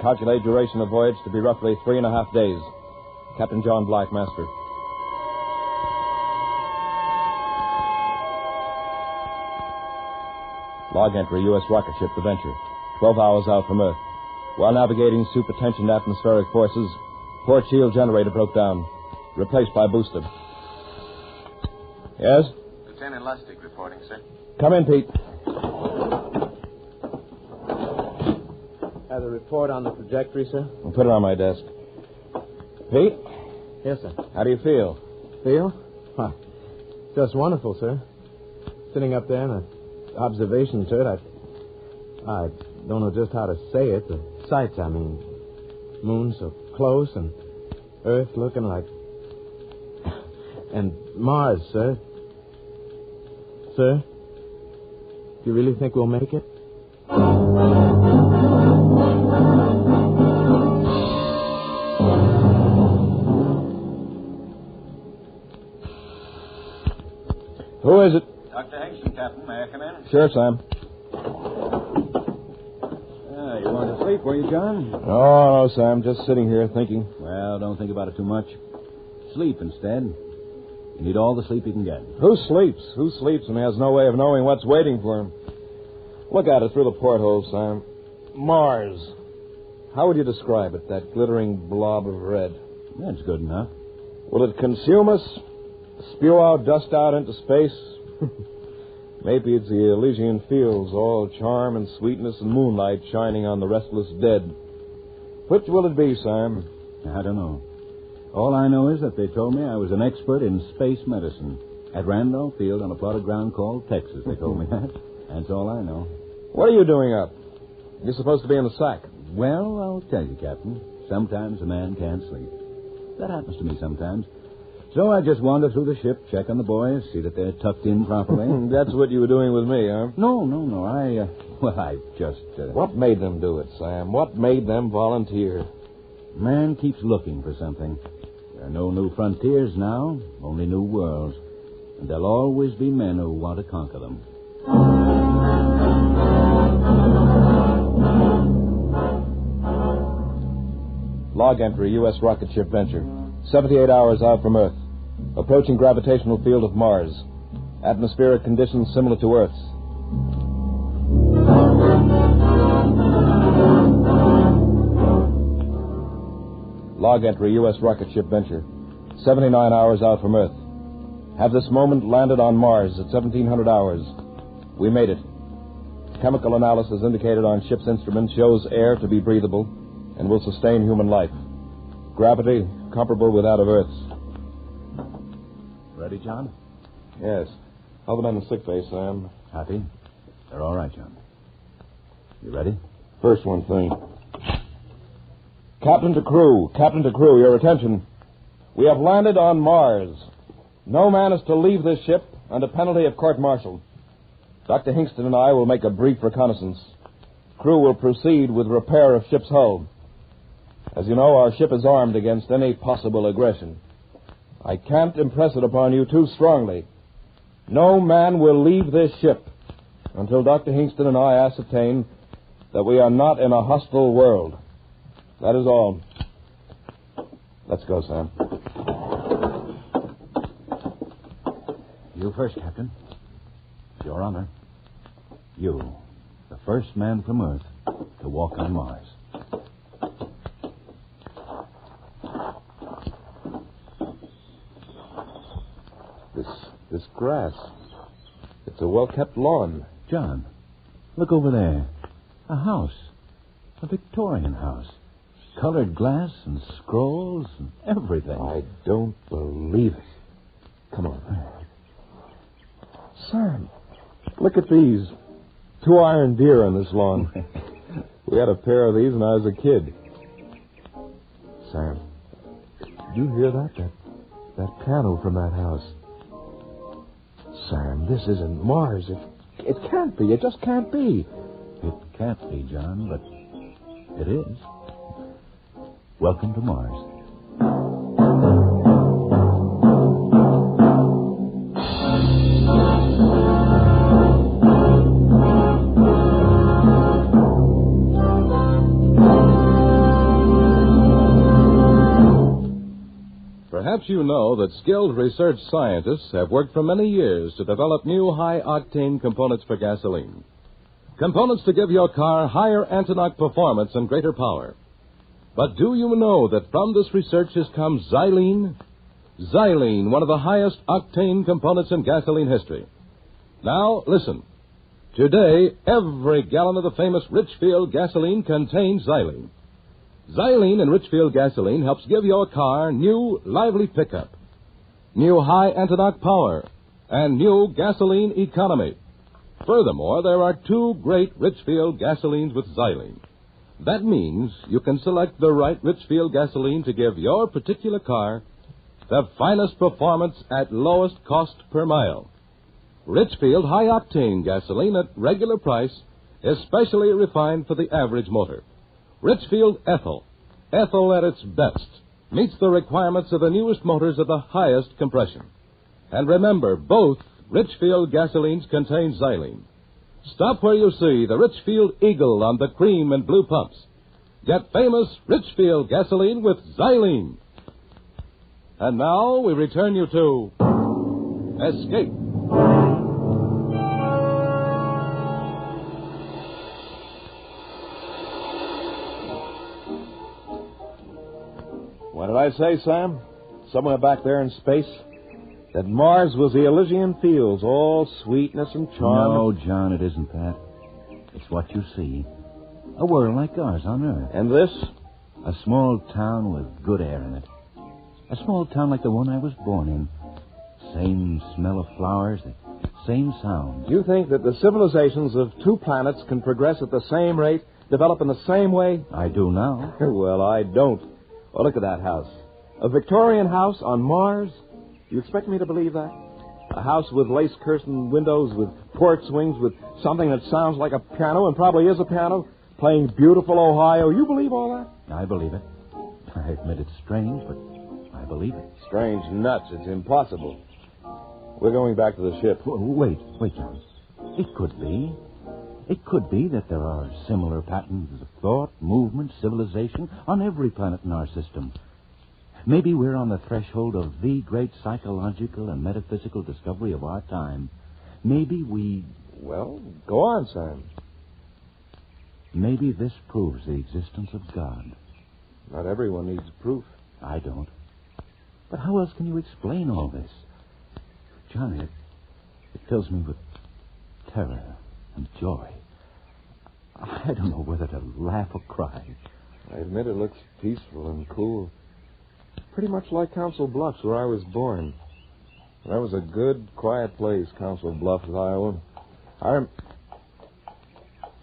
Calculate duration of voyage to be roughly 3.5 days. Captain John Black, Master. Log entry, U.S. rocket ship The Venture. 12 hours out from Earth. While navigating supertension atmospheric forces, port shield generator broke down. Replaced by booster. Yes? Lieutenant Lustig reporting, sir. Come in, Pete. Have a report on the trajectory, sir? I'll put it on my desk. Pete? Yes, sir. How do you feel? Feel? Huh. Just wonderful, sir. Sitting up there in an observation turret, I don't know just how to say it. The sights, I mean. Moon so close and Earth looking like... And Mars, sir. Sir? Do you really think we'll make it? Who is it? Dr. Hengsten, Captain. May I come in? Sure, Sam. You want to sleep, were you, John? Oh, no, Sam. Just sitting here thinking. Well, don't think about it too much. Sleep instead. You need all the sleep you can get. Who sleeps? Who sleeps and has no way of knowing what's waiting for him? Look at it through the porthole, Sam. Mars. How would you describe it, that glittering blob of red? That's good enough. Will it consume us? Spew our dust out into space? Maybe it's the Elysian fields, all charm and sweetness and moonlight shining on the restless dead. Which will it be, Sam? I don't know. All I know is that they told me I was an expert in space medicine. At Randolph Field on a plot of ground called Texas, they told me that. That's all I know. What are you doing up? You're supposed to be in the sack. Well, I'll tell you, Captain. Sometimes a man can't sleep. That happens to me sometimes. So I just wander through the ship, check on the boys, see that they're tucked in properly. That's what you were doing with me, huh? No. I just... What made them do it, Sam? What made them volunteer? Man keeps looking for something. There are no new frontiers now, only new worlds. And there'll always be men who want to conquer them. Log entry, U.S. rocket ship Venture. 78 hours out from Earth. Approaching gravitational field of Mars. Atmospheric conditions similar to Earth's. Log entry, U.S. rocket ship Venture. 79 hours out from Earth. Have this moment landed on Mars at 1700 hours. We made it. Chemical analysis indicated on ship's instruments shows air to be breathable and will sustain human life. Gravity comparable with that of Earth's. Ready, John? Yes. How about on the sick bay, Sam? Happy? They're all right, John. You ready? First one thing. Captain to crew, your attention. We have landed on Mars. No man is to leave this ship under penalty of court-martial. Dr. Hingston and I will make a brief reconnaissance. Crew will proceed with repair of ship's hull. As you know, our ship is armed against any possible aggression. I can't impress it upon you too strongly. No man will leave this ship until Dr. Hingston and I ascertain that we are not in a hostile world. That is all. Let's go, Sam. You first, Captain. It's your honor. You, the first man from Earth to walk on Mars. This grass, it's a well-kept lawn. John, look over there. A house. A Victorian house. Colored glass and scrolls and everything. I don't believe it. Come on. Sam, look at these. 2 iron deer on this lawn. We had a pair of these when I was a kid. Sam, did you hear that? That piano from that house. Sam, this isn't Mars. It can't be. It just can't be. It can't be, John, but it is. Welcome to Mars. Perhaps you know that skilled research scientists have worked for many years to develop new high-octane components for gasoline. Components to give your car higher anti-knock performance and greater power. But do you know that from this research has come xylene? Xylene, one of the highest octane components in gasoline history. Now, listen. Today, every gallon of the famous Richfield gasoline contains xylene. Xylene in Richfield gasoline helps give your car new, lively pickup, new high anti-knock power, and new gasoline economy. Furthermore, there are 2 great Richfield gasolines with xylene. That means you can select the right Richfield gasoline to give your particular car the finest performance at lowest cost per mile. Richfield high-octane gasoline at regular price is specially refined for the average motor. Richfield Ethyl at its best, meets the requirements of the newest motors of the highest compression. And remember, both Richfield gasolines contain xylene. Stop where you see the Richfield Eagle on the cream and blue pumps. Get famous Richfield gasoline with xylene. And now we return you to Escape. What did I say, Sam? Somewhere back there in space? That Mars was the Elysian fields, all sweetness and charm. No, John, it isn't that. It's what you see. A world like ours on Earth. And this? A small town with good air in it. A small town like the one I was born in. Same smell of flowers, the same sound. You think that the civilizations of two planets can progress at the same rate, develop in the same way? I do now. Well, I don't. Oh, look at that house. A Victorian house on Mars? You expect me to believe that? A house with lace-curtained windows, with porch swings, with something that sounds like a piano and probably is a piano, playing beautiful Ohio. You believe all that? I believe it. I admit it's strange, but I believe it. Strange nuts. It's impossible. We're going back to the ship. Wait, John. It could be. It could be that there are similar patterns of thought, movement, civilization on every planet in our system. Maybe we're on the threshold of the great psychological and metaphysical discovery of our time. Maybe we... Well, go on, Sam. Maybe this proves the existence of God. Not everyone needs proof. I don't. But how else can you explain all this? Johnny, it fills me with terror and joy. I don't know whether to laugh or cry. I admit it looks peaceful and cool. Pretty much like Council Bluffs, where I was born. That was a good, quiet place, Council Bluffs, Iowa.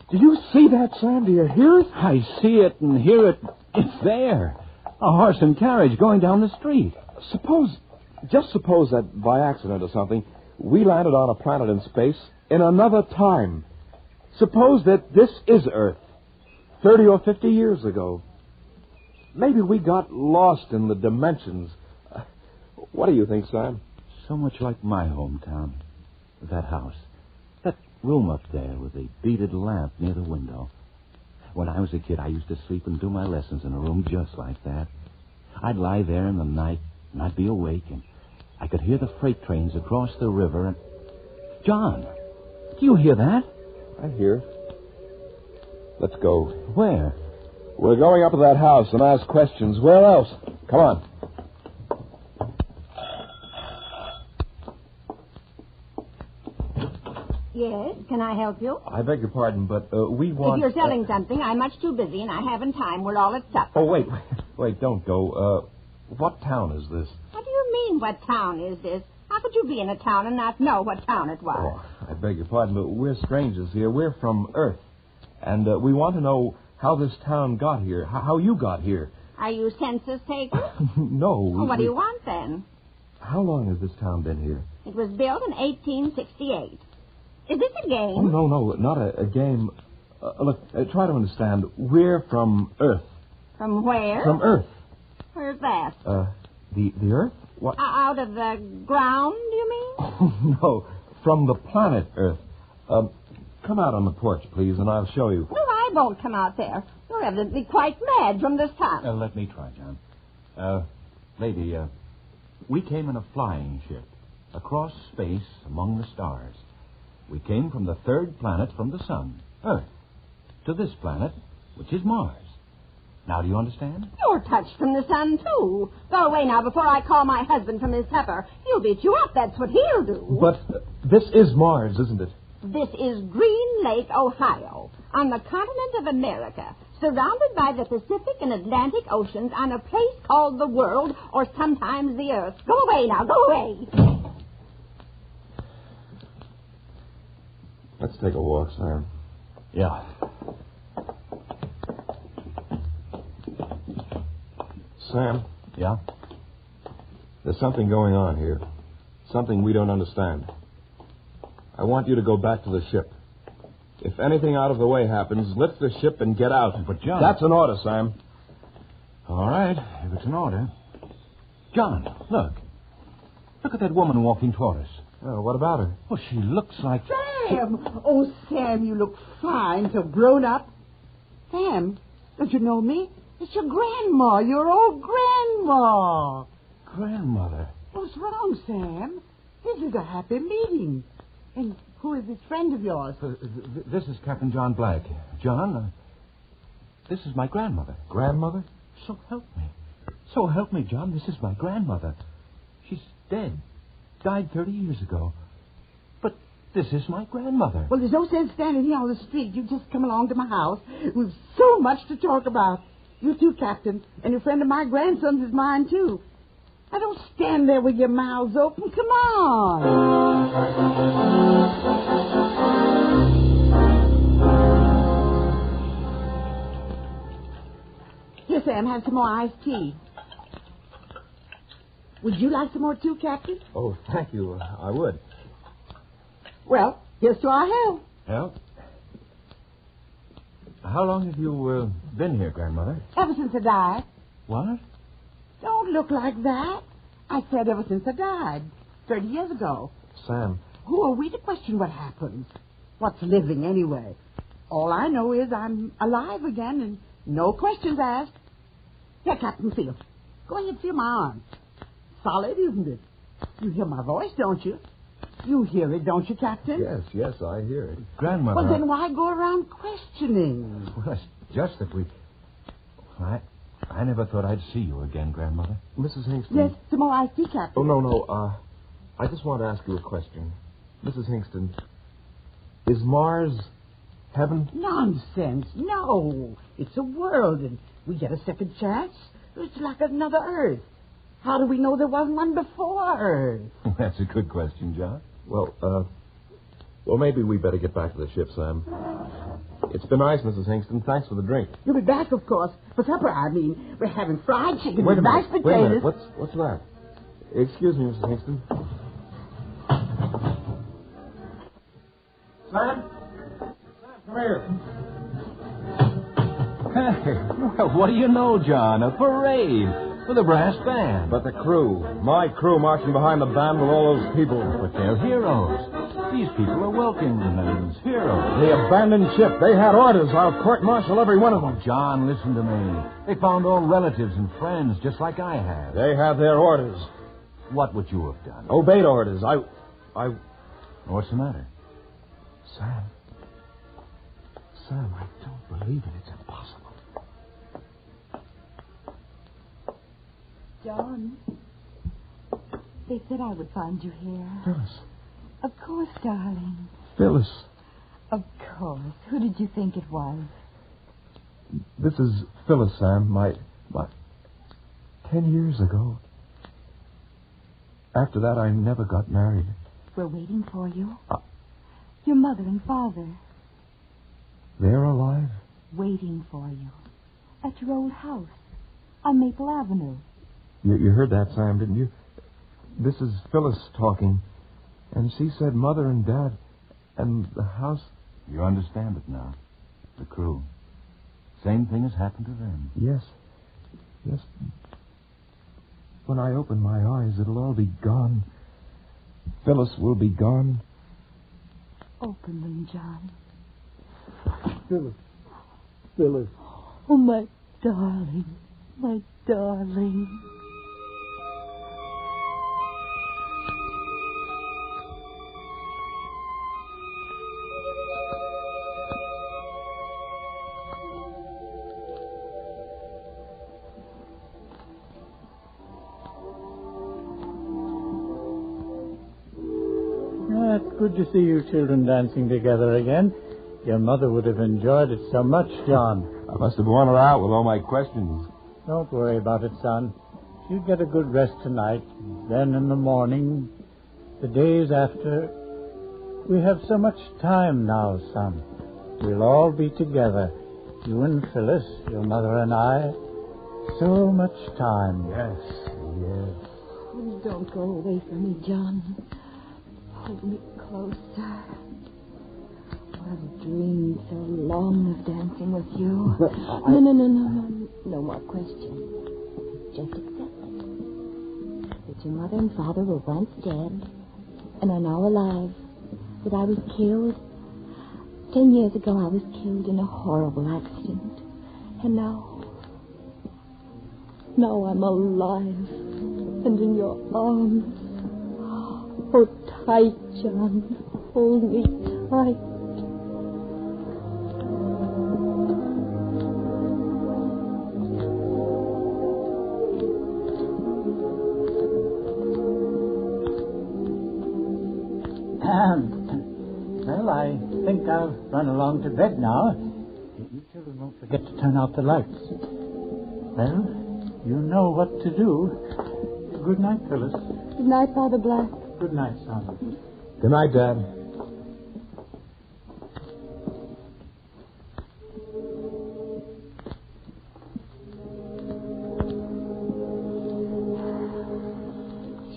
Do you see that, Sam? Do you hear it? I see it and hear it. It's there. A horse and carriage going down the street. Just suppose that by accident or something, we landed on a planet in space in another time. Suppose that this is Earth, 30 or 50 years ago. Maybe we got lost in the dimensions. What do you think, Sam? So much like my hometown. That house. That room up there with the beaded lamp near the window. When I was a kid, I used to sleep and do my lessons in a room just like that. I'd lie there in the night, and I'd be awake, and I could hear the freight trains across the river, and... John, do you hear that? I hear. Let's go. Where? We're going up to that house and ask questions. Where else? Come on. Yes, can I help you? I beg your pardon, but we want... If you're selling something, I'm much too busy and I haven't time. We're all at supper. Oh, wait, don't go. What town is this? What do you mean, what town is this? How could you be in a town and not know what town it was? Oh, I beg your pardon, but we're strangers here. We're from Earth. And we want to know how this town got here, how you got here. Are you census taker? No. Well, what do you want, then? How long has this town been here? It was built in 1868. Is this a game? Oh, no, not a game. Look, try to understand. We're from Earth. From where? From Earth. Where's that? The Earth? What? Out of the ground, do you mean? Oh, no, from the planet Earth. Come out on the porch, please, and I'll show you. No, I won't come out there. You're evidently quite mad from this town. Let me try, John. Lady, we came in a flying ship across space among the stars. We came from the third planet from the sun, Earth, to this planet, which is Mars. Now, do you understand? You're touched from the sun, too. Go away now before I call my husband from his supper. He'll beat you up. That's what he'll do. But this is Mars, isn't it? This is Green Lake, Ohio, on the continent of America, surrounded by the Pacific and Atlantic Oceans on a place called the world, or sometimes the Earth. Go away now. Go away. Let's take a walk, Sam. Yeah. Sam? Yeah? There's something going on here. Something we don't understand. I want you to go back to the ship. If anything out of the way happens, lift the ship and get out. But, John... That's an order, Sam. All right, if it's an order. John, look. Look at that woman walking toward us. Oh, what about her? Well, she looks like... Sam! Oh, Sam, you look fine, so grown up. Sam, don't you know me? It's your grandma, your old grandma. Grandmother? What's wrong, Sam? This is a happy meeting. And who is this friend of yours? This is Captain John Black. John, this is my grandmother. Grandmother? So help me. So help me, John. This is my grandmother. She's dead. Died 30 years ago. But this is my grandmother. Well, there's no sense standing here on the street. You just come along to my house. We've so much to talk about. You too, Captain. And a friend of my grandson's is mine, too. Now, don't stand there with your mouths open. Come on. Here, Sam, have some more iced tea. Would you like some more too, Captain? Oh, thank you. I would. Well, here's to our health. Well, how long have you been here, Grandmother? Ever since I died. What? Don't look like that. I said ever since I died, 30 years ago. Sam. Who are we to question what happens? What's living, anyway? All I know is I'm alive again and no questions asked. Here, Captain, feel. Go ahead, feel my arm. Solid, isn't it? You hear my voice, don't you? You hear it, don't you, Captain? Yes, I hear it. Grandmother. Well, then why go around questioning? Well, it's just that we... I never thought I'd see you again, Grandmother. Mrs. Hingston. Yes, some more iced tea, Captain. Oh, no. I just want to ask you a question. Mrs. Hingston, is Mars heaven? Nonsense. No. It's a world, and we get a second chance. It's like another Earth. How do we know there wasn't one before Earth? That's a good question, John. Well, maybe we better get back to the ship, Sam. It's been nice, Mrs. Hingston. Thanks for the drink. You'll be back, of course. For supper, I mean. We're having fried chicken Wait a with minute. mashed potatoes. Wait a minute. What's that? Excuse me, Mrs. Hingston. Sam? Come here. Hey, well, what do you know, John? A parade with a brass band. But the crew. My crew marching behind the band with all those people. But they're heroes. These people are Wilkington's heroes. The abandoned ship. They had orders. I'll court-martial every one of them. John, listen to me. They found old relatives and friends just like I have. They had their orders. What would you have done? Obeyed orders. I... What's the matter? Sam, I don't believe it. It's impossible. John, they said I would find you here. Phyllis. Of course, darling. Phyllis. Of course. Who did you think it was? This is Phyllis, Sam. My 10 years ago. After that, I never got married. We're waiting for you. Your mother and father. They're alive? Waiting for you. At your old house. On Maple Avenue. You heard that, Sam, didn't you? This is Phyllis talking. And she said Mother and Dad and the house... You understand it now. The crew. Same thing has happened to them. Yes. When I open my eyes, it'll all be gone. Phyllis will be gone. Open them, John. Phyllis. Oh, my darling. My darling. It's good to see you children dancing together again. Your mother would have enjoyed it so much, John. I must have worn her out with all my questions. Don't worry about it, son. You get a good rest tonight. Then in the morning, the days after, we have so much time now, son. We'll all be together. You and Phyllis, your mother and I. So much time. Yes. Oh, don't go away from me, John. Hold me closer. I've dreamed so long of dancing with you. No more questions. Just accept it. That your mother and father were once dead and are now alive. That I was killed. 10 years ago, I was killed in a horrible accident. And now I'm alive and in your arms. Hold tight, John. Hold me tight. Well, I think I'll run along to bed now. You children won't forget to turn out the lights. Well, you know what to do. Good night, Phyllis. Good night, Father Black. Good night, son. Good night, Dad.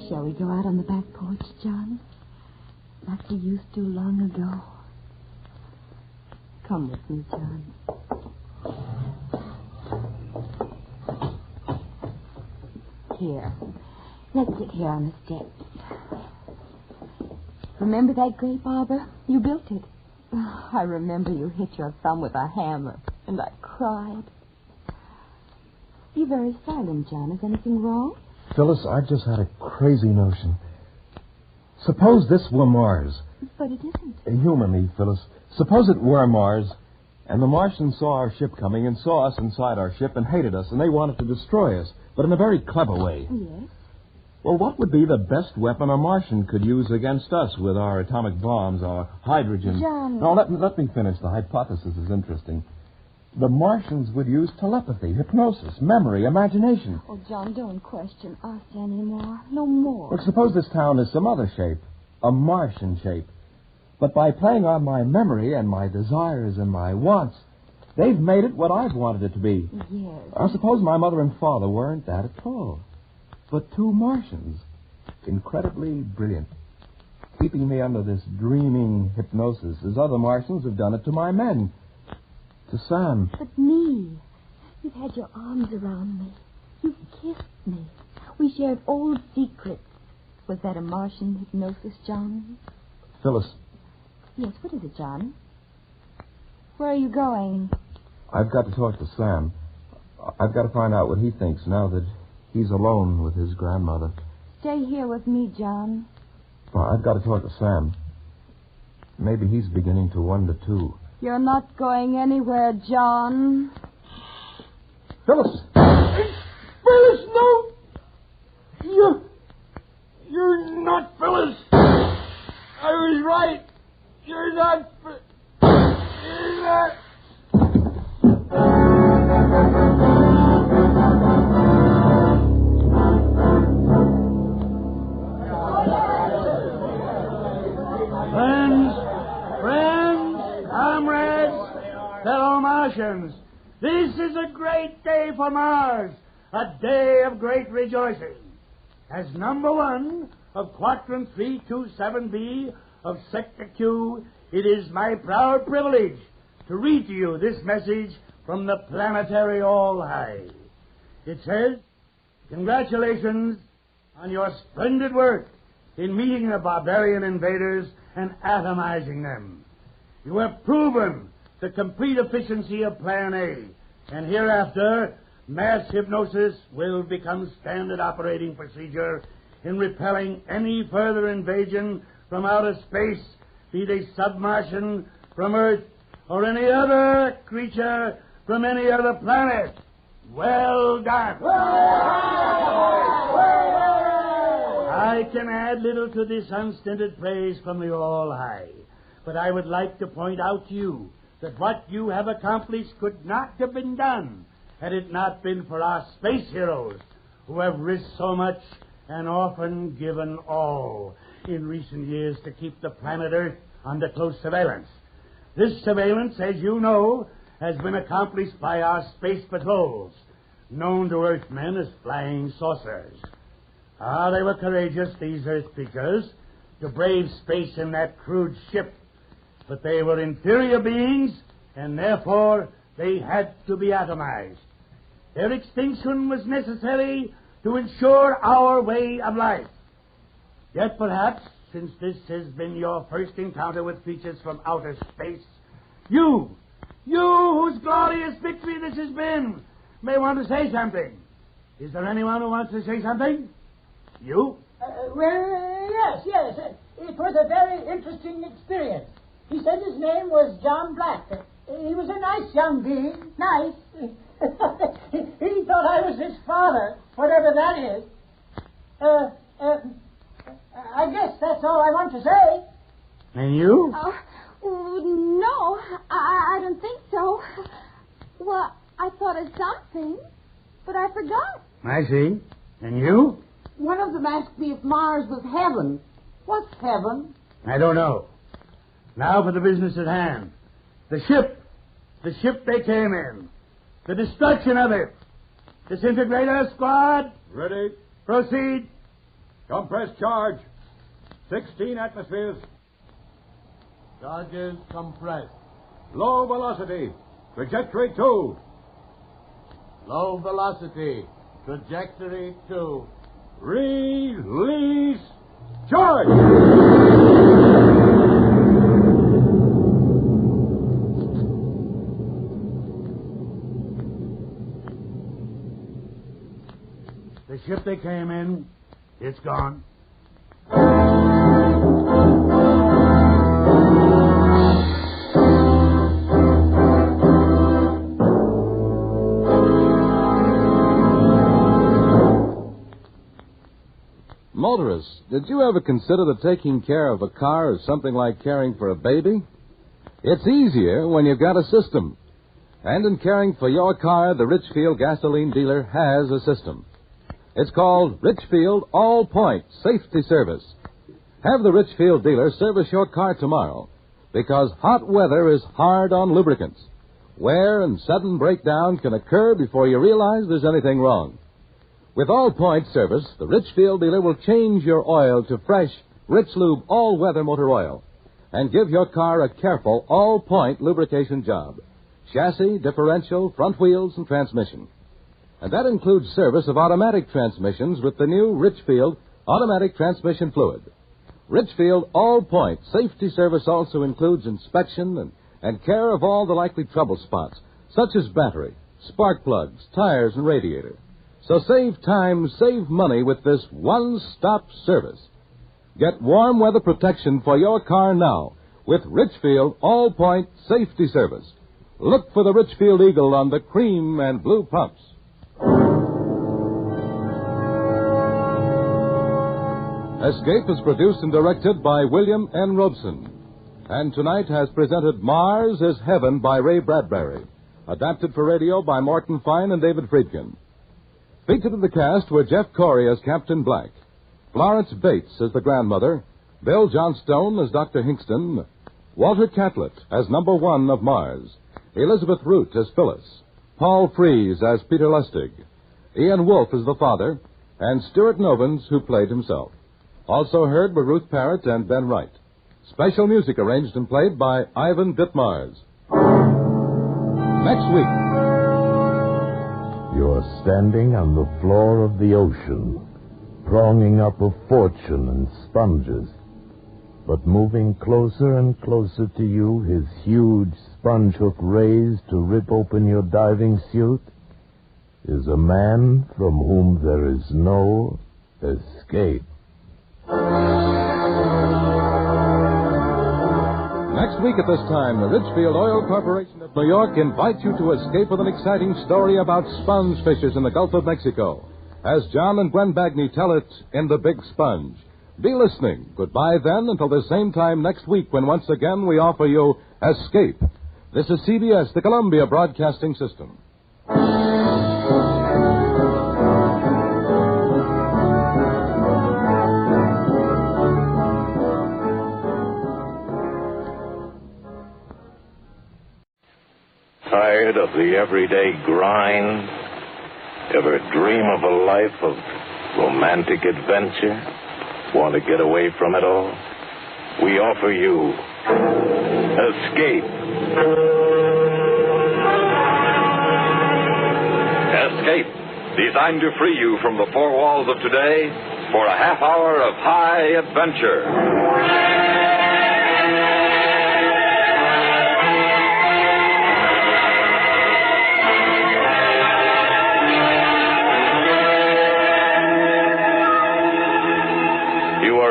Shall we go out on the back porch, John? Like we used to long ago. Come with me, John. Here. Let's sit here on the steps. Remember that grape arbor? You built it. Oh, I remember you hit your thumb with a hammer, and I cried. You're very silent, John. Is anything wrong? Phyllis, I just had a crazy notion. Suppose this were Mars. But it isn't. Humor me, Phyllis. Suppose it were Mars, and the Martians saw our ship coming and saw us inside our ship and hated us, and they wanted to destroy us, but in a very clever way. Yes. Well, what would be the best weapon a Martian could use against us with our atomic bombs, our hydrogen? John. No, let me finish. The hypothesis is interesting. The Martians would use telepathy, hypnosis, memory, imagination. Oh, John, don't question us anymore. No more. Look, suppose this town is some other shape, a Martian shape. But by playing on my memory and my desires and my wants, they've made it what I've wanted it to be. Yes. Now, suppose my mother and father weren't that at all, but two Martians, incredibly brilliant, keeping me under this dreaming hypnosis as other Martians have done it to my men. To Sam. But me. You've had your arms around me. You've kissed me. We shared old secrets. Was that a Martian hypnosis, John? Phyllis. Yes, what is it, John? Where are you going? I've got to talk to Sam. I've got to find out what he thinks now that he's alone with his grandmother. Stay here with me, John. Well, I've got to talk to Sam. Maybe he's beginning to wonder, too. You're not going anywhere, John. Phyllis! Phyllis, no! You're not Phyllis! I was right. You're not... You're not... Friends, comrades, fellow Martians, this is a great day for Mars, a day of great rejoicing. As number one of Quadrant 327B of Sector Q, it is my proud privilege to read to you this message from the planetary All-High. It says, congratulations on your splendid work in meeting the barbarian invaders and atomizing them. You have proven the complete efficiency of Plan A, and hereafter, mass hypnosis will become standard operating procedure in repelling any further invasion from outer space, be they submartian, from Earth, or any other creature from any other planet. Well done. I can add little to this unstinted praise from the All-High, but I would like to point out to you that what you have accomplished could not have been done had it not been for our space heroes who have risked so much and often given all in recent years to keep the planet Earth under close surveillance. This surveillance, as you know, has been accomplished by our space patrols, known to Earthmen as flying saucers. They were courageous, these Earth creatures, to brave space in that crude ship, but they were inferior beings, and therefore they had to be atomized. Their extinction was necessary to ensure our way of life. Yet perhaps, since this has been your first encounter with creatures from outer space, you whose glorious victory this has been, may want to say something. Is there anyone who wants to say something? You? Well, yes. It was a very interesting experience. He said his name was John Black. He was a nice young being. Nice. He thought I was his father, whatever that is. I guess that's all I want to say. And you? No, I don't think so. Well, I thought of something, but I forgot. I see. And you? One of them asked me if Mars was heaven. What's heaven? I don't know. Now for the business at hand. The ship they came in. The destruction of it. Disintegrator squad. Ready. Proceed. Compress charge. 16 atmospheres. Charges compressed. Low velocity. Trajectory 2. Low velocity. Trajectory 2. Release. Charge! The ship they came in, it's gone. Motorists, did you ever consider that taking care of a car is something like caring for a baby? It's easier when you've got a system. And in caring for your car, the Richfield gasoline dealer has a system. It's called Richfield All-Point Safety Service. Have the Richfield dealer service your car tomorrow, because hot weather is hard on lubricants. Wear and sudden breakdown can occur before you realize there's anything wrong. With All-Point service, the Richfield dealer will change your oil to fresh, Rich Lube all-weather motor oil and give your car a careful All-Point lubrication job. Chassis, differential, front wheels, and transmission. And that includes service of automatic transmissions with the new Richfield Automatic Transmission Fluid. Richfield All-Point Safety Service also includes inspection and care of all the likely trouble spots, such as battery, spark plugs, tires, and radiator. So save time, save money with this one-stop service. Get warm weather protection for your car now with Richfield All-Point Safety Service. Look for the Richfield Eagle on the cream and blue pumps. Escape is produced and directed by William N. Robeson. And tonight has presented Mars is Heaven by Ray Bradbury. Adapted for radio by Morton Fine and David Friedkin. Featured in the cast were Jeff Corey as Captain Black, Florence Bates as the grandmother, Bill Johnstone as Dr. Hingston, Walter Catlett as number 1 of Mars, Elizabeth Root as Phyllis, Paul Frees as Peter Lustig, Ian Wolfe as the father, and Stuart Novins, who played himself. Also heard were Ruth Parrott and Ben Wright. Special music arranged and played by Ivan Ditmars. Next week. You're standing on the floor of the ocean, pronging up a fortune in sponges. But moving closer and closer to you, his huge sponge hook raised to rip open your diving suit, is a man from whom there is no escape. Next week at this time, the Richfield Oil Corporation of New York invites you to escape with an exciting story about sponge fishers in the Gulf of Mexico, as John and Gwen Bagney tell it in The Big Sponge. Be listening. Goodbye then until the same time next week when once again we offer you Escape. This is CBS, the Columbia Broadcasting System. Tired of the everyday grind? Ever dream of a life of romantic adventure? Want to get away from it all? We offer you Escape. Escape, designed to free you from the four walls of today for a half hour of high adventure.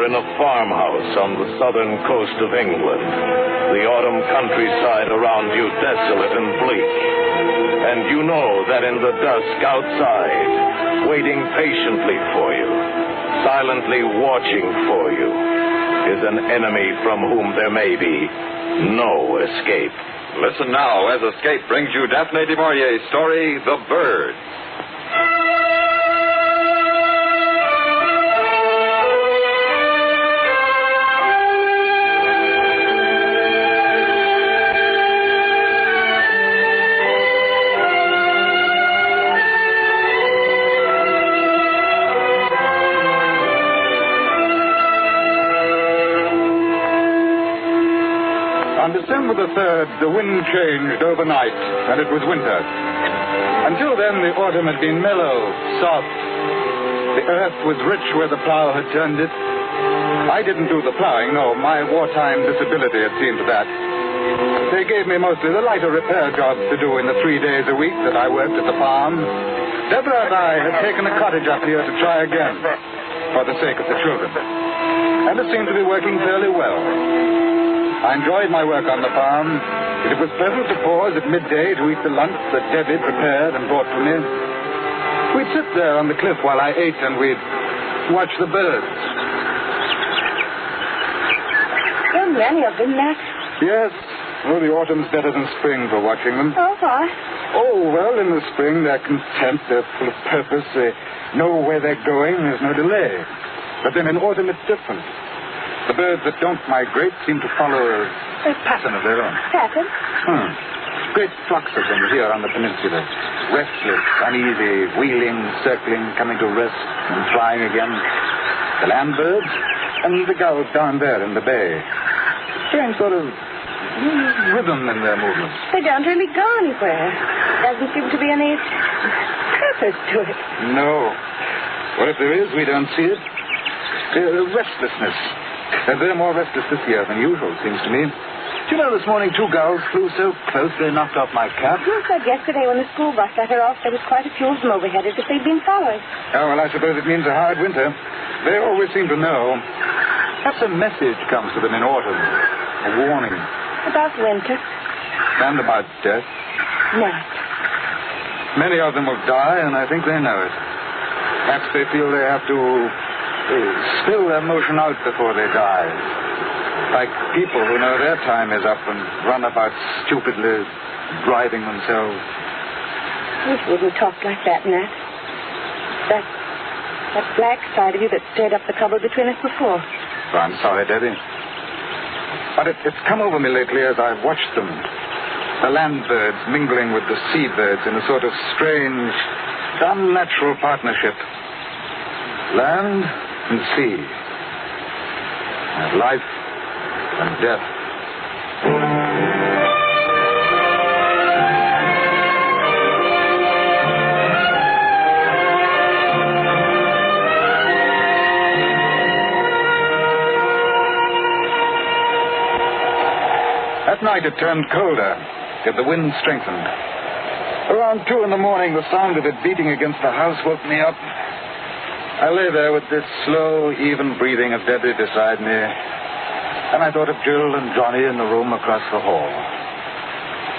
In a farmhouse on the southern coast of England, the autumn countryside around you desolate and bleak. And you know that in the dusk outside, waiting patiently for you, silently watching for you, is an enemy from whom there may be no escape. Listen now as Escape brings you Daphne du Maurier's story, The Bird. September the 3rd, the wind changed overnight, and it was winter. Until then, the autumn had been mellow, soft. The earth was rich where the plow had turned it. I didn't do the plowing, no. My wartime disability had seen to that. They gave me mostly the lighter repair jobs to do in the 3 days a week that I worked at the farm. Deborah and I had taken a cottage up here to try again, for the sake of the children. And it seemed to be working fairly well. I enjoyed my work on the farm. It was pleasant to pause at midday to eat the lunch that Debbie prepared and brought for me. We'd sit there on the cliff while I ate, and we'd watch the birds. So many of them, Matt. Yes. Oh, the autumn's better than spring for watching them. Oh, why? Oh, well, in the spring they're content, they're full of purpose, they know where they're going, there's no delay. But then in autumn it's different. The birds that don't migrate seem to follow a pattern of their own. Pattern? Great flocks of them here on the peninsula. Restless, uneasy, wheeling, circling, coming to rest and flying again. The land birds and the gulls down there in the bay. Strange sort of rhythm in their movements. They don't really go anywhere. Doesn't seem to be any purpose to it. No. Or if there is, we don't see it. Restlessness. And they're more restless this year than usual, seems to me. Do you know, this morning 2 gulls flew so close they knocked off my cap? You said yesterday when the school bus let her off, there was quite a few of them overhead as if they'd been followed. Oh, well, I suppose it means a hard winter. They always seem to know. Perhaps a message comes to them in autumn. A warning. About winter. And about death. Matt. Many of them will die, and I think they know it. Perhaps they feel they have to spill their emotion out before they die. Like people who know their time is up and run about stupidly driving themselves. You wouldn't talk like that, Nat. That black side of you that stirred up the trouble between us before. Oh, I'm sorry, Debbie. But it's come over me lately as I've watched them. The land birds mingling with the sea birds in a sort of strange, unnatural partnership. Land and sea. And life and death. At night it turned colder, yet the wind strengthened. Around 2 a.m, the sound of it beating against the house woke me up. I lay there with this slow, even breathing of Debbie beside me, and I thought of Jill and Johnny in the room across the hall.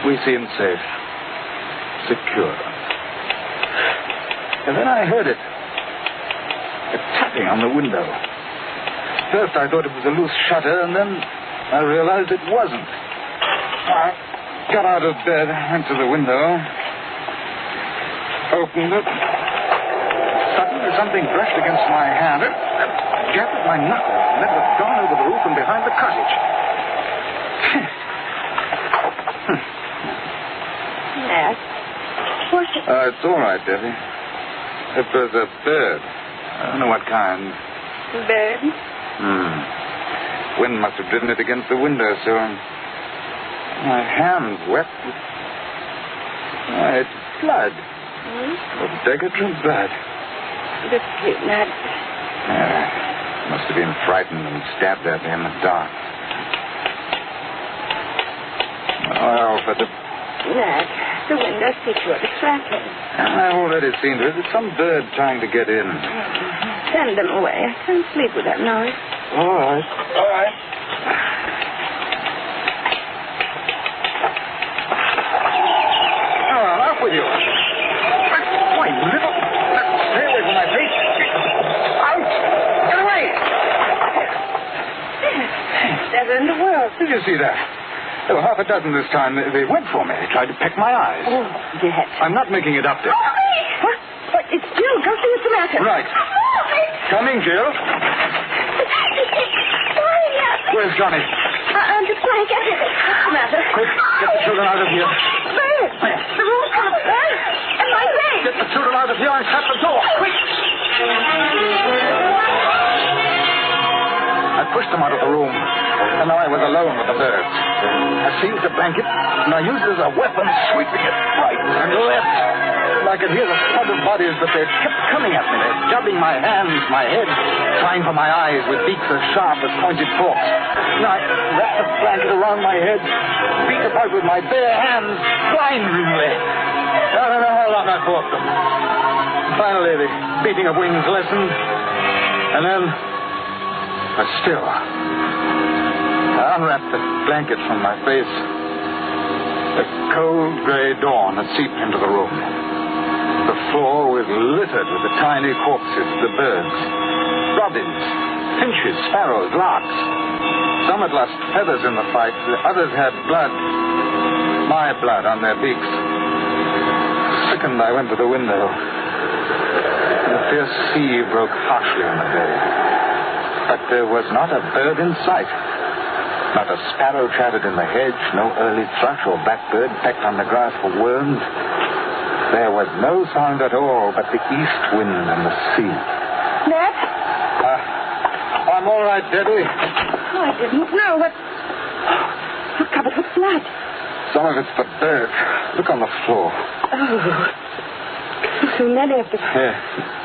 We seemed safe, secure. And then I heard it. A tapping on the window. First I thought it was a loose shutter, and then I realized it wasn't. I got out of bed, went to the window, opened it. Suddenly something brushed against my hand. It jabbed at my knuckles, and then was gone over the roof and behind the cottage. Yes. What's it? It's all right, Debbie. It was a bird. I don't know what kind. Bird? Wind must have driven it against the window, so my hand's wet. It's blood. A Degatron blood. That's cute, Nat. Must have been frightened and stabbed at me in the dark. Well, but Nat, the window's secret. It's cracking. I've already seen it. It's some bird trying to get in. Send them away. I can't sleep with that noise. All right. All right. Oh, off with you. Why, little... Stay away from my face. Out! Get away! Never in the world. Did you see that? There were half a dozen this time. They went for me. They tried to peck my eyes. Oh, yes. I'm not making it up, Dick. What? What? It's Jill. Go see what's the matter. Right. Coming, Jill. Where's Johnny? Under the blanket. What's the matter? Quick, get the children out of here. Bird. The room comes bird. And my leg. Get the children out of here and shut the door. Quick. At pushed them out of the room. And now I was alone with the birds. I seized the blanket, and I used it as a weapon, sweeping it right and left. And I could hear the thud of bodies, but they kept coming at me. They jabbing my hands, my head, trying for my eyes with beaks as sharp as pointed forks. And I wrapped the blanket around my head, beat about with my bare hands, blindly. I don't know how long I fought them. Finally, the beating of wings lessened, and then, but still, I unwrapped the blanket from my face. The cold gray dawn had seeped into the room. The floor was littered with the tiny corpses of the birds. Robins, finches, sparrows, larks. Some had lost feathers in the fight. The others had blood, my blood, on their beaks. Sickened, I went to the window. The fierce sea broke harshly on the bay. But there was not a bird in sight. Not a sparrow chattered in the hedge, no early thrush or blackbird pecked on the grass for worms. There was no sound at all but the east wind and the sea. Ned? I'm all right, Debbie. Oh, I didn't know. You're covered with blood. Some of it's the birds. Look on the floor. Oh. So many of them. Yeah,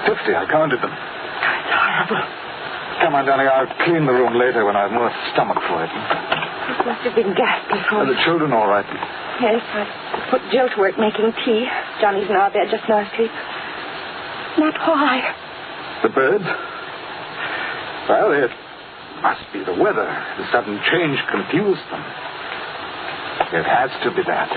50. I counted them. It's horrible. Come on, darling. I'll clean the room later when I have more stomach for it. It must have been ghastly for Are the children all right? Yes, I put Jill to work making tea. Johnny's in our bed just now asleep. Not why. The birds? Well, it must be the weather. The sudden change confused them. It has to be that.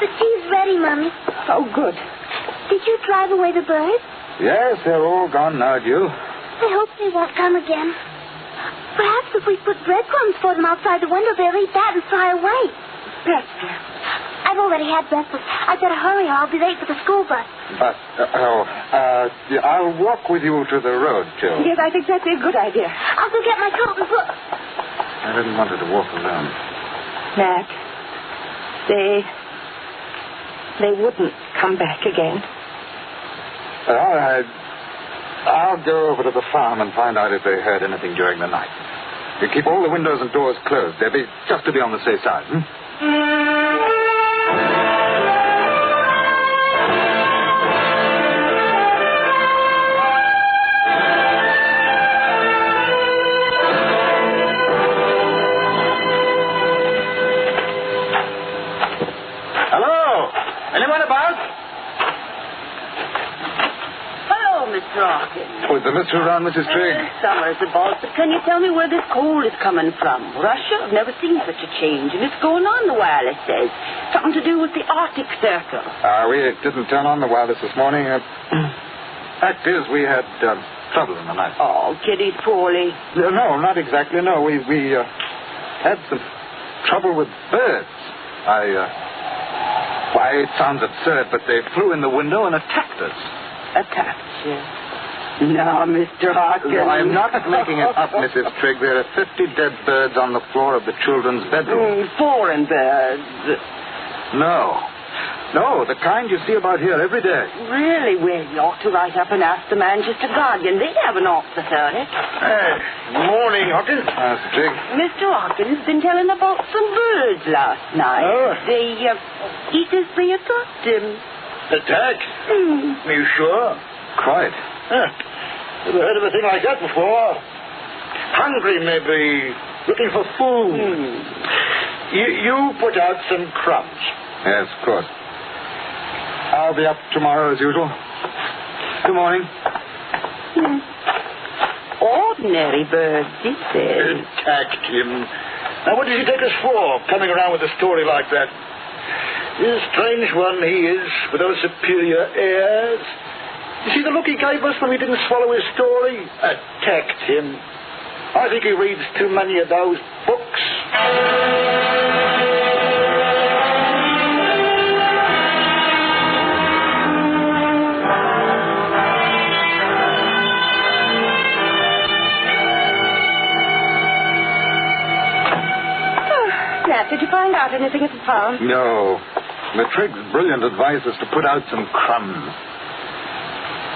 The tea's ready, Mommy. Oh, good. Did you drive away the birds? Yes, they're all gone now, Jill. I hope they won't come again. Perhaps if we put breadcrumbs for them outside the window, they'll eat that and fly away. Bester. I've already had breakfast. I'd better hurry or I'll be late for the school bus. But, I'll walk with you to the road, Jill. Yes, I think that'd be a good idea. I'll go get my coat and books. I didn't want her to walk alone. Matt, they wouldn't come back again. All right. I'll go over to the farm and find out if they heard anything during the night. You keep all the windows and doors closed, Debbie, just to be on the safe side, Hello? Anyone about? Mr. Hawkins. Was the mystery around, Mrs. Trigg? Summer's about, but can you tell me where this coal is coming from? Russia? I've never seen such a change, and it's going on, the wireless says. Something to do with the Arctic Circle. We didn't turn on the wireless this morning. Fact is, we had trouble in the night. Oh, Kitty's poorly. No, not exactly, no. We had some trouble with birds. Why, it sounds absurd, but they flew in the window and attacked us. Attacked you? No, Mr. Hawkins. No, I'm not making it up, Mrs. Trigg. There are 50 dead birds on the floor of the children's bedroom. Foreign birds. No, the kind you see about here every day. Really? Well, you ought to write up and ask the Manchester Guardian. They have an officer on it. Morning, Hawkins. Mr. Trigg. Mr. Hawkins has been telling about some birds last night. Oh. He says they attacked him. Attack? Are you sure? Quite. Never heard of a thing like that before. Hungry, maybe. Looking for food. You put out some crumbs. Yes, of course. I'll be up tomorrow as usual. Good morning. Ordinary birds, he says. Attacked him. Now, what does he take us for, coming around with a story like that? A strange one he is, with those superior airs. You see the look he gave us when we didn't swallow his story? Attacked him. I think he reads too many of those books. Did you find out anything at the farm? No. The Triggs' brilliant advice is to put out some crumbs.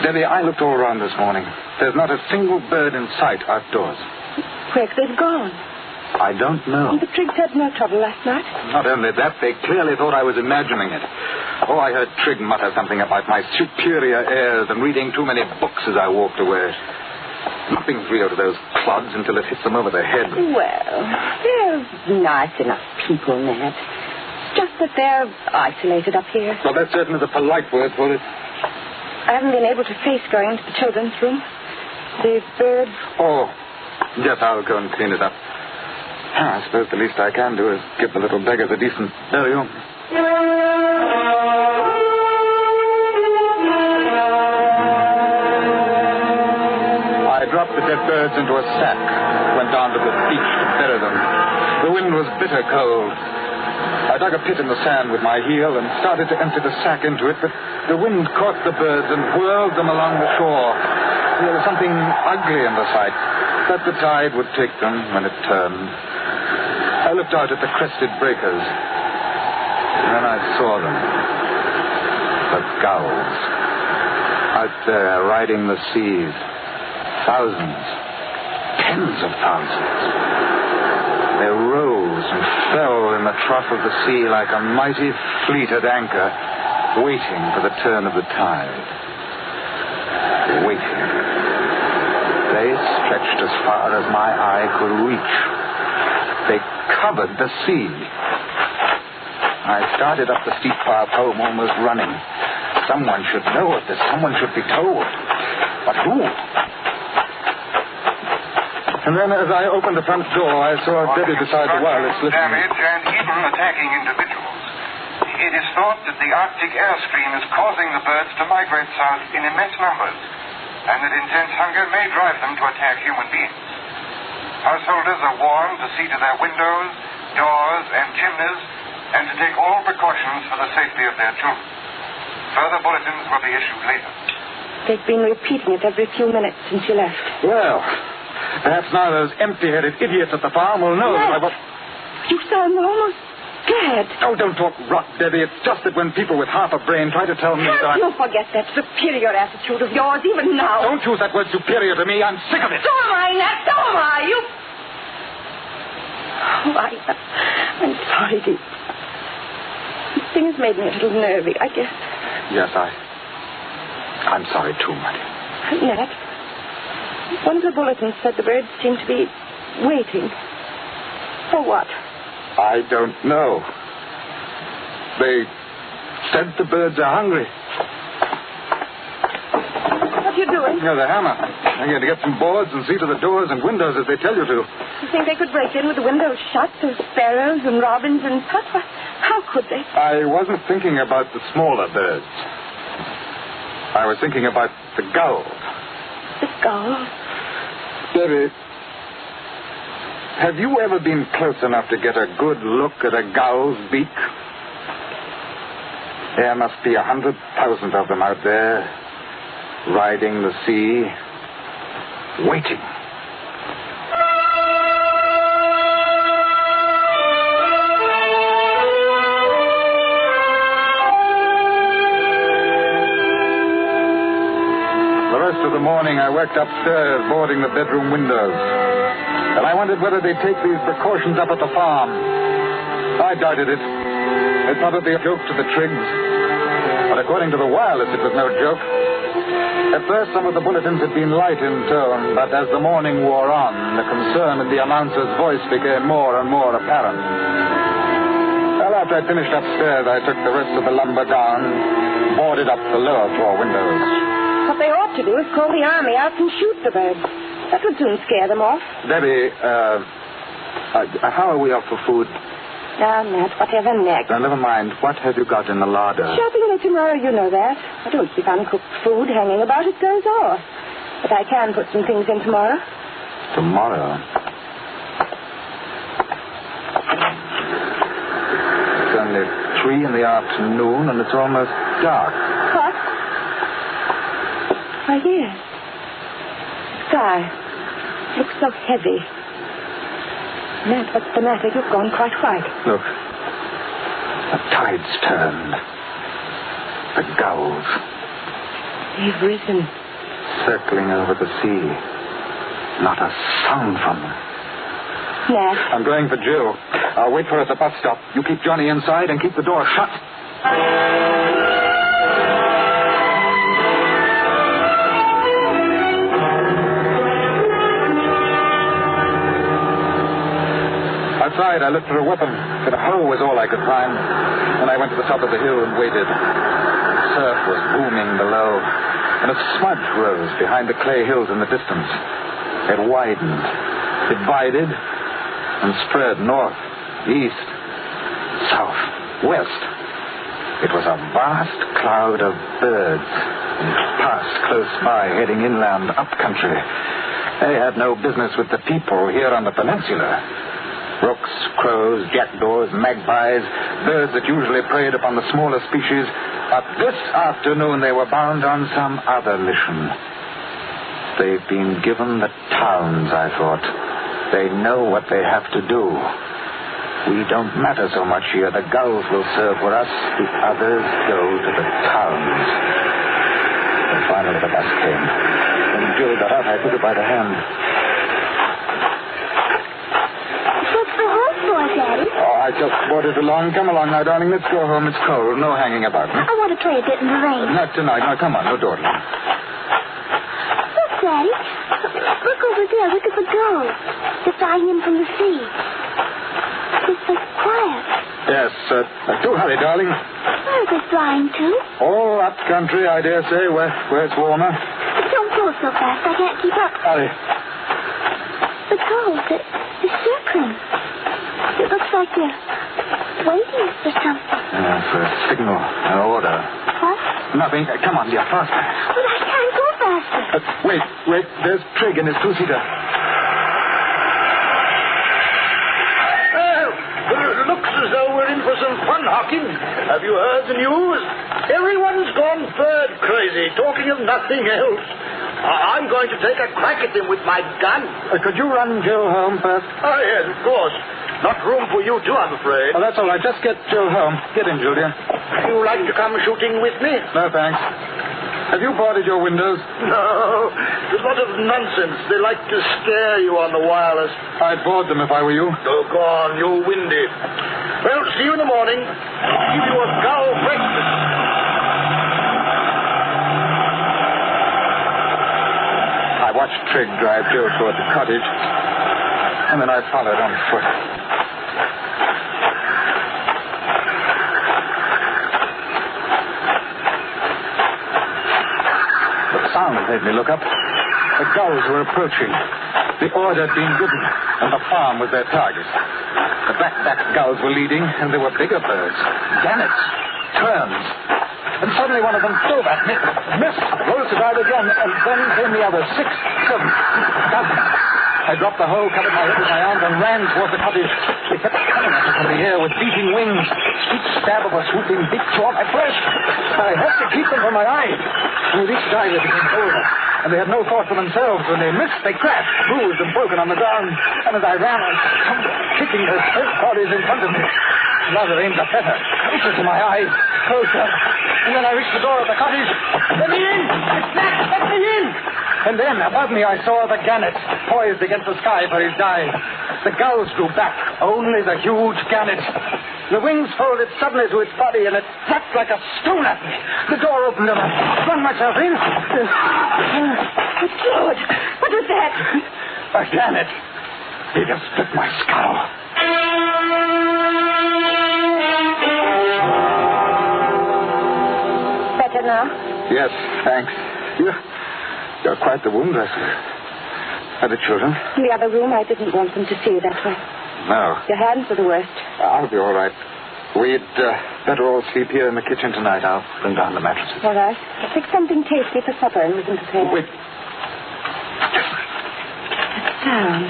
Debbie, I looked all around this morning. There's not a single bird in sight outdoors. Where could they've gone? I don't know. And the Triggs had no trouble last night. Not only that, they clearly thought I was imagining it. Oh, I heard Trigg mutter something about my superior airs and reading too many books as I walked away. Nothing's real to those clods until it hits them over the head. Well, they're nice enough people, Ned. Just that they're isolated up here. Well, that certainly is a polite word for it. I haven't been able to face going into the children's room. The birds... Oh, yes, I'll go and clean it up. I suppose the least I can do is give the little beggars a decent burial. I dropped the dead birds into a sack, went down to the beach to bury them. The wind was bitter cold. I dug a pit in the sand with my heel and started to empty the sack into it, but the wind caught the birds and whirled them along the shore. There was something ugly in the sight, but the tide would take them when it turned. I looked out at the crested breakers, and then I saw them. The gulls. Out there, riding the seas. Thousands. Tens of thousands. They rose and fell in the trough of the sea like a mighty fleet at anchor, waiting for the turn of the tide. Waiting. They stretched as far as my eye could reach. They covered the sea. I started up the steep path home, almost running. Someone should know of this. Someone should be told. But who? And then as I opened the front door, I saw Debbie beside the wireless listening. Damage and even attacking individuals. It is thought that the Arctic airstream is causing the birds to migrate south in immense numbers, and that intense hunger may drive them to attack human beings. Householders are warned to see to their windows, doors, and chimneys, and to take all precautions for the safety of their children. Further bulletins will be issued later. They've been repeating it every few minutes since you left. Well, perhaps now those empty-headed idiots at the farm will know that I was... You sound almost scared. Oh, don't talk rot, Debbie. It's just that when people with half a brain try to tell me that You forget that superior attitude of yours even now. Don't use that word superior to me. I'm sick of it. So am I, Nat. So am I. You... Oh, I'm sorry, dear. This thing has made me a little nervy, I guess. Yes, I'm sorry too, Muddy. Nat, one of the bulletins said the birds seem to be waiting. For what? I don't know. They said the birds are hungry. What are you doing? Yeah, the hammer. I'm going to get some boards and see to the doors and windows as they tell you to. You think they could break in with the windows shut? There's sparrows and robins and such. How could they? I wasn't thinking about the smaller birds. I was thinking about the gulls. The gulls? Debbie, have you ever been close enough to get a good look at a gull's beak? There must be 100,000 of them out there, riding the sea, waiting. The rest of the morning I worked upstairs, boarding the bedroom windows. And I wondered whether they'd take these precautions up at the farm. I doubted it. It probably a joke to the Triggs. But according to the wireless, it was no joke. At first, some of the bulletins had been light in tone, but as the morning wore on, the concern in the announcer's voice became more and more apparent. Well, after I finished upstairs, I took the rest of the lumber down, boarded up the lower floor windows. What they ought to do is call the army out and shoot the birds. That would soon scare them off. Debbie, how are we off for food? Now, Nat, whatever next. Now, never mind. What have you got in the larder? Shopping in it tomorrow, you know that. I don't keep uncooked food hanging about. It goes off. But I can put some things in tomorrow. Tomorrow? It's only 3 in the afternoon, and it's almost dark. What? Why, yes. Sky. Looks so heavy. Nat, what's the matter? You've gone quite white. Look. The tide's turned. The gulls. They've risen. Circling over the sea. Not a sound from them. Nat. I'm going for Jill. I'll wait for her at the bus stop. You keep Johnny inside and keep the door shut. Outside, I looked for a weapon, but a hoe was all I could find. And I went to the top of the hill and waited. The surf was booming below, and a smudge rose behind the clay hills in the distance. It widened, divided, and spread north, east, south, west. It was a vast cloud of birds, and passed close by, heading inland, up country. They had no business with the people here on the peninsula. Rooks, crows, jackdaws, magpies, birds that usually preyed upon the smaller species, but this afternoon they were bound on some other mission. They've been given the towns, I thought. They know what they have to do. We don't matter so much here. The gulls will serve for us. The others go to the towns. And finally the bus came. When Jill got out, I took her by the hand. Daddy. Oh, I just brought it along. Come along now, darling. Let's go home. It's cold. No hanging about. I want to play a bit in the rain. Not tonight. Now, come on. No dawdling. Look, Daddy. Look over there. Look at the gulls. They're flying in from the sea. It's so quiet. Yes. Do hurry, darling. Where are they flying to? Oh, up country, I dare say, where it's warmer. But don't go so fast. I can't keep up. Hurry. The gulls, they're circling. It looks like they're waiting for something. For a signal, an order. What? Nothing. Come on, dear, faster. But I can't go faster. Wait. There's Trigg in his two-seater. Well, it looks as though we're in for some fun, Hawking. Have you heard the news? Everyone's gone bird crazy, talking of nothing else. I'm going to take a crack at them with my gun. Could you run Jill home first? Oh, yes, of course. Not room for you too, I'm afraid. Oh, that's all right. Just get Jill home. Get in, Julia. You like to come shooting with me? No, thanks. Have you boarded your windows? No. It's a lot of nonsense. They like to scare you on the wireless. I'd board them if I were you. Oh, go on. You're windy. Well, see you in the morning. Give you a gull breakfast. I watched Trigg drive Jill toward the cottage, and then I followed on foot. The sound made me look up. The gulls were approaching. The order had been given, and the farm was their target. The black-backed gulls were leading, and there were bigger birds, gannets, terns. And suddenly one of them dove at me, missed, rose to dive again, and then came the other, 6, 7, dozen. I dropped the hoe, covered my head with my arms, and ran toward the cottage. They kept coming at me from the air with beating wings. Each stab of a swooping beak tore my flesh. I had to keep them from my eyes. And with each dive they became bolder. And they had no thought for themselves. When they missed, they crashed, bruised and broken on the ground. And as I ran, I stumbled, kicking their spent bodies in front of me. Rather aimed a better, closer to my eyes, closer. And then I reached the door of the cottage. Let me in! It's Max! Let me in! And then, above me, I saw the gannet, poised against the sky for his dive. The gulls drew back, only the huge gannet. The wings folded suddenly to its body, and it flapped like a stone at me. The door opened, and I flung myself in. Good Lord! What was that? A gannet. He just split my skull. Better now? Yes, thanks. You're quite the wound dresser. Are the children? In the other room, I didn't want them to see you that way. No. Your hands are the worst. I'll be all right. We'd better all sleep here in the kitchen tonight. I'll bring down the mattresses. All right. I'll pick something tasty for supper and we can prepare. Wait. That sound.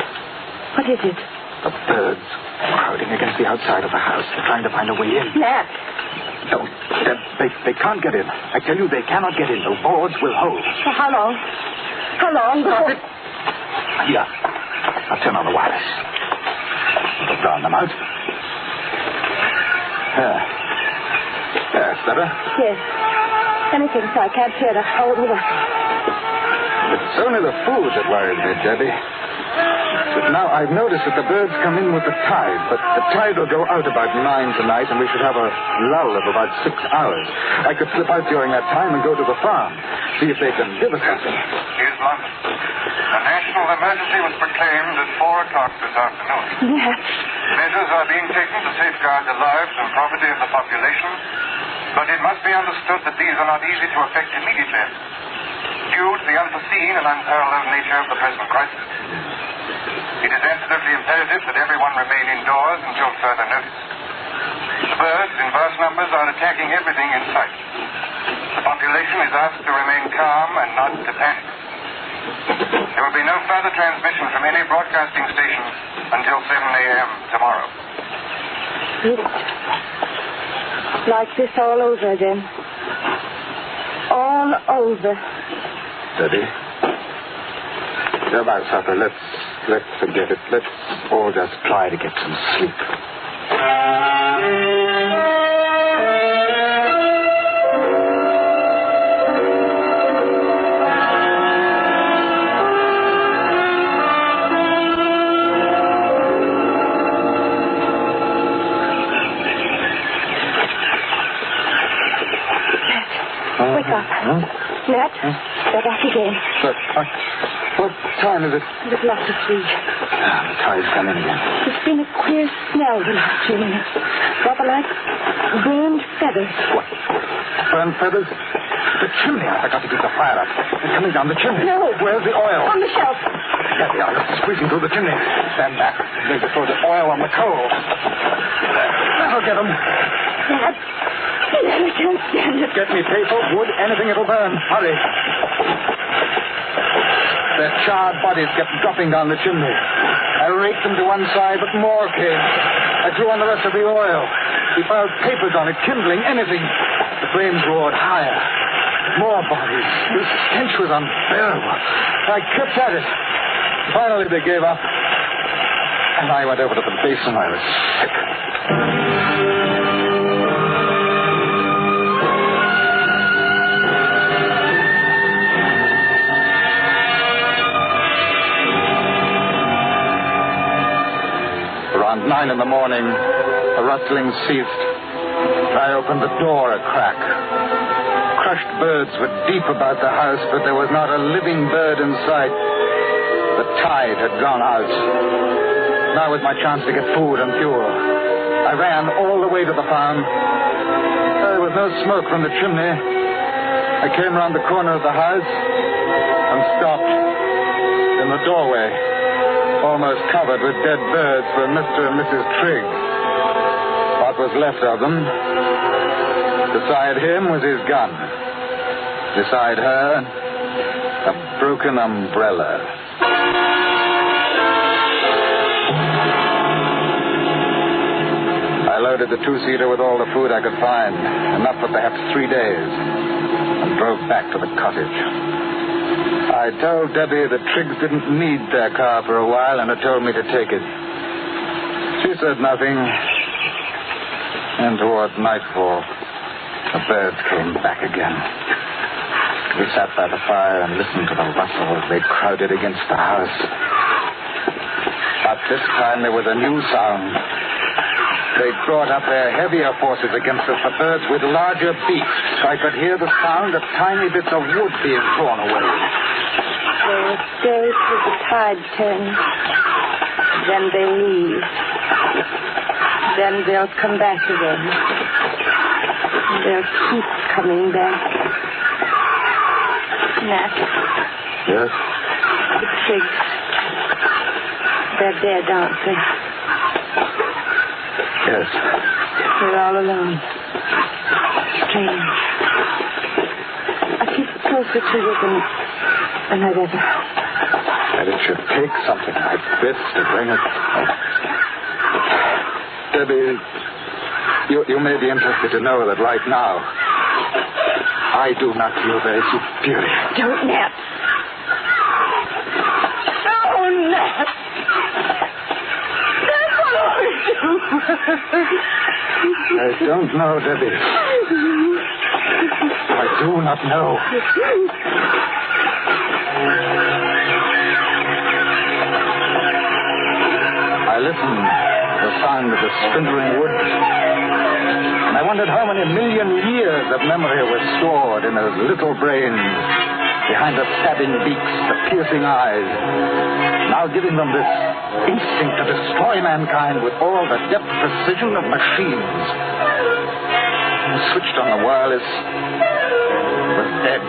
What is it? The birds crowding against the outside of the house. They're trying to find a way in. Nat. No, they can't get in. I tell you, they cannot get in. The boards will hold. For how long? How long? Here. I'll turn on the wireless. I'll drown them out. There. That's better. Yes. Anything so I can't hear the whole of the It's only the food that worries me, Debbie. Now, I've noticed that the birds come in with the tide, but the tide will go out about 9 tonight, and we should have a lull of about 6 hours. I could slip out during that time and go to the farm, see if they can give us something. Here's London. A national emergency was proclaimed at 4 o'clock this afternoon. Yes. Measures are being taken to safeguard the lives and property of the population, but it must be understood that these are not easy to effect immediately, due to the unforeseen and unparalleled nature of the present crisis. It is absolutely imperative that everyone remain indoors until further notice. The birds, in vast numbers, are attacking everything in sight. The population is asked to remain calm and not to panic. There will be no further transmission from any broadcasting station until 7 a.m. tomorrow. It's like this all over again. All over. Debbie, about supper, let's forget it. Let's all just try to get some sleep. Wake up. Nat, they're back again. But what time is it? It's after 3. The tide's come in again. There's been a queer smell the last few minutes. Rather like burned feathers. What? Burned feathers? The chimney. I got to keep the fire up. It's coming down the chimney. No. Where's the oil? On the shelf. Yeah, it's squeezing through the chimney. Stand back. Maybe throw the oil on the coal. That'll get them. Nat, I can't stand it. Get me paper, wood, anything it'll burn. Hurry. Their charred bodies kept dropping down the chimney. I raked them to one side, but more came. I threw on the rest of the oil. We piled papers on it, kindling, anything. The flames roared higher. More bodies. The stench was unbearable. I kept at it. Finally, they gave up. And I went over to the basin. I was sick. Around 9 in the morning, the rustling ceased. I opened the door a crack. Crushed birds were deep about the house, but there was not a living bird in sight. The tide had gone out. Now was my chance to get food and fuel. I ran all the way to the farm. There was no smoke from the chimney. I came round the corner of the house and stopped in the doorway, almost covered with dead birds for Mr. and Mrs. Trigg. What was left of them. Beside him was his gun. Beside her, a broken umbrella. I loaded the 2-seater with all the food I could find, enough for perhaps 3 days, and drove back to the cottage. I told Debbie that Triggs didn't need their car for a while and had told me to take it. She said nothing. And toward nightfall, the birds came back again. We sat by the fire and listened to the rustle as they crowded against the house. But this time there was a new sound. They brought up their heavier forces against us, the birds with larger beaks. I could hear the sound of tiny bits of wood being torn away. They will stay till the tide turns. Then they leave. Then they'll come back again. They'll keep coming back. Nat. Yes? The Triggs. They're dead, aren't they? Yes. We're all alone. Strange. I feel closer to you than I've ever. And it should take something like this to bring it. Debbie, you may be interested to know that right now, I do not feel very superior. Don't, Nat. Oh, Nat. That's what I do. I don't know, Debbie. I do not know. splintering wood. And I wondered how many million years of memory were stored in those little brains, behind the stabbing beaks, the piercing eyes, now giving them this instinct to destroy mankind with all the deft precision of machines. I switched on the wireless. It was dead.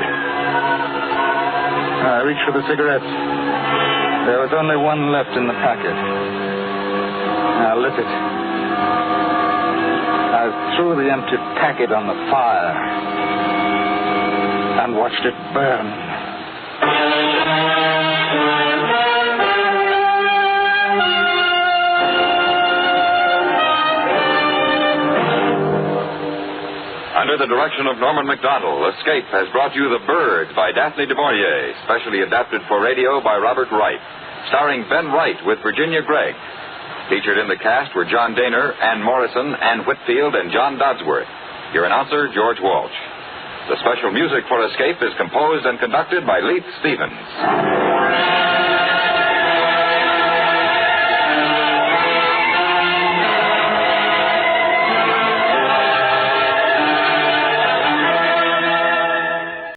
I reached for the cigarette. There was only one left in the packet. I lit it. I threw the empty packet on the fire and watched it burn. Under the direction of Norman MacDonald, Escape has brought you The Bird by Daphne du Maurier, specially adapted for radio by Robert Wright, starring Ben Wright with Virginia Gregg. Featured in the cast were John Daner, Ann Morrison, Ann Whitfield, and John Dodsworth. Your announcer, George Walsh. The special music for Escape is composed and conducted by Leith Stevens.